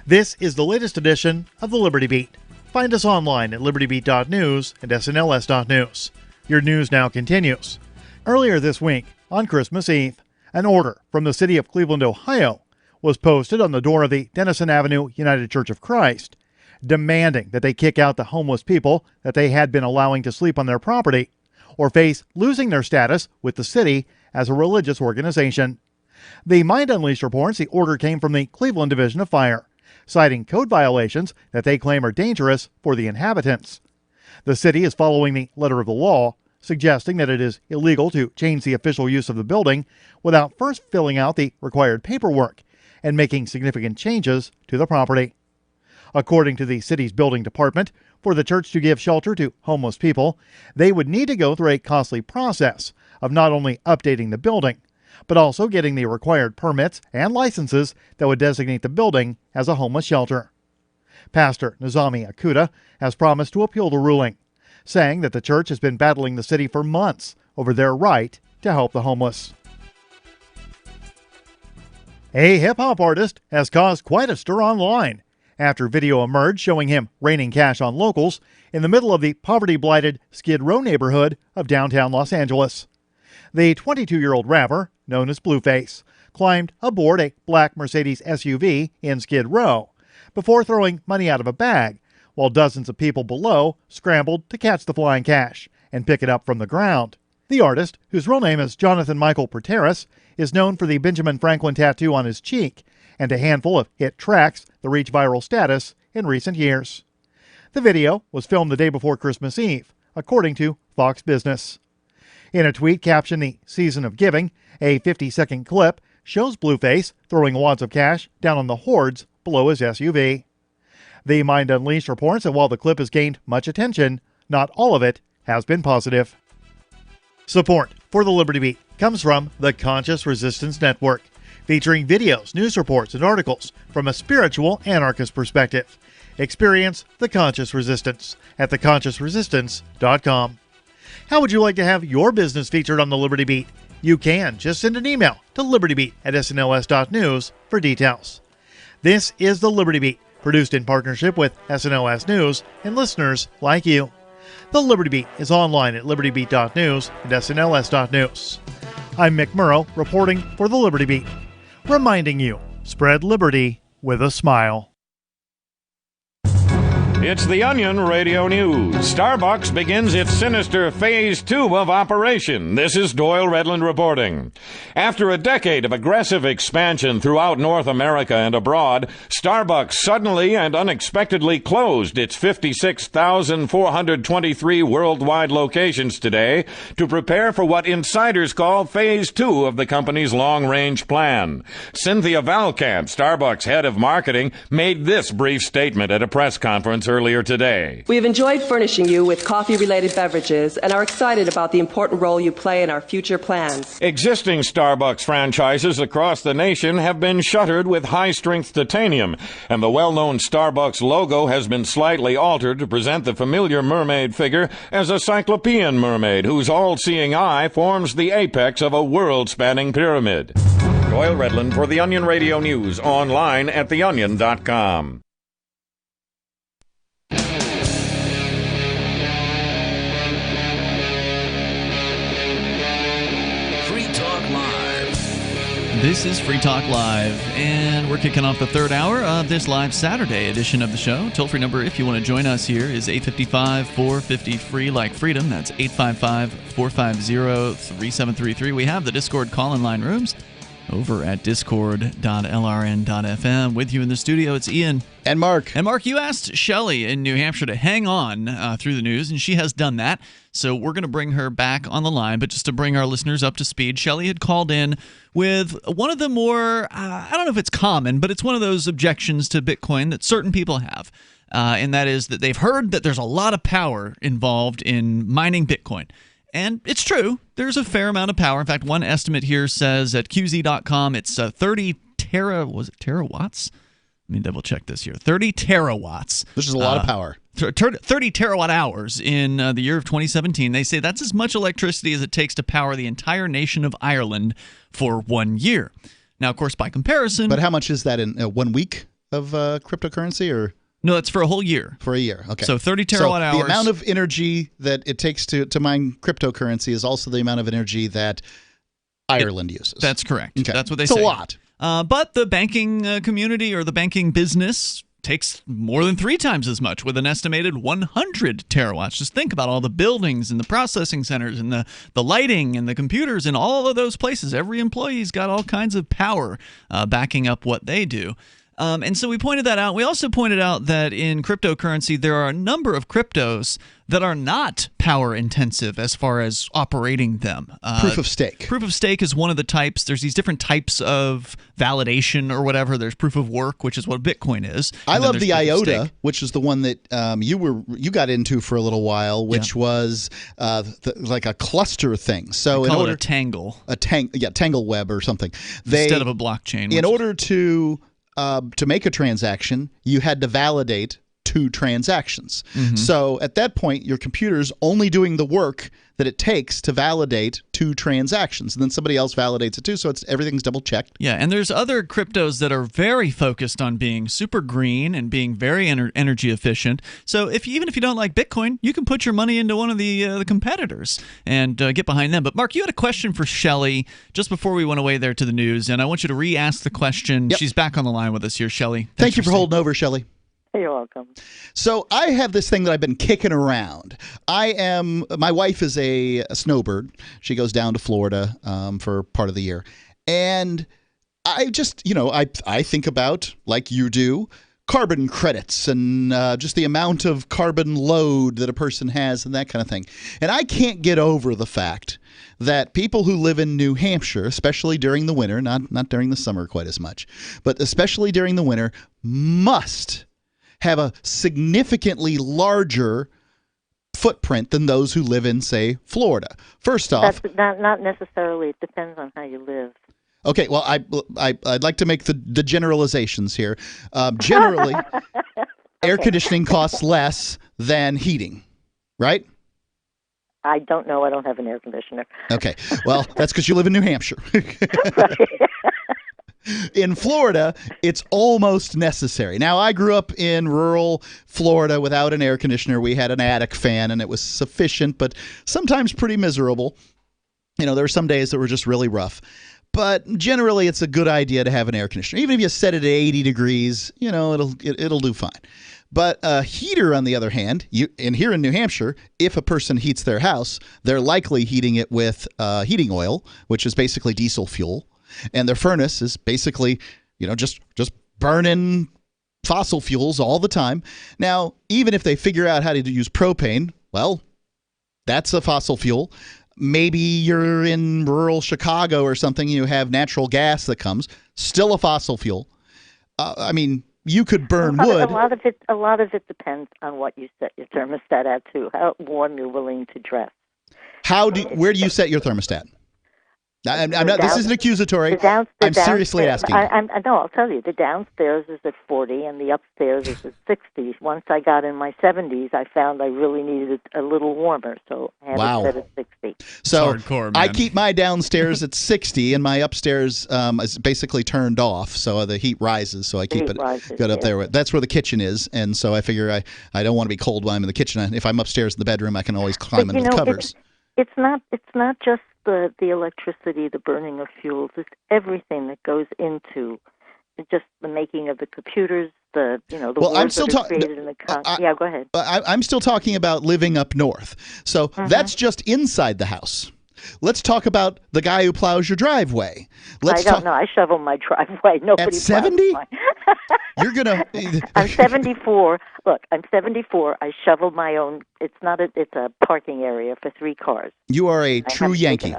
This is the latest edition of the Liberty Beat. Find us online at libertybeat.news and snls.news. Your news now continues. Earlier this week, on Christmas Eve, an order from the city of Cleveland, Ohio, was posted on the door of the Denison Avenue United Church of Christ, demanding that they kick out the homeless people that they had been allowing to sleep on their property, or face losing their status with the city as a religious organization. The Mind Unleashed reports the order came from the Cleveland Division of Fire, citing code violations that they claim are dangerous for the inhabitants. The city is following the letter of the law, suggesting that it is illegal to change the official use of the building without first filling out the required paperwork and making significant changes to the property. According to the city's building department, for the church to give shelter to homeless people, they would need to go through a costly process of not only updating the building, but also getting the required permits and licenses that would designate the building as a homeless shelter. Pastor Nizami Akuta has promised to appeal the ruling, saying that the church has been battling the city for months over their right to help the homeless. A hip-hop artist has caused quite a stir online after video emerged showing him raining cash on locals in the middle of the poverty-blighted Skid Row neighborhood of downtown Los Angeles. The 22-year-old rapper, known as Blueface, climbed aboard a black Mercedes SUV in Skid Row before throwing money out of a bag, while dozens of people below scrambled to catch the flying cash and pick it up from the ground. The artist, whose real name is Jonathan Michael Prateris, is known for the Benjamin Franklin tattoo on his cheek and a handful of hit tracks that reached viral status in recent years. The video was filmed the day before Christmas Eve, according to Fox Business. In a tweet captioned "The Season of Giving," a 50-second clip shows Blueface throwing wads of cash down on the hordes below his SUV. The Mind Unleashed reports that while the clip has gained much attention, not all of it has been positive. Support for the Liberty Beat comes from the Conscious Resistance Network, featuring videos, news reports, and articles from a spiritual anarchist perspective. Experience the Conscious Resistance at theconsciousresistance.com. How would you like to have your business featured on the Liberty Beat? You can. Just send an email to libertybeat@snls.news for details. This is the Liberty Beat, produced in partnership with SNLS News and listeners like you. The Liberty Beat is online at libertybeat.news and snls.news. I'm Mick Murrow, reporting for the Liberty Beat, reminding you, spread liberty with a smile. It's the Onion Radio News. Starbucks begins its sinister Phase 2 of operation. This is Doyle Redland reporting. After a decade of aggressive expansion throughout North America and abroad, Starbucks suddenly and unexpectedly closed its 56,423 worldwide locations today to prepare for what insiders call Phase 2 of the company's long-range plan. Cynthia Valcant, Starbucks head of marketing, made this brief statement at a press conference earlier today. We have enjoyed furnishing you with coffee-related beverages and are excited about the important role you play in our future plans. Existing Starbucks franchises across the nation have been shuttered with high-strength titanium, and the well-known Starbucks logo has been slightly altered to present the familiar mermaid figure as a cyclopean mermaid whose all-seeing eye forms the apex of a world-spanning pyramid. Doyle Redland for the Onion Radio News, online at theonion.com. This is Free Talk Live, and we're kicking off the third hour of this live Saturday edition of the show. Toll-free number, if you want to join us here, is 855-450-FREE like freedom. That's 855-450-3733. We have the Discord call-in line rooms over at discord.lrn.fm. With you in the studio, it's Ian. And Mark. And Mark, you asked Shelley in New Hampshire to hang on through the news, and she has done that. So we're going to bring her back on the line. But just to bring our listeners up to speed, Shelley had called in with one of the more, I don't know if it's common, but it's one of those objections to Bitcoin that certain people have. And that is that they've heard that there's a lot of power involved in mining Bitcoin. And it's true. There's a fair amount of power. In fact, one estimate here says at QZ.com it's 30 terawatts? Let me double check this here. 30 terawatts. This is a lot of power. 30 terawatt hours in the year of 2017. They say that's as much electricity as it takes to power the entire nation of Ireland for 1 year. Now, of course, by comparison... But how much is that in 1 week of cryptocurrency? Or no, it's for a whole year. For a year, okay. So 30 terawatt hours. The amount of energy that it takes to mine cryptocurrency is also the amount of energy that Ireland uses. That's correct. Okay. That's what they say. It's a lot. But the banking community or the banking business takes more than 3 times as much with an estimated 100 terawatts. Just think about all the buildings and the processing centers and the lighting and the computers and all of those places. Every employee's got all kinds of power backing up what they do. And so we pointed that out. We also pointed out that in cryptocurrency, there are a number of cryptos that are not power intensive as far as operating them. Proof of stake. Proof of stake is one of the types. There's these different types of validation or whatever. There's proof of work, which is what Bitcoin is. I love the IOTA, which is the one that you got into for a little while, which was like a cluster thing. So in order it a tangle, tangle web or something. Instead of a blockchain. In order to make a transaction, you had to validate 2 transactions. Mm-hmm. So at that point, your computer's only doing the work that it takes to validate 2 transactions. And then somebody else validates it too, so everything's double-checked. Yeah, and there's other cryptos that are very focused on being super green and being very energy efficient. So even if you don't like Bitcoin, you can put your money into one of the competitors and get behind them. But Mark, you had a question for Shelley just before we went away there to the news, and I want you to re-ask the question. Yep. She's back on the line with us here, Shelley. Thank you for holding over, Shelley. You're welcome. So I have this thing that I've been kicking around. My wife is a snowbird. She goes down to Florida for part of the year. And I just, I think about, like you do, carbon credits and just the amount of carbon load that a person has and that kind of thing. And I can't get over the fact that people who live in New Hampshire, especially during the winter, not during the summer quite as much, but especially during the winter, must have a significantly larger footprint than those who live in, say, Florida. First off, That's not necessarily. It depends on how you live. okay, well, I'd like to make the generalizations here. Generally, air conditioning costs less than heating, right? I don't know. I don't have an air conditioner. Okay, well, that's because you live in New Hampshire. In Florida, it's almost necessary. Now, I grew up in rural Florida without an air conditioner. We had an attic fan, and it was sufficient, but sometimes pretty miserable. You know, there were some days that were just really rough. But generally, it's a good idea to have an air conditioner. Even if you set it at 80 degrees, you know, it'll do fine. But a heater, on the other hand, here in New Hampshire, if a person heats their house, they're likely heating it with heating oil, which is basically diesel fuel. And their furnace is basically, you know, just burning fossil fuels all the time. Now, even if they figure out how to use propane, well, that's a fossil fuel. Maybe you're in rural Chicago or something, you have natural gas that comes, still a fossil fuel. I mean, you could burn wood. A lot of it depends on what you set your thermostat at too, how warm you're willing to dress. Where do you set your thermostat? I'm not. This isn't accusatory. I'm seriously asking. No, I'll tell you. The downstairs is at 40, and the upstairs is at 60. Once I got in my 70s, I found I really needed it a little warmer, so I had it set at 60. So hardcore, man. I keep my downstairs at 60, and my upstairs is basically turned off, so the heat rises. So I keep it good up there. That's where the kitchen is, and so I figure I don't want to be cold when I'm in the kitchen. If I'm upstairs in the bedroom, I can always climb under the covers. It's not just the electricity, the burning of fuels. It's everything that goes into just the making of the computers, the words that are created in the yeah, go ahead. I'm still talking about living up north. So that's just inside the house. Let's talk about the guy who plows your driveway. I don't know. I shovel my driveway. Nobody at 70? You're gonna. I'm 74. Look, I'm 74. I shovel my own. It's a parking area for 3 cars. You are a true Yankee.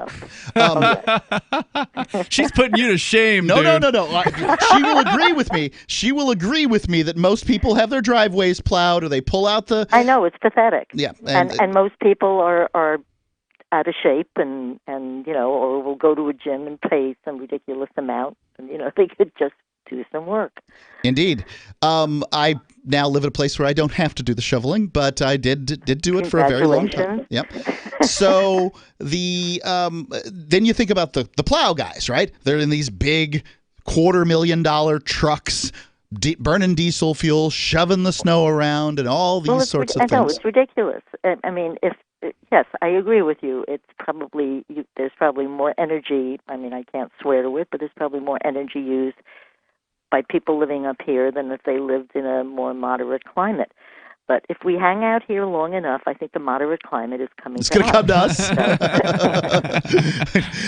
She's putting you to shame. No. Dude. She will agree with me. She will agree with me that most people have their driveways plowed, or they pull out the. I know, it's pathetic. Yeah, and most people are out of shape and or will go to a gym and pay some ridiculous amount, and they could just do some work. Indeed. I now live at a place where I don't have to do the shoveling, but I did do it for a very long time. Yep. So then you think about the plow guys, right? They're in these big $250,000 trucks, burning diesel fuel, shoving the snow around, and all these sorts of things. I know, it's ridiculous. I mean, yes, I agree with you. It's probably there's probably more energy. I mean, I can't swear to it, but there's probably more energy used by people living up here than if they lived in a more moderate climate. But if we hang out here long enough, I think the moderate climate is coming. It's going to come to us.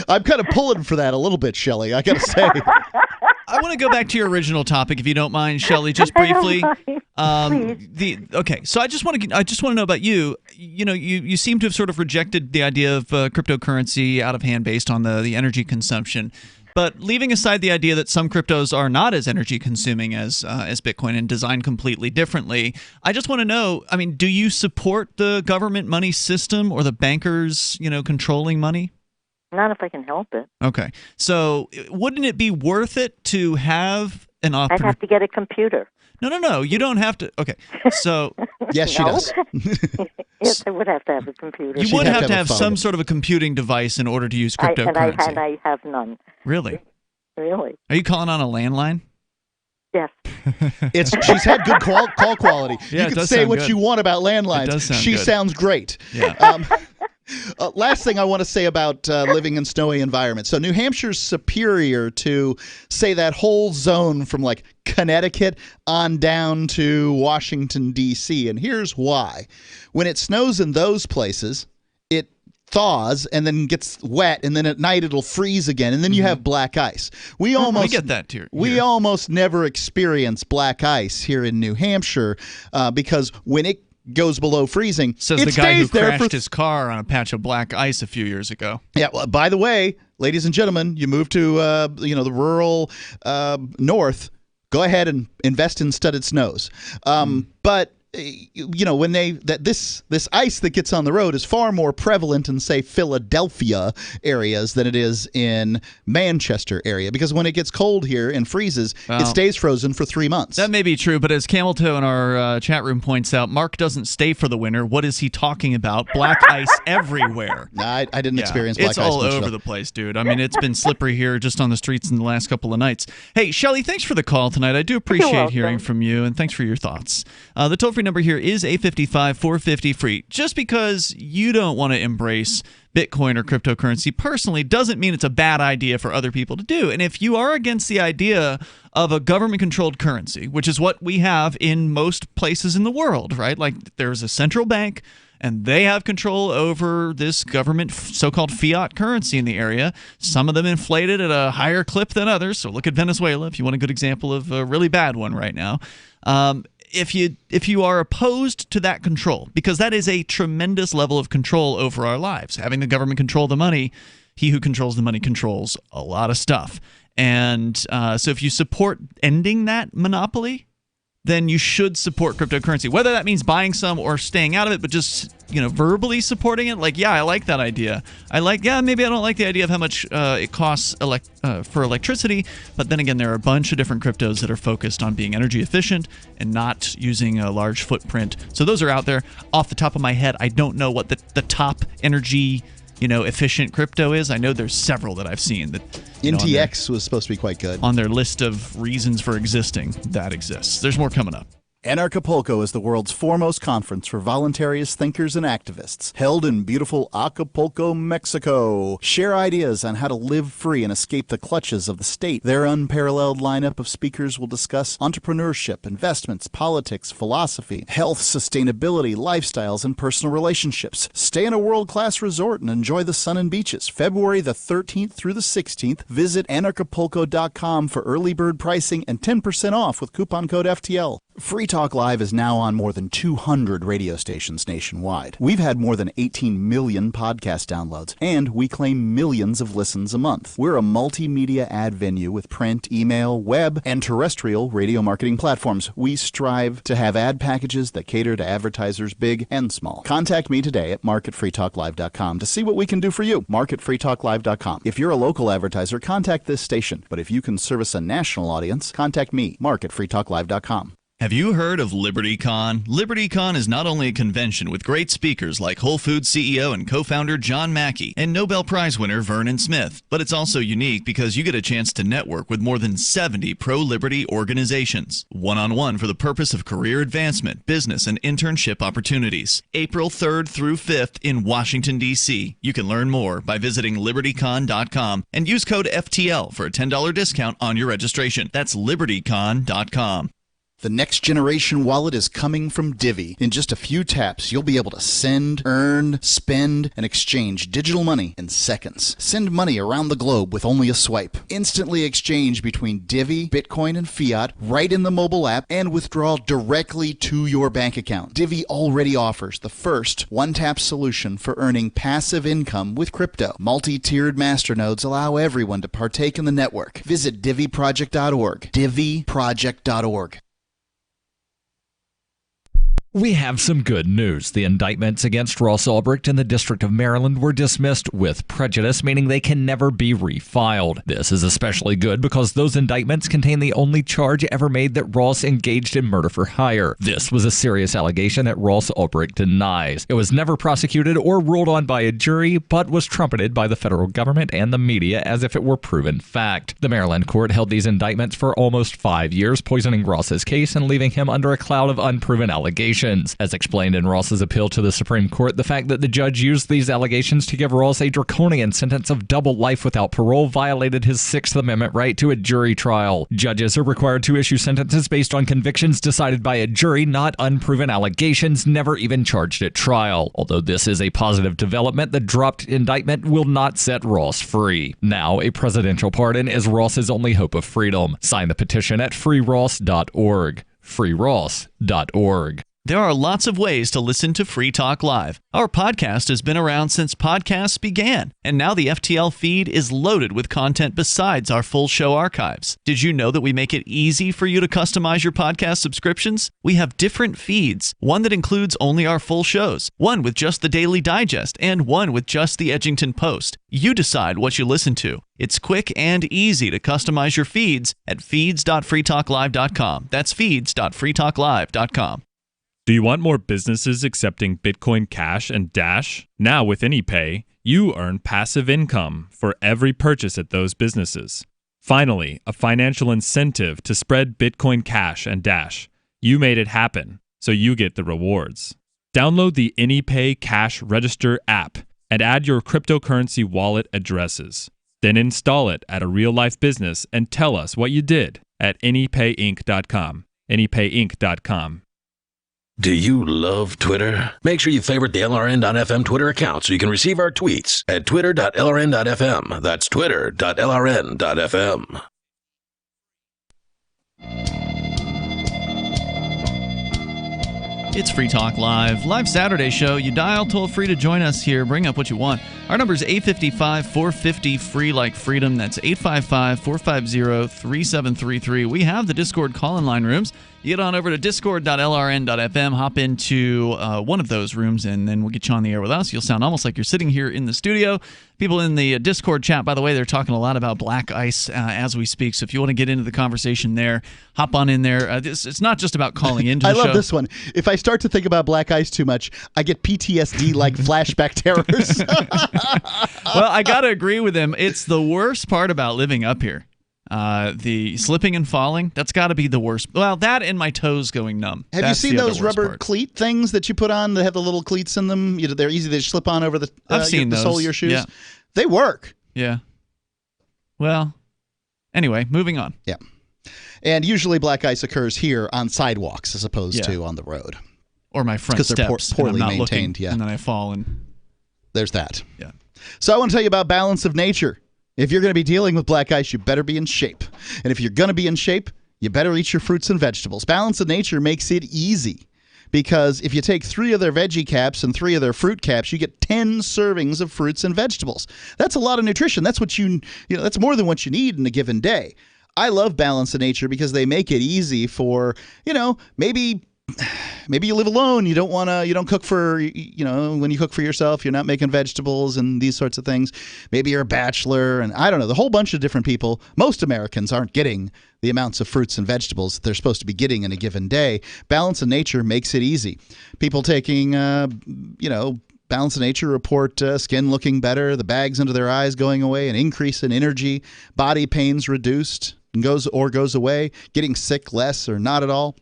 I'm kind of pulling for that a little bit, Shelley. I got to say. I want to go back to your original topic, if you don't mind, Shelley, just briefly. Okay, so I just want to know about you. You seem to have sort of rejected the idea of cryptocurrency out of hand based on the energy consumption. But leaving aside the idea that some cryptos are not as energy consuming as Bitcoin and designed completely differently, I just want to know, I mean, do you support the government money system or the bankers, controlling money? Not if I can help it. Okay. So wouldn't it be worth it to have an I'd have to get a computer. No. You don't have to. Okay. So yes, she does. Yes, I would have to have a computer. You would have to have some sort of a computing device in order to use cryptocurrency. And I have none. Really? Really? Are you calling on a landline? Yes. She's had good call quality. Yeah, you can say what you want about landlines. It does sound she good. Sounds great. Yeah. Last thing I want to say about living in snowy environments. So New Hampshire's superior to, say, that whole zone from like Connecticut on down to Washington, D.C. And here's why. When it snows in those places, it thaws and then gets wet, and then at night it'll freeze again, and then you have black ice. We get that here. We almost never experience black ice here in New Hampshire because when it goes below freezing, says the guy who crashed his car on a patch of black ice a few years ago. Yeah. Well, by the way, ladies and gentlemen, you move to the rural north. Go ahead and invest in studded snows. But when this ice that gets on the road is far more prevalent in, say, Philadelphia areas than it is in Manchester area, because when it gets cold here and freezes, it stays frozen for 3 months. That may be true, but as Camelto in our chat room points out, Mark doesn't stay for the winter. What is he talking about? Black ice everywhere. I didn't experience black ice. It's all much, over though. the place, dude. I mean, it's been slippery here just on the streets in the last couple of nights. Hey, Shelly, thanks for the call tonight. I do appreciate hearing from you, and thanks for your thoughts. The toll-free number here is 855-450-FREE. Just because you don't want to embrace Bitcoin or cryptocurrency personally doesn't mean it's a bad idea for other people to do. And if you are against the idea of a government-controlled currency, which is what we have in most places in the world, right? Like there's a central bank, and they have control over this government so-called fiat currency in the area. Some of them inflated at a higher clip than others. So look at Venezuela if you want a good example of a really bad one right now. If you are opposed to that control, because that is a tremendous level of control over our lives, having the government control the money, he who controls the money controls a lot of stuff. And so if you support ending that monopoly, then you should support cryptocurrency, whether that means buying some or staying out of it, but just verbally supporting it. Like, yeah, I like that idea. Maybe I don't like the idea of how much it costs for electricity, but then again, there are a bunch of different cryptos that are focused on being energy efficient and not using a large footprint. So those are out there. Off the top of my head, I don't know what the top energy efficient crypto is. I know there's several that I've seen that NTX was supposed to be quite good. On their list of reasons for existing, that exists. There's more coming up. Anarchapulco is the world's foremost conference for voluntarist thinkers and activists, held in beautiful Acapulco, Mexico. Share ideas on how to live free and escape the clutches of the state. Their unparalleled lineup of speakers will discuss entrepreneurship, investments, politics, philosophy, health, sustainability, lifestyles, and personal relationships. Stay in a world-class resort and enjoy the sun and beaches. February the 13th through the 16th, visit anarchapulco.com for early bird pricing and 10% off with coupon code FTL. Free Talk Live is now on more than 200 radio stations nationwide. We've had more than 18 million podcast downloads, and we claim millions of listens a month. We're a multimedia ad venue with print, email, web, and terrestrial radio marketing platforms. We strive to have ad packages that cater to advertisers big and small. Contact me today at marketfreetalklive.com to see what we can do for you. Marketfreetalklive.com. If you're a local advertiser, contact this station. But if you can service a national audience, contact me, marketfreetalklive.com. Have you heard of LibertyCon? LibertyCon is not only a convention with great speakers like Whole Foods CEO and co-founder John Mackey and Nobel Prize winner Vernon Smith, but it's also unique because you get a chance to network with more than 70 pro-liberty organizations, one-on-one for the purpose of career advancement, business, and internship opportunities. April 3rd through 5th in Washington, D.C. You can learn more by visiting libertycon.com and use code FTL for a $10 discount on your registration. That's libertycon.com. The next generation wallet is coming from Divvy. In just a few taps, you'll be able to send, earn, spend, and exchange digital money in seconds. Send money around the globe with only a swipe. Instantly exchange between Divvy, Bitcoin, and fiat right in the mobile app and withdraw directly to your bank account. Divvy already offers the first one-tap solution for earning passive income with crypto. Multi-tiered masternodes allow everyone to partake in the network. Visit DivvyProject.org. DivvyProject.org. We have some good news. The indictments against Ross Ulbricht in the District of Maryland were dismissed with prejudice, meaning they can never be refiled. This is especially good because those indictments contain the only charge ever made that Ross engaged in murder for hire. This was a serious allegation that Ross Ulbricht denies. It was never prosecuted or ruled on by a jury, but was trumpeted by the federal government and the media as if it were proven fact. The Maryland court held these indictments for almost 5 years, poisoning Ross's case and leaving him under a cloud of unproven allegations. As explained in Ross's appeal to the Supreme Court, the fact that the judge used these allegations to give Ross a draconian sentence of double life without parole violated his Sixth Amendment right to a jury trial. Judges are required to issue sentences based on convictions decided by a jury, not unproven allegations never even charged at trial. Although this is a positive development, the dropped indictment will not set Ross free. Now, a presidential pardon is Ross's only hope of freedom. Sign the petition at freeross.org. freeross.org. There are lots of ways to listen to Free Talk Live. Our podcast has been around since podcasts began, and now the FTL feed is loaded with content besides our full show archives. Did you know that we make it easy for you to customize your podcast subscriptions? We have different feeds, one that includes only our full shows, one with just the Daily Digest, and one with just the Edgington Post. You decide what you listen to. It's quick and easy to customize your feeds at feeds.freetalklive.com. That's feeds.freetalklive.com. Do you want more businesses accepting Bitcoin Cash and Dash? Now with AnyPay, you earn passive income for every purchase at those businesses. Finally, a financial incentive to spread Bitcoin Cash and Dash. You made it happen, so you get the rewards. Download the AnyPay Cash Register app and add your cryptocurrency wallet addresses. Then install it at a real-life business and tell us what you did at anypayinc.com. anypayinc.com. Do you love Twitter? Make sure you favorite the LRN.FM Twitter account so you can receive our tweets at twitter.lrn.fm. That's twitter.lrn.fm. It's Free Talk Live Saturday show. You dial toll free to join us here. Bring up what you want. Our number is 855-450-FREE like freedom. That's 855-450-3733. We have the Discord call-in line rooms. You get on over to discord.lrn.fm, hop into one of those rooms, and then we'll get you on the air with us. You'll sound almost like you're sitting here in the studio. People in the Discord chat, by the way, they're talking a lot about black ice as we speak. So if you want to get into the conversation there, hop on in there. It's not just about calling into the show. I love this one. If I start to think about black ice too much, I get PTSD like flashback terrors. Well, I got to agree with him. It's the worst part about living up here. The slipping and falling, that's got to be the worst. Well, that and my toes going numb. Have you seen those rubber cleat things that you put on that have the little cleats in them? They're easy to slip on over the sole of your shoes. Yeah. They work. Yeah. Well, anyway, moving on. Yeah. And usually black ice occurs here on sidewalks as opposed to on the road. Or my front steps. Because they're poorly maintained. And then I fall and... There's that. Yeah. So I want to tell you about balance of nature. If you're going to be dealing with black ice, you better be in shape. And if you're going to be in shape, you better eat your fruits and vegetables. Balance of Nature makes it easy because if you take 3 of their veggie caps and 3 of their fruit caps, you get 10 servings of fruits and vegetables. That's a lot of nutrition. That's what that's more than what you need in a given day. I love Balance of Nature because they make it easy for, maybe you live alone. You don't cook for, when you cook for yourself, you're not making vegetables and these sorts of things. Maybe you're a bachelor and I don't know, the whole bunch of different people. Most Americans aren't getting the amounts of fruits and vegetables that they're supposed to be getting in a given day. Balance of Nature makes it easy. People taking, Balance of Nature report skin looking better, the bags under their eyes going away, an increase in energy, body pains reduced and goes away, getting sick less or not at all.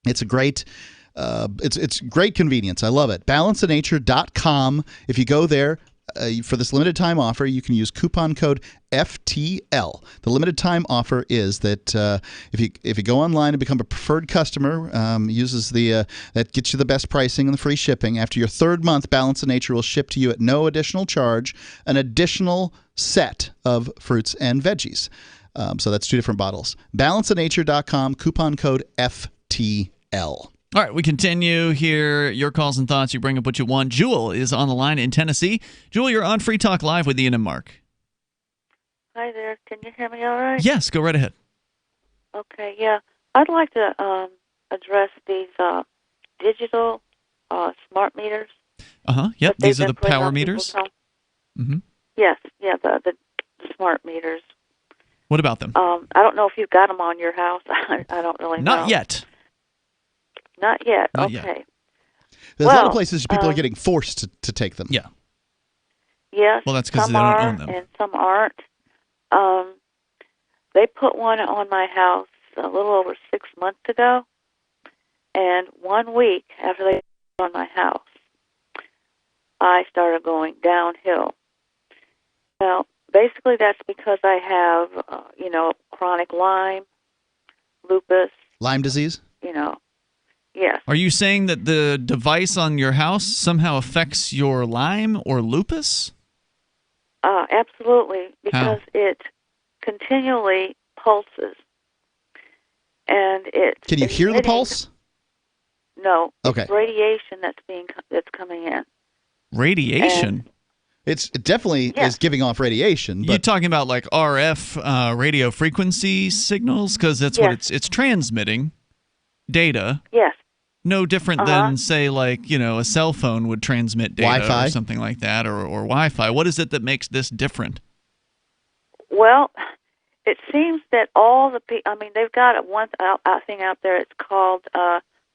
It's a great, it's great convenience. I love it. Balanceofnature.com. If you go there for this limited time offer, you can use coupon code FTL. The limited time offer is that if you go online and become a preferred customer, uses that gets you the best pricing and the free shipping. After your 3rd month, Balance of Nature will ship to you at no additional charge an additional set of fruits and veggies. So that's 2 different bottles. Balanceofnature.com, coupon code FTL. All right, we continue here. Your calls and thoughts. You bring up what you want. Jewel is on the line in Tennessee. Jewel, you're on Free Talk Live with Ian and Mark. Hi there. Can you hear me all right? Yes, go right ahead. Okay, yeah. I'd like to address these digital smart meters. Yep, these are the power meters. Mm-hmm. Yes, yeah, the smart meters. What about them? I don't know if you've got them on your house. I don't really know. Not yet. Not yet. Not okay. Yet. There's a lot of places people are getting forced to take them. Yeah. Yes. Well, that's because they don't own them. And some aren't. They put one on my house a little over 6 months ago, and 1 week after they put it on my house, I started going downhill. Now, basically that's because I have, chronic Lyme, lupus. Lyme disease? Yes. Are you saying that the device on your house somehow affects your Lyme or lupus? Absolutely, because it continually pulses. And Can you hear the pulse? No. Okay. It's radiation that's coming in. Radiation? It definitely is giving off radiation. But You talking about like RF radio frequency signals? Because that's what it's transmitting data. Yes. No different than, say, like, a cell phone would transmit data Wi-Fi? or something like that, or Wi-Fi. What is it that makes this different? Well, it seems that all the people, they've got one thing out there. It's called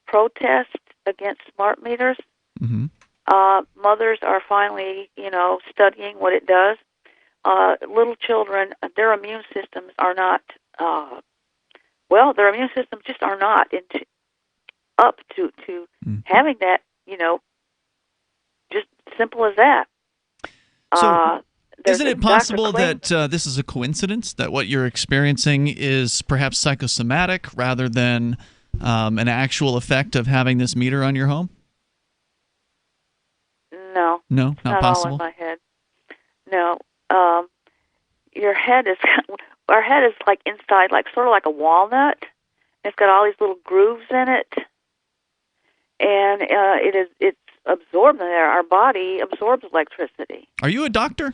Protest Against Smart Meters. Mm-hmm. Mothers are finally, studying what it does. Little children, their immune systems are not, their immune systems just are not up to having that, just simple as that. So, isn't it possible that this is a coincidence, that what you're experiencing is perhaps psychosomatic rather than an actual effect of having this meter on your home? No. No, not possible. All in my head. No. Your head is, our head is like inside, like sort of like a walnut. It's got all these little grooves in it, and it's absorbed in there. Our body absorbs electricity. Are you a doctor?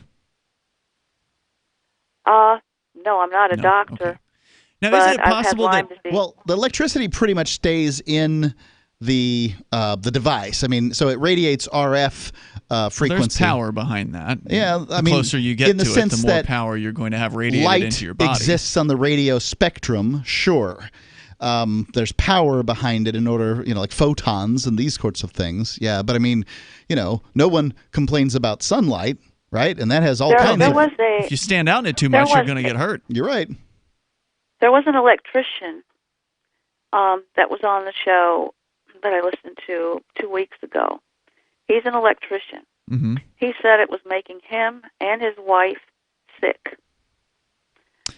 No, I'm not a doctor. Okay. Now, is it possible that the electricity pretty much stays in the device? So it radiates RF frequency. There's power behind that. Yeah, the closer you get to it, the more power you're going to have radiated into your body. Light exists on the radio spectrum, sure. There's power behind it in order, like photons and these sorts of things. Yeah, but no one complains about sunlight, right? And that has all kinds of... If you stand out in it too much, you're going to get hurt. You're right. There was an electrician that was on the show that I listened to 2 weeks ago. He's an electrician. Mm-hmm. He said it was making him and his wife sick.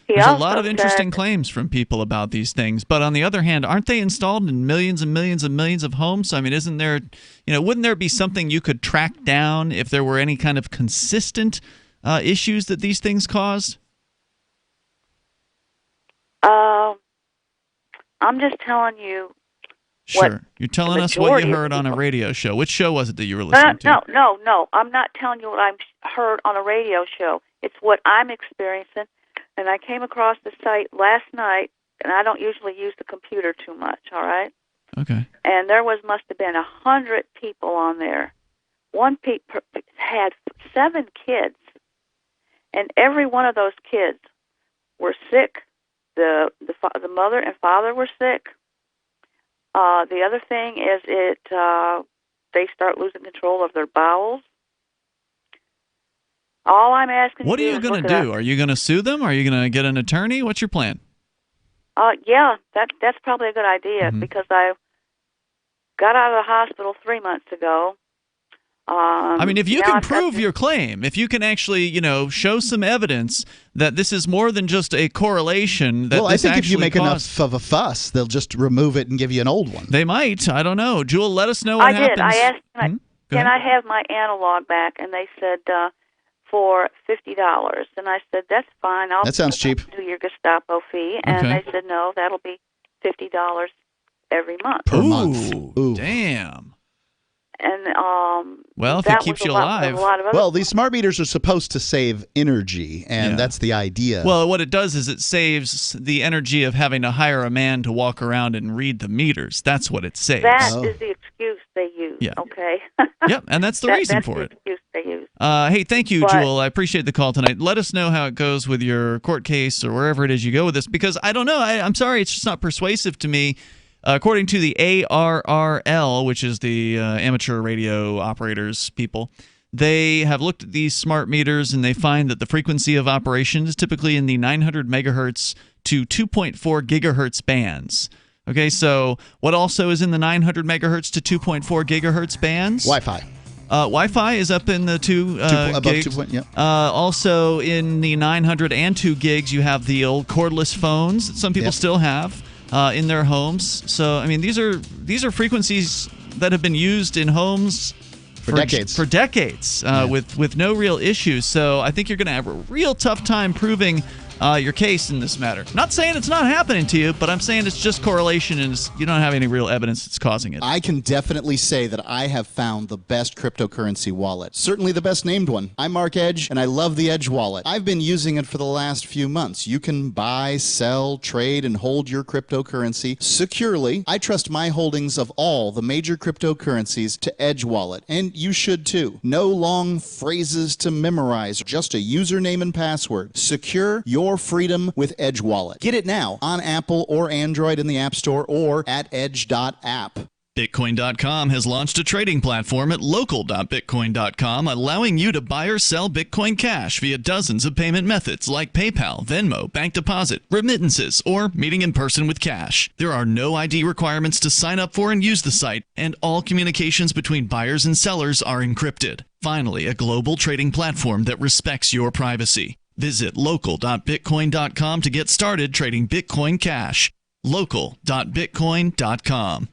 There's a lot of interesting claims from people about these things, but on the other hand, aren't they installed in millions and millions and millions of homes? Isn't there, wouldn't there be something you could track down if there were any kind of consistent issues that these things caused? I'm just telling you. Sure. You're telling us what you heard on a radio show. Which show was it that you were listening to? No. I'm not telling you what I heard on a radio show. It's what I'm experiencing. And I came across the site last night, and I don't usually use the computer too much, all right? Okay. And there must have been 100 people on there. One had 7 kids, and every one of those kids were sick. The mother and father were sick. The other thing is they start losing control of their bowels. All I'm asking what are you going to do? Are you going to sue them? Are you going to get an attorney? What's your plan? Yeah, that's probably a good idea because I got out of the hospital 3 months ago. If you can prove your claim, if you can actually, show some evidence that this is more than just a correlation. That I think if you make enough of a fuss, they'll just remove it and give you an old one. They might. I don't know. Jewel, let us know what happens. I asked, can I have my analog back? And they said for $50. And I said, that's fine. That sounds cheap. Do your Gestapo fee. And they said, no, that'll be $50 every month. Per month. Ooh. Damn. And well, if it keeps you alive. Well, these smart meters are supposed to save energy, and that's the idea. Well, what it does is it saves the energy of having to hire a man to walk around and read the meters. That's what it saves. That is the excuse they use. Yeah. Okay. Yep, and that's the reason for it. That's the excuse they use. Hey, thank you, Jewel. I appreciate the call tonight. Let us know how it goes with your court case or wherever it is you go with this, because I don't know. I'm sorry, it's just not persuasive to me. According to the ARRL, which is the amateur radio operators people, they have looked at these smart meters and they find that the frequency of operation is typically in the 900 megahertz to 2.4 gigahertz bands. Okay, so what also is in the 900 megahertz to 2.4 gigahertz bands? Wi-Fi. Wi-Fi is up in the 2 above gigs. 2. Yep. Also in the 900 and 2 gigs, you have the old cordless phones that some people still have. In their homes. So, these are frequencies that have been used in homes for decades. With no real issues. So I think you're going to have a real tough time proving your case in this matter. Not saying it's not happening to you, but I'm saying it's just correlation and you don't have any real evidence that's causing it. I can definitely say that I have found the best cryptocurrency wallet. Certainly the best named one. I'm Mark Edge, and I love the Edge wallet. I've been using it for the last few months. You can buy, sell, trade, and hold your cryptocurrency securely. I trust my holdings of all the major cryptocurrencies to Edge Wallet, and you should too. No long phrases to memorize, just a username and password. Secure your freedom with Edge Wallet. Get it now on Apple or Android in the App Store or at edge.app. Bitcoin.com has launched a trading platform at local.bitcoin.com, allowing you to buy or sell Bitcoin Cash via dozens of payment methods like PayPal, Venmo, bank deposit, remittances, or meeting in person with cash. There are no ID requirements to sign up for and use the site, and all communications between buyers and sellers are encrypted. Finally, a global trading platform that respects your privacy. Visit local.bitcoin.com to get started trading Bitcoin Cash. local.bitcoin.com.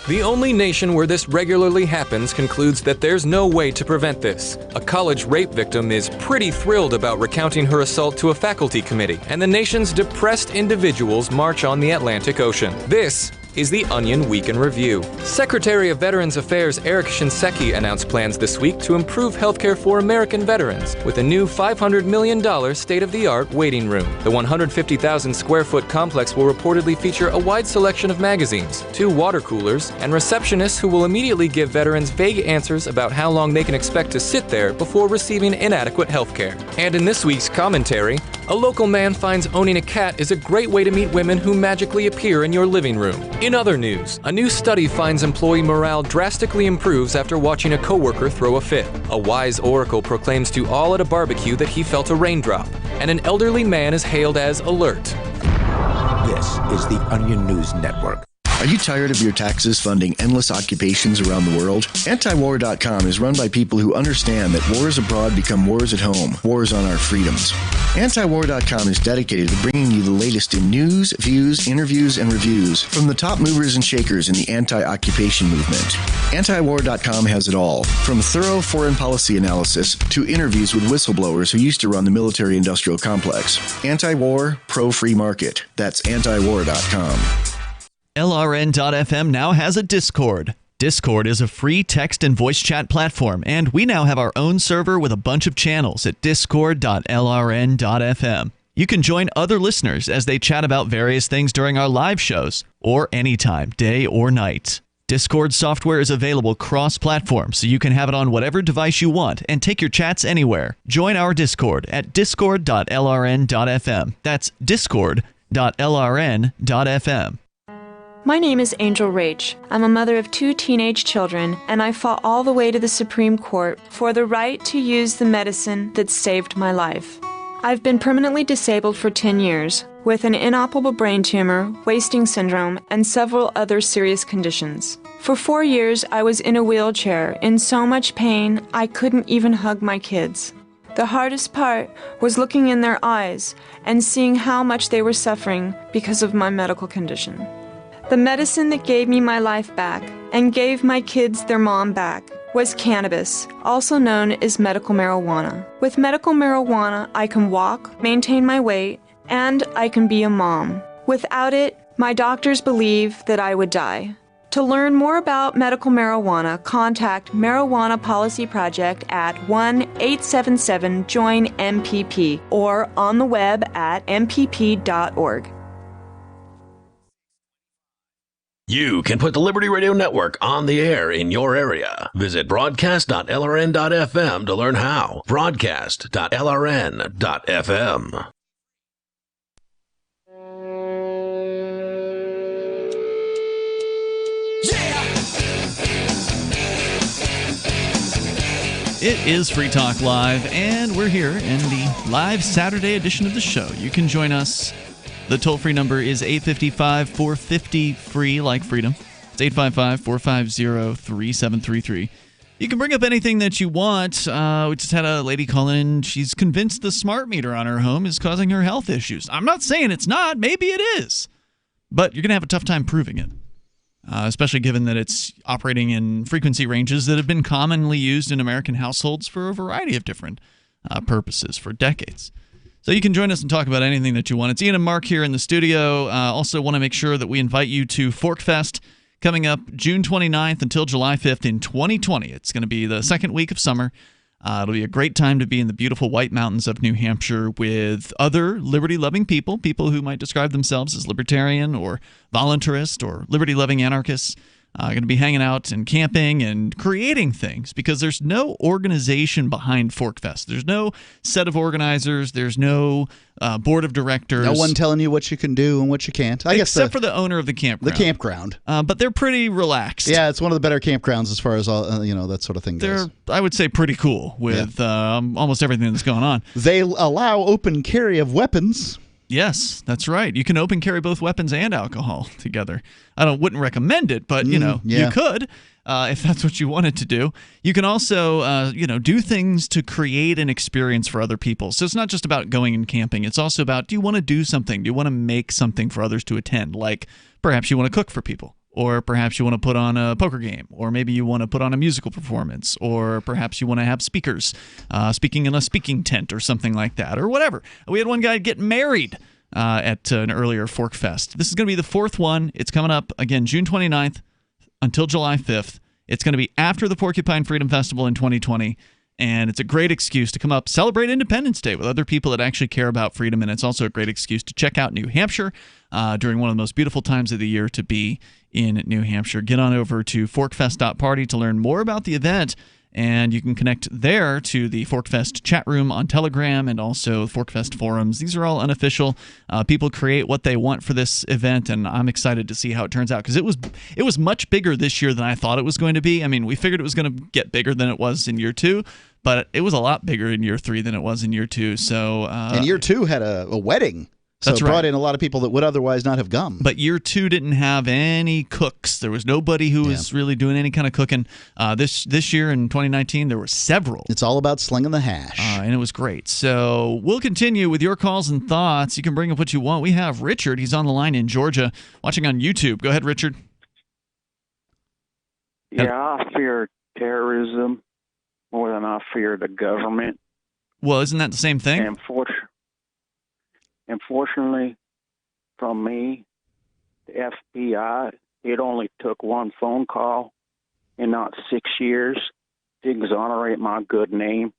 The only nation where this regularly happens concludes that there's no way to prevent this. A college rape victim is pretty thrilled about recounting her assault to a faculty committee, and the nation's depressed individuals march on the Atlantic Ocean. This is the Onion Week in Review. Secretary of Veterans Affairs Eric Shinseki announced plans this week to improve healthcare for American veterans with a new $500 million state-of-the-art waiting room. The 150,000 square foot complex will reportedly feature a wide selection of magazines, 2 water coolers, and receptionists who will immediately give veterans vague answers about how long they can expect to sit there before receiving inadequate healthcare. And in this week's commentary, a local man finds owning a cat is a great way to meet women who magically appear in your living room. In other news, a new study finds employee morale drastically improves after watching a coworker throw a fit. A wise oracle proclaims to all at a barbecue that he felt a raindrop, and an elderly man is hailed as alert. This is the Onion News Network. Are you tired of your taxes funding endless occupations around the world? Antiwar.com is run by people who understand that wars abroad become wars at home, wars on our freedoms. Antiwar.com is dedicated to bringing you the latest in news, views, interviews, and reviews from the top movers and shakers in the anti-occupation movement. Antiwar.com has it all, from thorough foreign policy analysis to interviews with whistleblowers who used to run the military-industrial complex. Anti-war, pro-free market. That's antiwar.com. LRN.FM now has a Discord. Discord is a free text and voice chat platform, and we now have our own server with a bunch of channels at discord.lrn.fm. You can join other listeners as they chat about various things during our live shows, or anytime, day or night. Discord software is available cross-platform, so you can have it on whatever device you want and take your chats anywhere. Join our Discord at discord.lrn.fm. That's discord.lrn.fm. My name is Angel Rach. I'm a mother of 2 teenage children, and I fought all the way to the Supreme Court for the right to use the medicine that saved my life. I've been permanently disabled for 10 years, with an inoperable brain tumor, wasting syndrome, and several other serious conditions. For 4 years, I was in a wheelchair, in so much pain I couldn't even hug my kids. The hardest part was looking in their eyes and seeing how much they were suffering because of my medical condition. The medicine that gave me my life back and gave my kids their mom back was cannabis, also known as medical marijuana. With medical marijuana, I can walk, maintain my weight, and I can be a mom. Without it, my doctors believe that I would die. To learn more about medical marijuana, contact Marijuana Policy Project at 1-877-JOIN-MPP or on the web at mpp.org. You can put the Liberty Radio Network on the air in your area. Visit broadcast.lrn.fm to learn how. Broadcast.lrn.fm. It is Free Talk Live, and we're here in the live Saturday edition of the show. You can join us. The toll-free number is 855-450-FREE, like freedom. It's 855-450-3733. You can bring up anything that you want. We just had a lady call in. She's convinced the smart meter on her home is causing her health issues. I'm not saying it's not. Maybe it is. But you're going to have a tough time proving it, especially given that it's operating in frequency ranges that have been commonly used in American households for a variety of different purposes for decades. So you can join us and talk about anything that you want. It's Ian and Mark here in the studio. Also want to make sure that we invite you to Forkfest coming up June 29th until July 5th in 2020. It's going to be the second week of summer. It'll be a great time to be in the beautiful White Mountains of New Hampshire with other liberty-loving people who might describe themselves as libertarian or voluntarist or liberty-loving anarchists. Going to be hanging out and camping and creating things because there's no organization behind Forkfest. There's no set of organizers. There's no board of directors. No one telling you what you can do and what you can't. Except for the owner of the campground. The campground. But they're pretty relaxed. Yeah, it's one of the better campgrounds as far as all, that sort of thing goes. They're, I would say, pretty cool with almost everything that's going on. They allow open carry of weapons. Yes, that's right. You can open carry both weapons and alcohol together. I wouldn't recommend it, but you could if that's what you wanted to do. You can also do things to create an experience for other people. So it's not just about going and camping. It's also about, do you want to do something? Do you want to make something for others to attend? Like perhaps you want to cook for people. Or perhaps you want to put on a poker game, or maybe you want to put on a musical performance, or perhaps you want to have speakers speaking in a speaking tent or something like that, or whatever. We had one guy get married at an earlier Forkfest. This is going to be the fourth one. It's coming up, again, June 29th until July 5th. It's going to be after the Porcupine Freedom Festival in 2020. And it's a great excuse to come up, celebrate Independence Day with other people that actually care about freedom. And it's also a great excuse to check out New Hampshire during one of the most beautiful times of the year to be in New Hampshire. Get on over to forkfest.party to learn more about the event. And you can connect there to the Forkfest chat room on Telegram and also Forkfest forums. These are all unofficial. People create what they want for this event, and I'm excited to see how it turns out because it was much bigger this year than I thought it was going to be. I mean, we figured it was going to get bigger than it was in year 2, but it was a lot bigger in year 3 than it was in year 2. So, and year 2 had a wedding. So That's it brought right. in a lot of people that would otherwise not have come. But year 2 didn't have any cooks. There was nobody who was really doing any kind of cooking. This year in 2019, there were several. It's all about slinging the hash. And it was great. So we'll continue with your calls and thoughts. You can bring up what you want. We have Richard. He's on the line in Georgia, watching on YouTube. Go ahead, Richard. Yeah, I fear terrorism more than I fear the government. Well, isn't that the same thing? Unfortunately, from me, the FBI, it only took one phone call and not 6 years to exonerate my good name.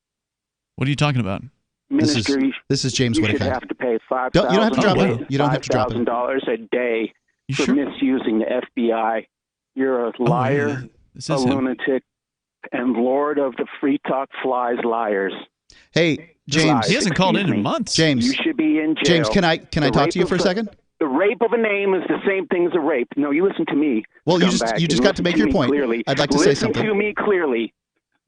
What are you talking about? Ministry, this is James you Wittekind. should have to pay $5,000 You don't have to drop it. You don't have to drop it. $5,000 a day for misusing the FBI. You're a liar, a lunatic, and Lord of the Free Talk Flies liars. Hey, James. He hasn't called in months. James. You should be in jail. James, can I talk to you for a second? The rape of a name is the same thing as a rape. No, you listen to me. Well, scumbag. you just got to make your point. Clearly. I'd like to say something. Listen to me clearly.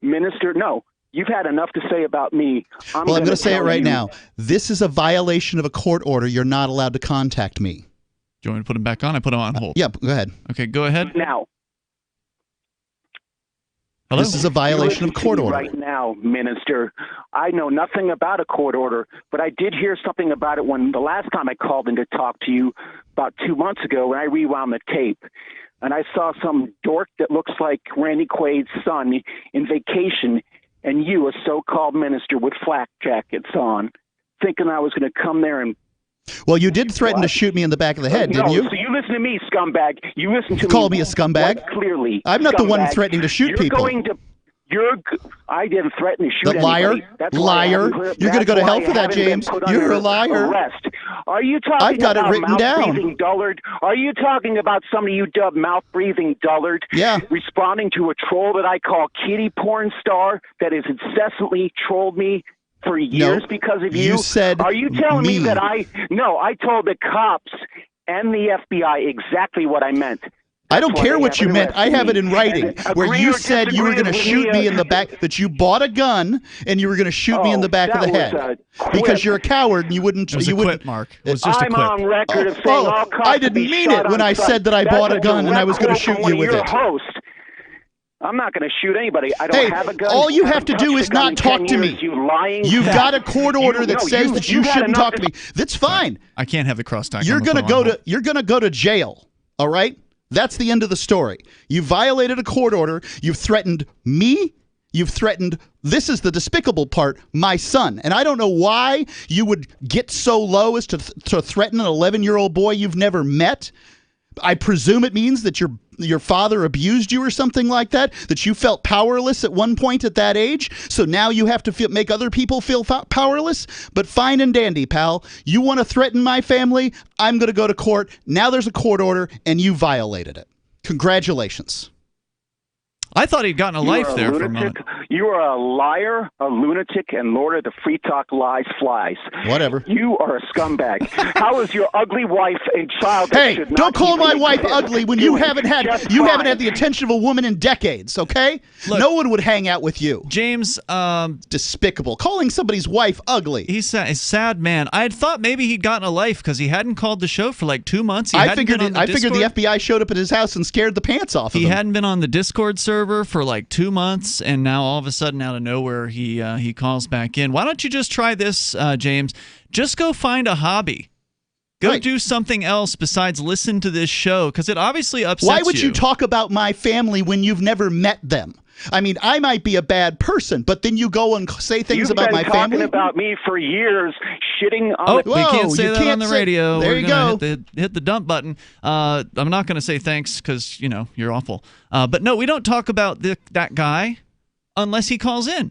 Minister, no. You've had enough to say about me. I'm going to say it right now. This is a violation of a court order. You're not allowed to contact me. Do you want me to put him back on? I put him on hold. Yeah, go ahead. Okay, go ahead. Now. Hello? This is a violation of a court order. Right now, Minister, I know nothing about a court order, but I did hear something about it when the last time I called in to talk to you about 2 months ago when I rewound the tape. And I saw some dork that looks like Randy Quaid's son in Vacation, and you, a so-called minister with flak jackets on, thinking I was going to come there and... Well, you did threaten to shoot me in the back of the head, didn't you? So you listen to me, scumbag. You listen to me. Call me a scumbag? Clearly. I'm not the one threatening to shoot people. I didn't threaten to shoot liar. anybody. That's liar. You're going to go to hell for that, James. You're a liar. Arrest. Are you talking I've got about it written mouth-breathing dullard? Are you talking about somebody you dub mouth-breathing dullard? Yeah. Responding to a troll that I call kitty porn star that has incessantly trolled me for years because of you? You said Are you telling me that I told the cops and the FBI exactly what I meant. I don't care what you meant. I have it in writing where you said you were going to shoot me in the back, that you bought a gun and you were going to shoot me in the back of the head because you're a coward and you wouldn't. It was a quip, Mark. It was just a quip. I'm on record of saying all cops I didn't mean it when I said that I bought a gun and I was going to shoot you with it. I'm not going to shoot anybody. I don't have a gun. All you have to do is not talk to me. You've got a court order that says that you shouldn't talk to me. That's fine. I can't have the crosstalk. You're going to go to jail. All right? That's the end of the story. You violated a court order. You've threatened me. You've threatened, this is the despicable part, my son. And I don't know why you would get so low as to threaten an 11-year-old boy you've never met. I presume it means that your father abused you or something like that, that you felt powerless at one point at that age, so now you have to make other people feel powerless? But fine and dandy, pal. You want to threaten my family? I'm going to go to court. Now there's a court order, and you violated it. Congratulations. I thought he'd gotten a life there for a moment. You are a liar, a lunatic, and Lord of the Free Talk lies flies. Whatever. You are a scumbag. How is your ugly wife and child? Hey, don't call my wife ugly when you haven't had the attention of a woman in decades. Okay? Look, no one would hang out with you, James. Despicable. Calling somebody's wife ugly. He's a sad man. I had thought maybe he'd gotten a life because he hadn't called the show for like 2 months. I figured the FBI showed up at his house and scared the pants off of him. He hadn't been on the Discord server for like 2 months, and now all of a sudden out of nowhere he calls back in. Why don't you just try this, James? Just go find a hobby. Go do something else besides listen to this show, because it obviously upsets you. Why would you talk about my family when you've never met them? I mean, I might be a bad person, but then you go and say things about my family? You've been talking about me for years, shitting on we can't say that on the radio. There you go. Hit the dump button. I'm not going to say thanks because, you're awful. But no, we don't talk about that guy unless he calls in.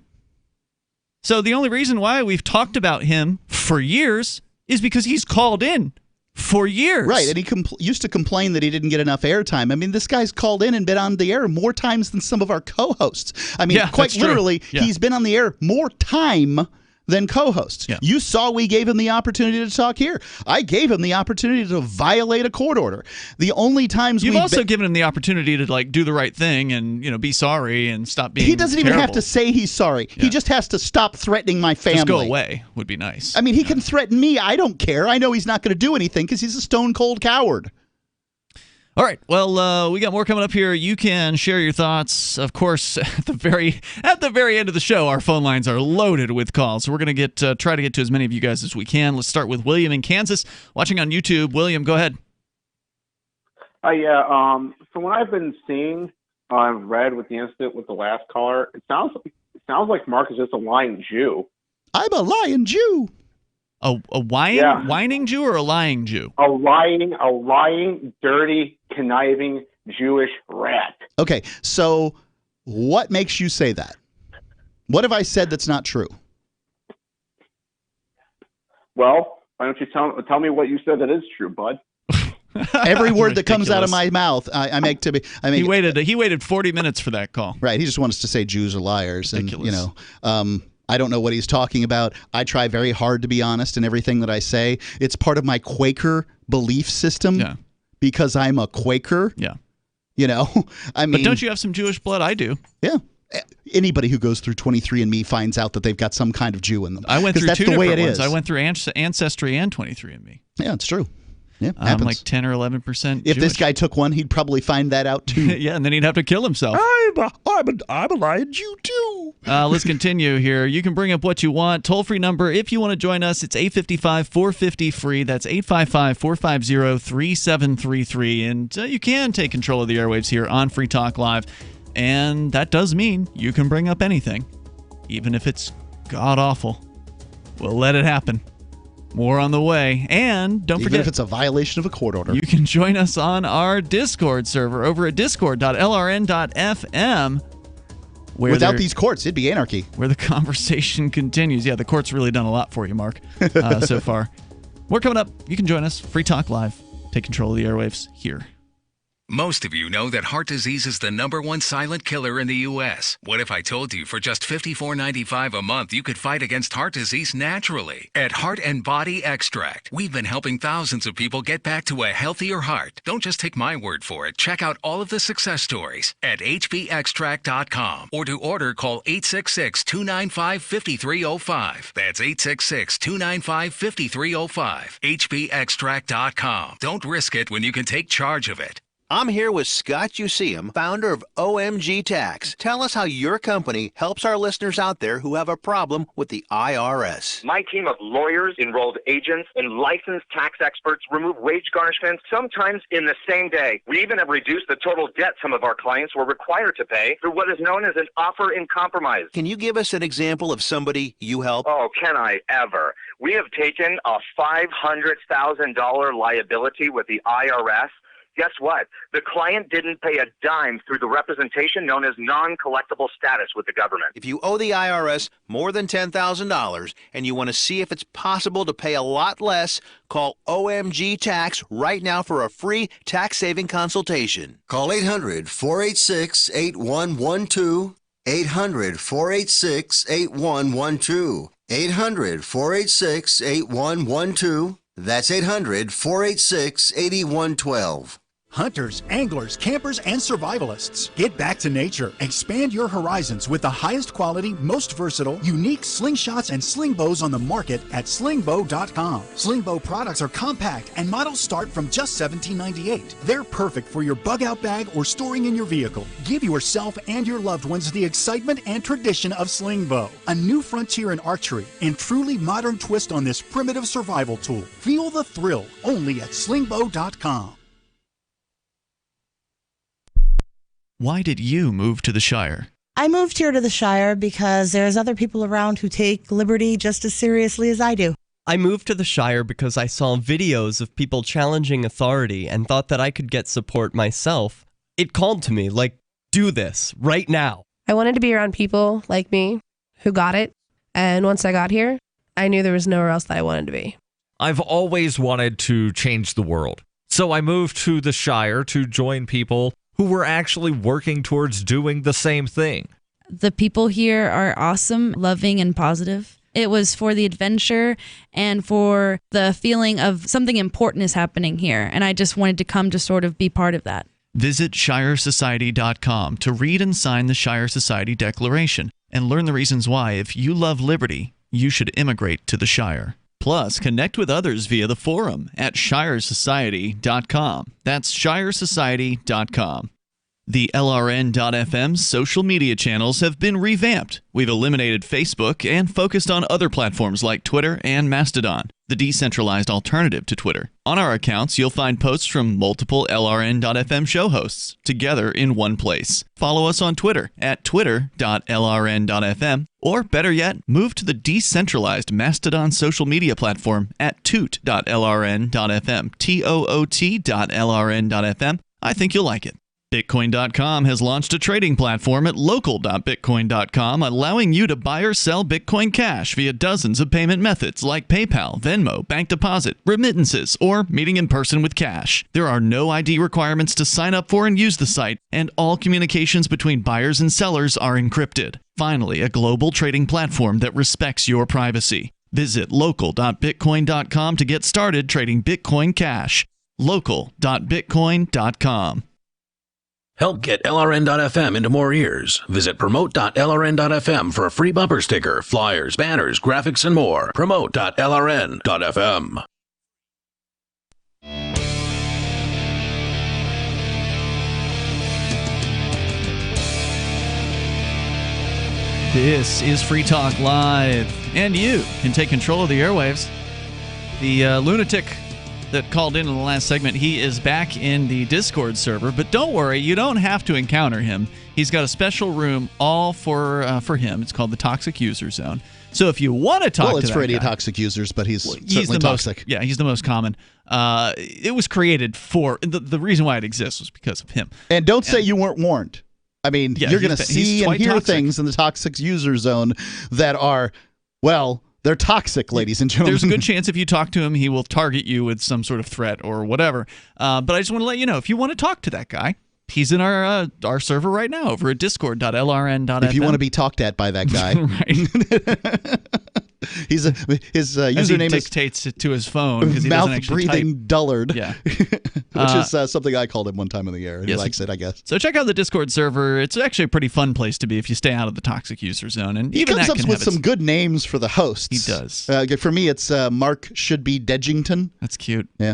So the only reason why we've talked about him for years is because he's called in for years. Right, and he used to complain that he didn't get enough airtime. I mean, this guy's called in and been on the air more times than some of our co-hosts. I mean, quite literally, he's been on the air more time than co-hosts. Yeah. You saw we gave him the opportunity to talk here. I gave him the opportunity to violate a court order. The only times you've also given him the opportunity to do the right thing and be sorry and stop being. He doesn't even have to say he's sorry. Yeah. He just has to stop threatening my family. Just go away would be nice. I mean, he can threaten me. I don't care. I know he's not going to do anything because he's a stone cold coward. All right. Well, we got more coming up here. You can share your thoughts. Of course, at the very end of the show, our phone lines are loaded with calls. So we're going to try to get to as many of you guys as we can. Let's start with William in Kansas, watching on YouTube. William, go ahead. So what I've been seeing, I've read with the incident with the last caller, it sounds like Mark is just a lying Jew. I'm a lying Jew. A whining Jew or a lying Jew? A lying, dirty, conniving Jewish rat. Okay, so what makes you say that? What have I said that's not true? Well, why don't you tell me what you said that is true, bud? Every word that comes out of my mouth, I make to be. He waited 40 minutes for that call. Right. He just wants to say Jews are liars. Ridiculous. And I don't know what he's talking about. I try very hard to be honest in everything that I say. It's part of my Quaker belief system because I'm a Quaker. Yeah. I mean. But don't you have some Jewish blood? I do. Yeah. Anybody who goes through 23andMe finds out that they've got some kind of Jew in them. I went through that's two the way different it ones. is. I went through Ancestry and 23andMe. Yeah, it's true. Yeah, I'm like 10 or 11% If Jewish. this guy took one, he'd probably find that out too. Yeah, and then he'd have to kill himself. I'm a lying Jew too. Let's continue here. You can bring up what you want. Toll-free number if you want to join us. It's 855-450-FREE. That's 855-450-3733. And you can take control of the airwaves here on Free Talk Live. And that does mean you can bring up anything, even if it's god-awful. We'll let it happen. More on the way. And don't forget, even if it's a violation of a court order, you can join us on our Discord server over at discord.lrn.fm. Without these courts, it'd be anarchy. Where the conversation continues. Yeah, the court's really done a lot for you, Mark, so far. More coming up. You can join us. Free Talk Live. Take control of the airwaves here. Most of you know that heart disease is the #1 silent killer in the U.S. What if I told you for just $54.95 a month you could fight against heart disease naturally? At Heart and Body Extract, we've been helping thousands of people get back to a healthier heart. Don't just take my word for it. Check out all of the success stories at hbextract.com, or to order, call 866-295-5305. That's 866-295-5305. hbextract.com. Don't risk it when you can take charge of it. I'm here with Scott Useum, founder of OMG Tax. Tell us how your company helps our listeners out there who have a problem with the IRS. My team of lawyers, enrolled agents, and licensed tax experts remove wage garnishments sometimes in the same day. We even have reduced the total debt some of our clients were required to pay through what is known as an offer in compromise. Can you give us an example of somebody you help? Oh, can I ever? We have taken a $500,000 liability with the IRS. Guess what? The client didn't pay a dime through the representation known as non-collectible status with the government. If you owe the IRS more than $10,000 and you want to see if it's possible to pay a lot less, call OMG Tax right now for a free tax-saving consultation. Call 800-486-8112. 800-486-8112. 800-486-8112. That's 800-486-8112. Hunters, anglers, campers, and survivalists. Get back to nature. Expand your horizons with the highest quality, most versatile, unique slingshots and sling bows on the market at slingbow.com. Sling bow products are compact and models start from just $17.98. They're perfect for your bug out bag or storing in your vehicle. Give yourself and your loved ones the excitement and tradition of sling bow. A new frontier in archery and truly modern twist on this primitive survival tool. Feel the thrill only at slingbow.com. Why did you move to the Shire? I moved here to the Shire because there's other people around who take liberty just as seriously as I do. I moved to the Shire because I saw videos of people challenging authority and thought that I could get support myself. It called to me, like, do this, right now. I wanted to be around people like me who got it, and once I got here, I knew there was nowhere else that I wanted to be. I've always wanted to change the world, so I moved to the Shire to join people who were actually working towards doing the same thing. The people here are awesome, loving, and positive. It was for the adventure and for the feeling of something important is happening here, and I just wanted to come to sort of be part of that. Visit ShireSociety.com to read and sign the Shire Society Declaration and learn the reasons why, if you love liberty, you should immigrate to the Shire. Plus, connect with others via the forum at ShireSociety.com. That's ShireSociety.com. The LRN.FM social media channels have been revamped. We've eliminated Facebook and focused on other platforms like Twitter and Mastodon, the decentralized alternative to Twitter. On our accounts, you'll find posts from multiple LRN.FM show hosts together in one place. Follow us on Twitter at twitter.lrn.fm, or better yet, move to the decentralized Mastodon social media platform at toot.lrn.fm, toot.lrn.fm. I think you'll like it. Bitcoin.com has launched a trading platform at local.bitcoin.com, allowing you to buy or sell Bitcoin Cash via dozens of payment methods like PayPal, Venmo, bank deposit, remittances, or meeting in person with cash. There are no ID requirements to sign up for and use the site, and all communications between buyers and sellers are encrypted. Finally, a global trading platform that respects your privacy. Visit local.bitcoin.com to get started trading Bitcoin Cash. local.bitcoin.com. Help get LRN.FM into more ears. Visit promote.lrn.fm for a free bumper sticker, flyers, banners, graphics, and more. Promote.lrn.fm. This is Free Talk Live, and you can take control of the airwaves. The lunatic that called in the last segment, he is back in the Discord server, but don't worry, you don't have to encounter him. He's got a special room all for him. It's called the Toxic User Zone. So if you want to talk to that it's for any guy, toxic users, but he's certainly the toxic. He's the most common. It was created for the reason why it exists was because of him. And don't say you weren't warned. I mean, you're going to see and hear things in the Toxic User Zone that are, well, they're toxic, ladies and gentlemen. There's a good chance if you talk to him, he will target you with some sort of threat or whatever. But I just want to let you know, if you want to talk to that guy, he's in our server right now over at discord.lrn.fm. If you want to be talked at by that guy. His username dictates it to his phone because he doesn't actually mouth-breathing dullard. Yeah. Which is something I called him one time in the air. He likes it, I guess. So check out the Discord server. It's actually a pretty fun place to be if you stay out of the Toxic User Zone. And he even comes that up with some good names for the hosts. He does. For me, it's Mark Should Be Dedgington. That's cute. Yeah.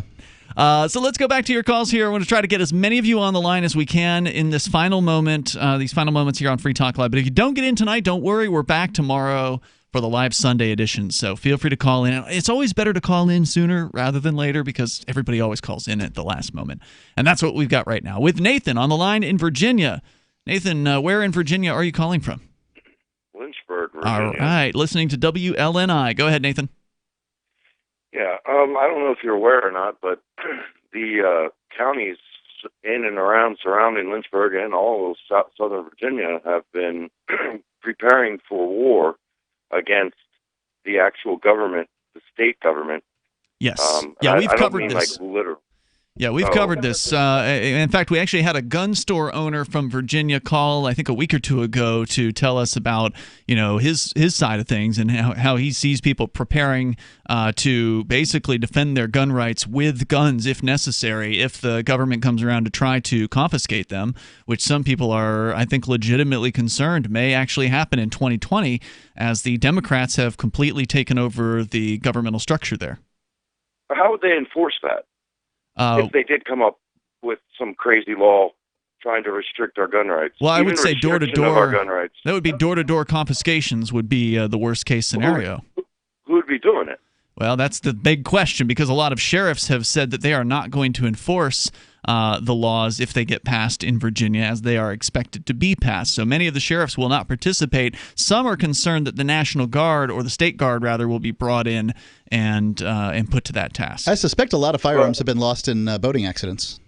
So let's go back to your calls here. I want to try to get as many of you on the line as we can in this final moment, these final moments here on Free Talk Live. But if you don't get in tonight, don't worry. We're back tomorrow for the live Sunday edition. So feel free to call in. It's always better to call in sooner rather than later because everybody always calls in at the last moment. And that's what we've got right now with Nathan on the line in Virginia. Nathan, where in Virginia are you calling from? Lynchburg, Virginia. All right. Listening to WLNI. Go ahead, Nathan. Yeah, I don't know if you're aware or not, but the counties in and around surrounding Lynchburg and all of southern Virginia have been preparing for war against the actual government, the state government. Yes. We've covered this. Like literal. Yeah, we've covered this. In fact, we actually had a gun store owner from Virginia call, I think, a week or two ago to tell us about, his side of things and how he sees people preparing to basically defend their gun rights with guns if necessary, if the government comes around to try to confiscate them, which some people are, I think, legitimately concerned may actually happen in 2020 as the Democrats have completely taken over the governmental structure there. How would they enforce that? If they did come up with some crazy law trying to restrict our gun rights. Well, I would say door-to-door. Gun rights. That would be door-to-door confiscations would be the worst-case scenario. Who would be doing it? Well, that's the big question because a lot of sheriffs have said that they are not going to enforce the laws if they get passed in Virginia as they are expected to be passed. So many of the sheriffs will not participate. Some are concerned that the National Guard, or the State Guard rather, will be brought in and put to that task. I suspect a lot of firearms have been lost in boating accidents.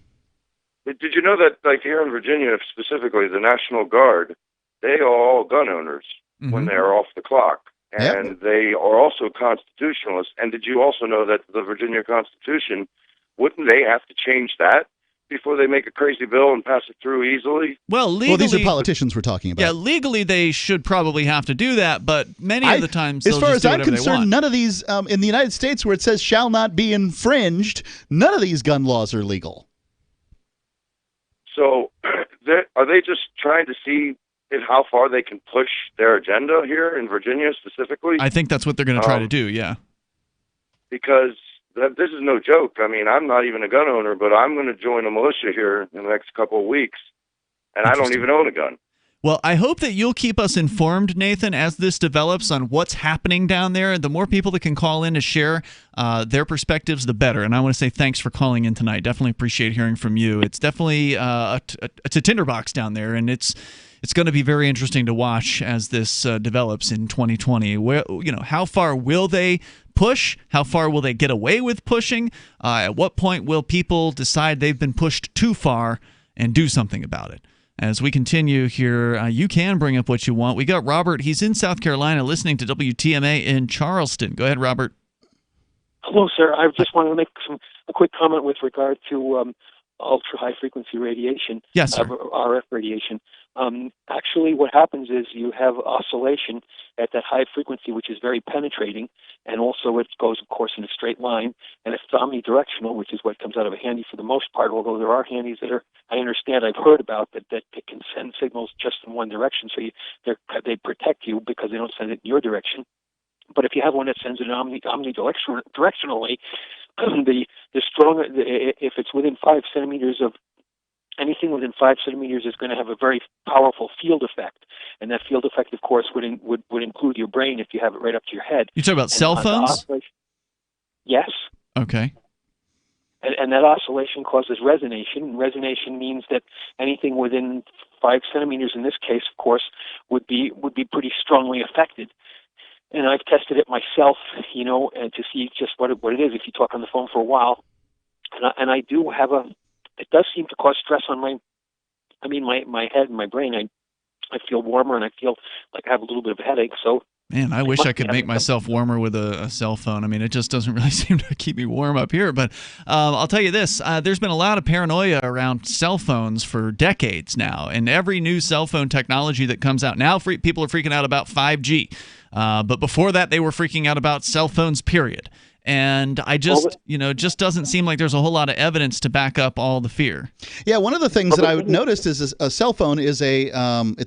Did you know that, like here in Virginia specifically, the National Guard, they are all gun owners when they are off the clock. And they are also constitutionalists. And did you also know that the Virginia Constitution, wouldn't they have to change that before they make a crazy bill and pass it through easily? Well, legally, these are politicians we're talking about. Yeah, legally they should probably have to do that, but many of the times as they'll far just as do I'm whatever they want. concerned, none of these in the United States where it says shall not be infringed, none of these gun laws are legal. So are they just trying to see how far they can push their agenda here in Virginia specifically? I think that's what they're going to try to do, yeah. Because this is no joke. I mean, I'm not even a gun owner, but I'm going to join a militia here in the next couple of weeks, and I don't even own a gun. Well, I hope that you'll keep us informed, Nathan, as this develops on what's happening down there. The more people that can call in to share their perspectives, the better. And I want to say thanks for calling in tonight. Definitely appreciate hearing from you. It's definitely it's a tinderbox down there, and it's going to be very interesting to watch as this develops in 2020. Where, how far will they push? How far will they get away with pushing? At what point will people decide they've been pushed too far and do something about it? As we continue here, you can bring up what you want. We got Robert. He's in South Carolina listening to WTMA in Charleston. Go ahead, Robert. Hello, sir. I just wanted to make a quick comment with regard to ultra-high frequency radiation, yes, sir. RF radiation. Actually, what happens is you have oscillation at that high frequency, which is very penetrating, and also it goes, of course, in a straight line, and it's omnidirectional, which is what comes out of a handy for the most part, although there are handies that are, I understand, I've heard about, that can send signals just in one direction, so they protect you because they don't send it in your direction. But if you have one that sends it omnidirectionally, the stronger, if it's within 5 centimeters of anything within 5 centimeters is going to have a very powerful field effect, and that field effect, of course, would include your brain if you have it right up to your head. You talk about cell phones? Yes. Okay. And that oscillation causes resonation. And resonation means that anything within 5 centimeters, in this case, of course, would be pretty strongly affected. And I've tested it myself, and to see just what it is if you talk on the phone for a while. And I do have it does seem to cause stress on my head and my brain. I feel warmer and I feel like I have a little bit of a headache. So, man, I wish I could make myself warmer with a cell phone. I mean, it just doesn't really seem to keep me warm up here. But I'll tell you this, there's been a lot of paranoia around cell phones for decades now. And every new cell phone technology that comes out now, people are freaking out about 5G. But before that, they were freaking out about cell phones, period. And I just, just doesn't seem like there's a whole lot of evidence to back up all the fear. Yeah, one of the things that I noticed is a cell phone is it's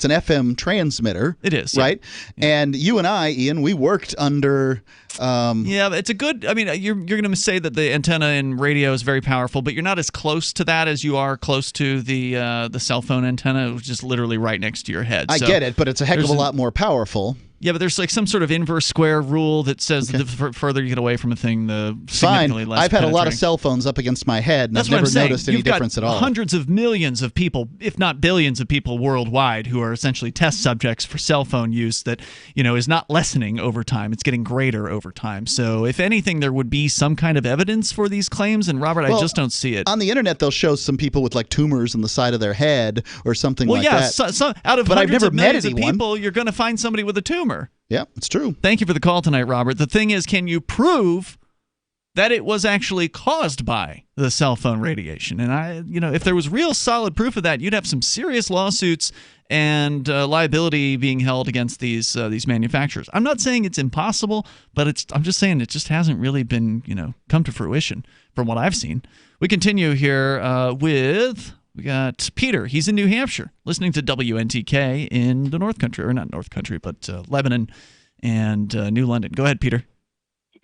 an FM transmitter. It is, right? Yeah. And you and I, Ian, we worked under. Yeah, it's a good. I mean, you're going to say that the antenna in radio is very powerful, but you're not as close to that as you are close to the cell phone antenna, which is literally right next to your head. I get it, but it's a heck of a lot more powerful. Yeah, but there's like some sort of inverse square rule that says the further you get away from a thing, the significantly less. I've had a lot of cell phones up against my head, and I've never noticed any difference at all. Hundreds of millions of people, if not billions of people worldwide, who are essentially test subjects for cell phone use that, is not lessening over time. It's getting greater over time. So if anything, there would be some kind of evidence for these claims. And Robert, I just don't see it. On the internet, they'll show some people with like tumors on the side of their head or something like that. Well, yeah, out of hundreds of millions of people, you're going to find somebody with a tumor. Yeah, it's true. Thank you for the call tonight, Robert. The thing is, can you prove that it was actually caused by the cell phone radiation? And if there was real solid proof of that, you'd have some serious lawsuits and liability being held against these manufacturers. I'm not saying it's impossible, but I'm just saying it just hasn't really been come to fruition from what I've seen. We continue here we got Peter. He's in New Hampshire, listening to WNTK in the North Country, or not North Country, but Lebanon and New London. Go ahead, Peter.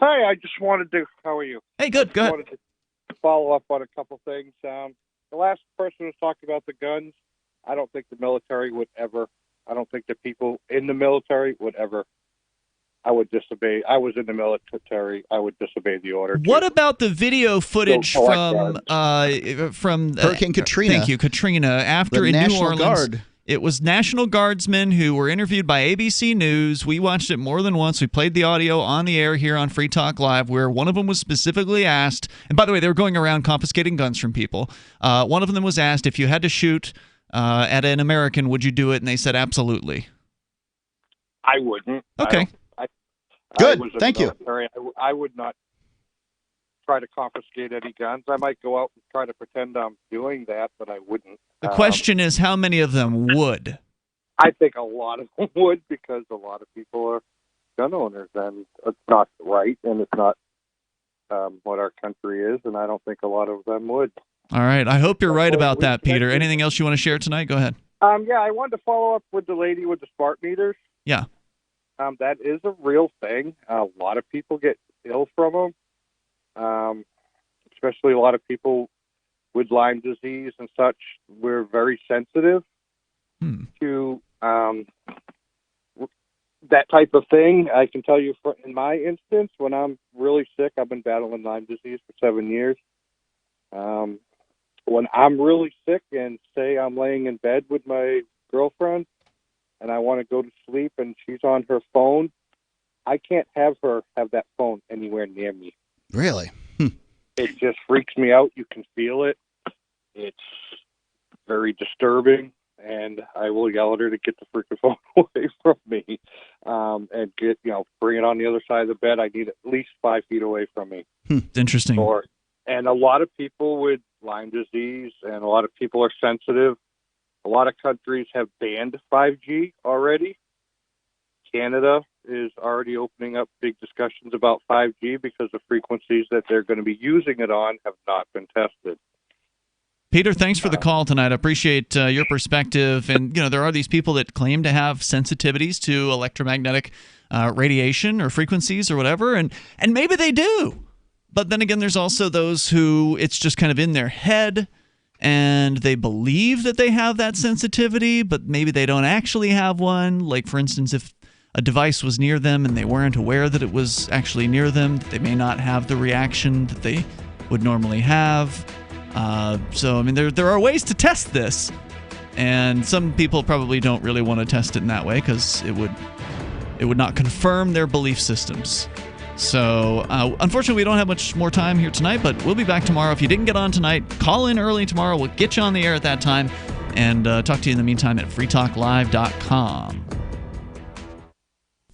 Hi, I just wanted to. How are you? Hey, good. Go ahead. Wanted to follow up on a couple things. The last person was talking about the guns. I don't think the military would ever. I don't think the people in the military would ever. I would disobey. I was in the military. I would disobey the order. What about the video footage from Hurricane Katrina? Thank you, Katrina. After in New Orleans, Guard. It was National Guardsmen who were interviewed by ABC News. We watched it more than once. We played the audio on the air here on Free Talk Live, where one of them was specifically asked. And by the way, they were going around confiscating guns from people. One of them was asked if you had to shoot at an American, would you do it? And they said absolutely. I wouldn't. Okay. Good. Thank you. I would not try to confiscate any guns. I might go out and try to pretend I'm doing that, but I wouldn't. The question is, how many of them would? I think a lot of them would, because a lot of people are gun owners, and it's not right, and it's not what our country is, and I don't think a lot of them would. All right. I hope you're right about that, Peter. Anything else you want to share tonight? Go ahead. Yeah, I wanted to follow up with the lady with the smart meters. Yeah. That is a real thing. A lot of people get ill from them, especially a lot of people with Lyme disease and such. We're very sensitive to that type of thing. I can tell you, in my instance, when I'm really sick, I've been battling Lyme disease for 7 years. When I'm really sick and say I'm laying in bed with my girlfriend, and I want to go to sleep and she's on her phone, I can't have her have that phone anywhere near me. Really? It just freaks me out. You can feel it. It's very disturbing, and I will yell at her to get the freaking phone away from me, and bring it on the other side of the bed. I need it at least 5 feet away from me. It's interesting. And a lot of people with Lyme disease, and a lot of people are sensitive. A lot of countries have banned 5G already. Canada is already opening up big discussions about 5G because the frequencies that they're going to be using it on have not been tested. Peter, thanks for the call tonight. I appreciate your perspective. And, there are these people that claim to have sensitivities to electromagnetic radiation or frequencies or whatever, and maybe they do. But then again, there's also those who it's just kind of in their head, and they believe that they have that sensitivity, but maybe they don't actually have one. Like, for instance, if a device was near them and they weren't aware that it was actually near them, they may not have the reaction that they would normally have. So, I mean, there are ways to test this, and some people probably don't really want to test it in that way because it would not confirm their belief systems. So, unfortunately, we don't have much more time here tonight, but we'll be back tomorrow. If you didn't get on tonight, call in early tomorrow. We'll get you on the air at that time, and talk to you in the meantime at freetalklive.com.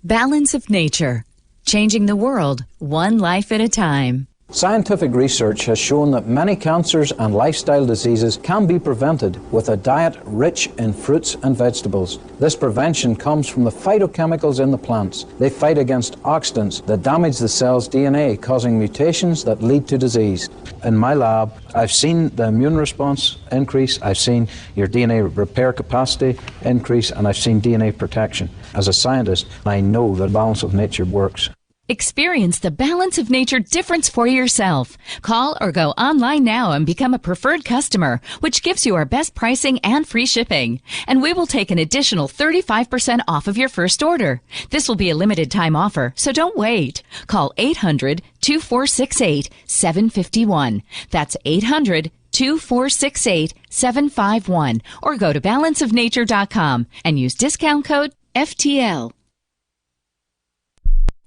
Balance of Nature, changing the world one life at a time. Scientific research has shown that many cancers and lifestyle diseases can be prevented with a diet rich in fruits and vegetables. This prevention comes from the phytochemicals in the plants. They fight against oxidants that damage the cell's DNA, causing mutations that lead to disease. In my lab, I've seen the immune response increase, I've seen your DNA repair capacity increase, and I've seen DNA protection. As a scientist, I know that balance of nature works. Experience the balance of nature difference for yourself. Call or go online now and become a preferred customer, which gives you our best pricing and free shipping. And we will take an additional 35% off of your first order. This will be a limited time offer, so don't wait. Call 800-2468-751. That's 800-2468-751. Or go to balanceofnature.com and use discount code FTL.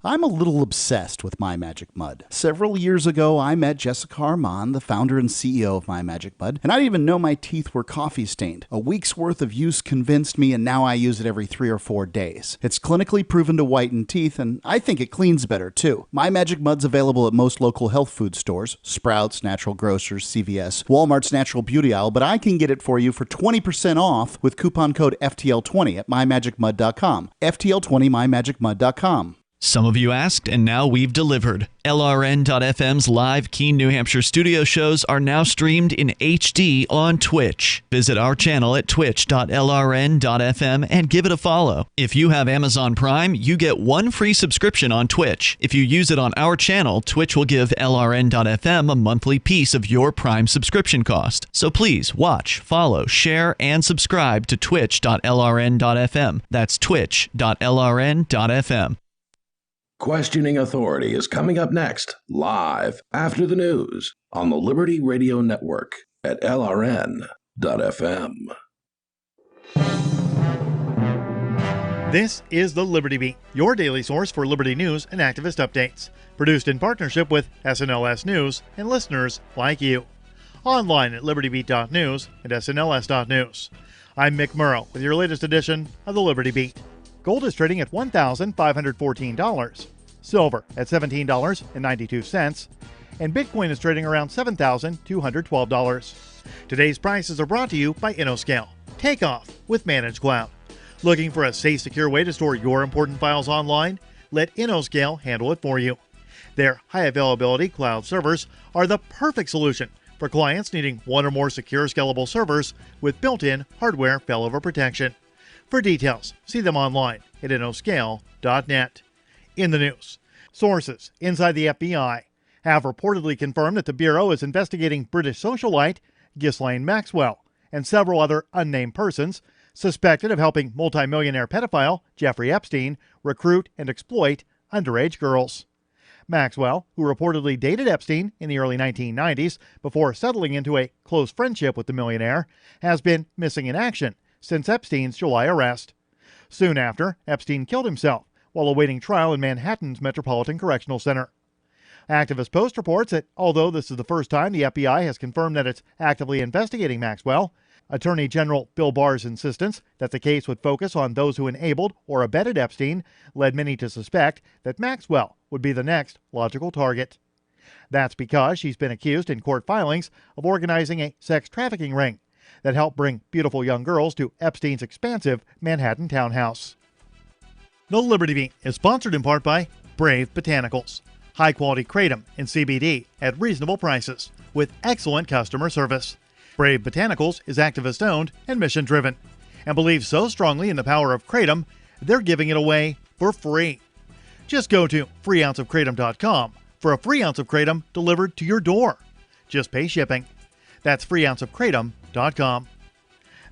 I'm a little obsessed with My Magic Mud. Several years ago, I met Jessica Armand, the founder and CEO of My Magic Mud, and I didn't even know my teeth were coffee stained. A week's worth of use convinced me, and now I use it every 3 or 4 days. It's clinically proven to whiten teeth, and I think it cleans better too. My Magic Mud's available at most local health food stores, Sprouts, Natural Grocers, CVS, Walmart's Natural Beauty Aisle, but I can get it for you for 20% off with coupon code FTL20 at mymagicmud.com. FTL20 mymagicmud.com. Some of you asked, and now we've delivered. LRN.FM's live Keene, New Hampshire studio shows are now streamed in HD on Twitch. Visit our channel at twitch.lrn.fm and give it a follow. If you have Amazon Prime, you get 1 free subscription on Twitch. If you use it on our channel, Twitch will give LRN.FM a monthly piece of your Prime subscription cost. So please watch, follow, share, and subscribe to twitch.lrn.fm. That's twitch.lrn.fm. Questioning Authority is coming up next, live after the news on the Liberty Radio Network at LRN.FM. This is the Liberty Beat, your daily source for Liberty news and activist updates. Produced in partnership with SNLS News and listeners like you. Online at libertybeat.news and snls.news. I'm Mick Murrow with your latest edition of the Liberty Beat. Gold is trading at $1,514. Silver at $17.92. And Bitcoin is trading around $7,212. Today's prices are brought to you by InnoScale. Take off with Managed Cloud. Looking for a safe, secure way to store your important files online? Let InnoScale handle it for you. Their high-availability cloud servers are the perfect solution for clients needing 1 or more secure, scalable servers with built-in hardware failover protection. For details, see them online at innoscale.net. In the news, sources inside the FBI have reportedly confirmed that the Bureau is investigating British socialite Ghislaine Maxwell and several other unnamed persons suspected of helping multimillionaire pedophile Jeffrey Epstein recruit and exploit underage girls. Maxwell, who reportedly dated Epstein in the early 1990s before settling into a close friendship with the millionaire, has been missing in action since Epstein's July arrest. Soon after, Epstein killed himself while awaiting trial in Manhattan's Metropolitan Correctional Center. Activist Post reports that although this is the first time the FBI has confirmed that it's actively investigating Maxwell, Attorney General Bill Barr's insistence that the case would focus on those who enabled or abetted Epstein led many to suspect that Maxwell would be the next logical target. That's because she's been accused in court filings of organizing a sex trafficking ring that helped bring beautiful young girls to Epstein's expansive Manhattan townhouse. The Liberty Beat is sponsored in part by Brave Botanicals. High-quality kratom and CBD at reasonable prices with excellent customer service. Brave Botanicals is activist-owned and mission-driven and believes so strongly in the power of kratom, they're giving it away for free. Just go to freeounceofkratom.com for a free ounce of kratom delivered to your door. Just pay shipping. That's freeounceofkratom.com.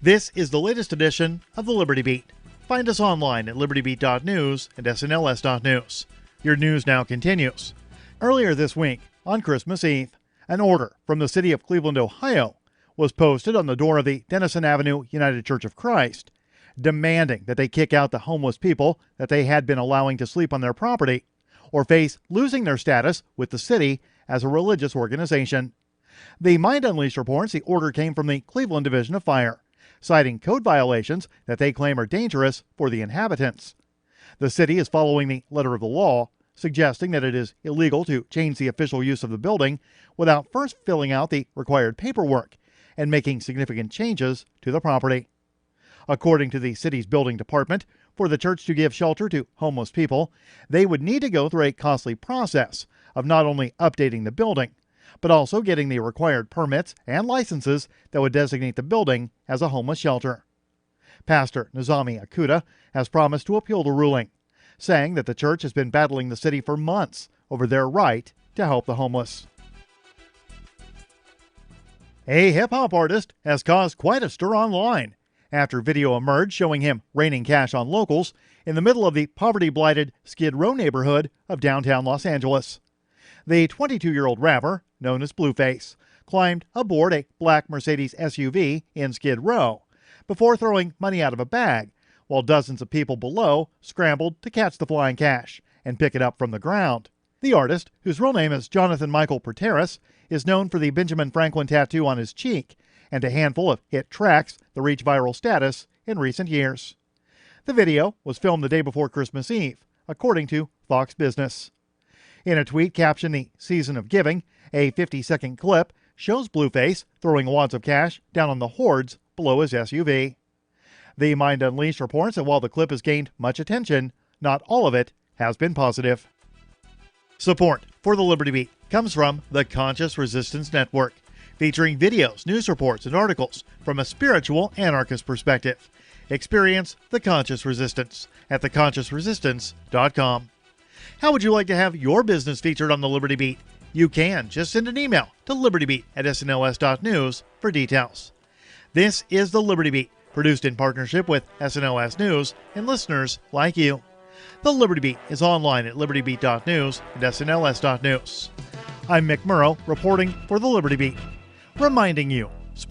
This is the latest edition of the Liberty Beat. Find us online at libertybeat.news and snls.news. Your news now continues. Earlier this week, on Christmas Eve, an order from the city of Cleveland, Ohio, was posted on the door of the Denison Avenue United Church of Christ, demanding that they kick out the homeless people that they had been allowing to sleep on their property, or face losing their status with the city as a religious organization. The Mind Unleashed reports the order came from the Cleveland Division of Fire, citing code violations that they claim are dangerous for the inhabitants. The city is following the letter of the law, suggesting that it is illegal to change the official use of the building without first filling out the required paperwork and making significant changes to the property. According to the city's building department, for the church to give shelter to homeless people, they would need to go through a costly process of not only updating the building, but also getting the required permits and licenses that would designate the building as a homeless shelter. Pastor Nizami Akuta has promised to appeal the ruling, saying that the church has been battling the city for months over their right to help the homeless. A hip-hop artist has caused quite a stir online after video emerged showing him raining cash on locals in the middle of the poverty-blighted Skid Row neighborhood of downtown Los Angeles. The 22-year-old rapper, known as Blueface, climbed aboard a black Mercedes SUV in Skid Row before throwing money out of a bag, while dozens of people below scrambled to catch the flying cash and pick it up from the ground. The artist, whose real name is Jonathan Michael Prateris, is known for the Benjamin Franklin tattoo on his cheek and a handful of hit tracks that reached viral status in recent years. The video was filmed the day before Christmas Eve, according to Fox Business. In a tweet captioned "The Season of Giving," a 50-second clip shows Blueface throwing wads of cash down on the hordes below his SUV. The Mind Unleashed reports that while the clip has gained much attention, not all of it has been positive. Support for the Liberty Beat comes from the Conscious Resistance Network, featuring videos, news reports, and articles from a spiritual anarchist perspective. Experience the Conscious Resistance at theconsciousresistance.com. How would you like to have your business featured on the Liberty Beat? You can. Just send an email to libertybeat@snls.news for details. This is the Liberty Beat, produced in partnership with SNLS News and listeners like you. The Liberty Beat is online at libertybeat.news and snls.news. I'm Mick Murrow, reporting for the Liberty Beat, reminding you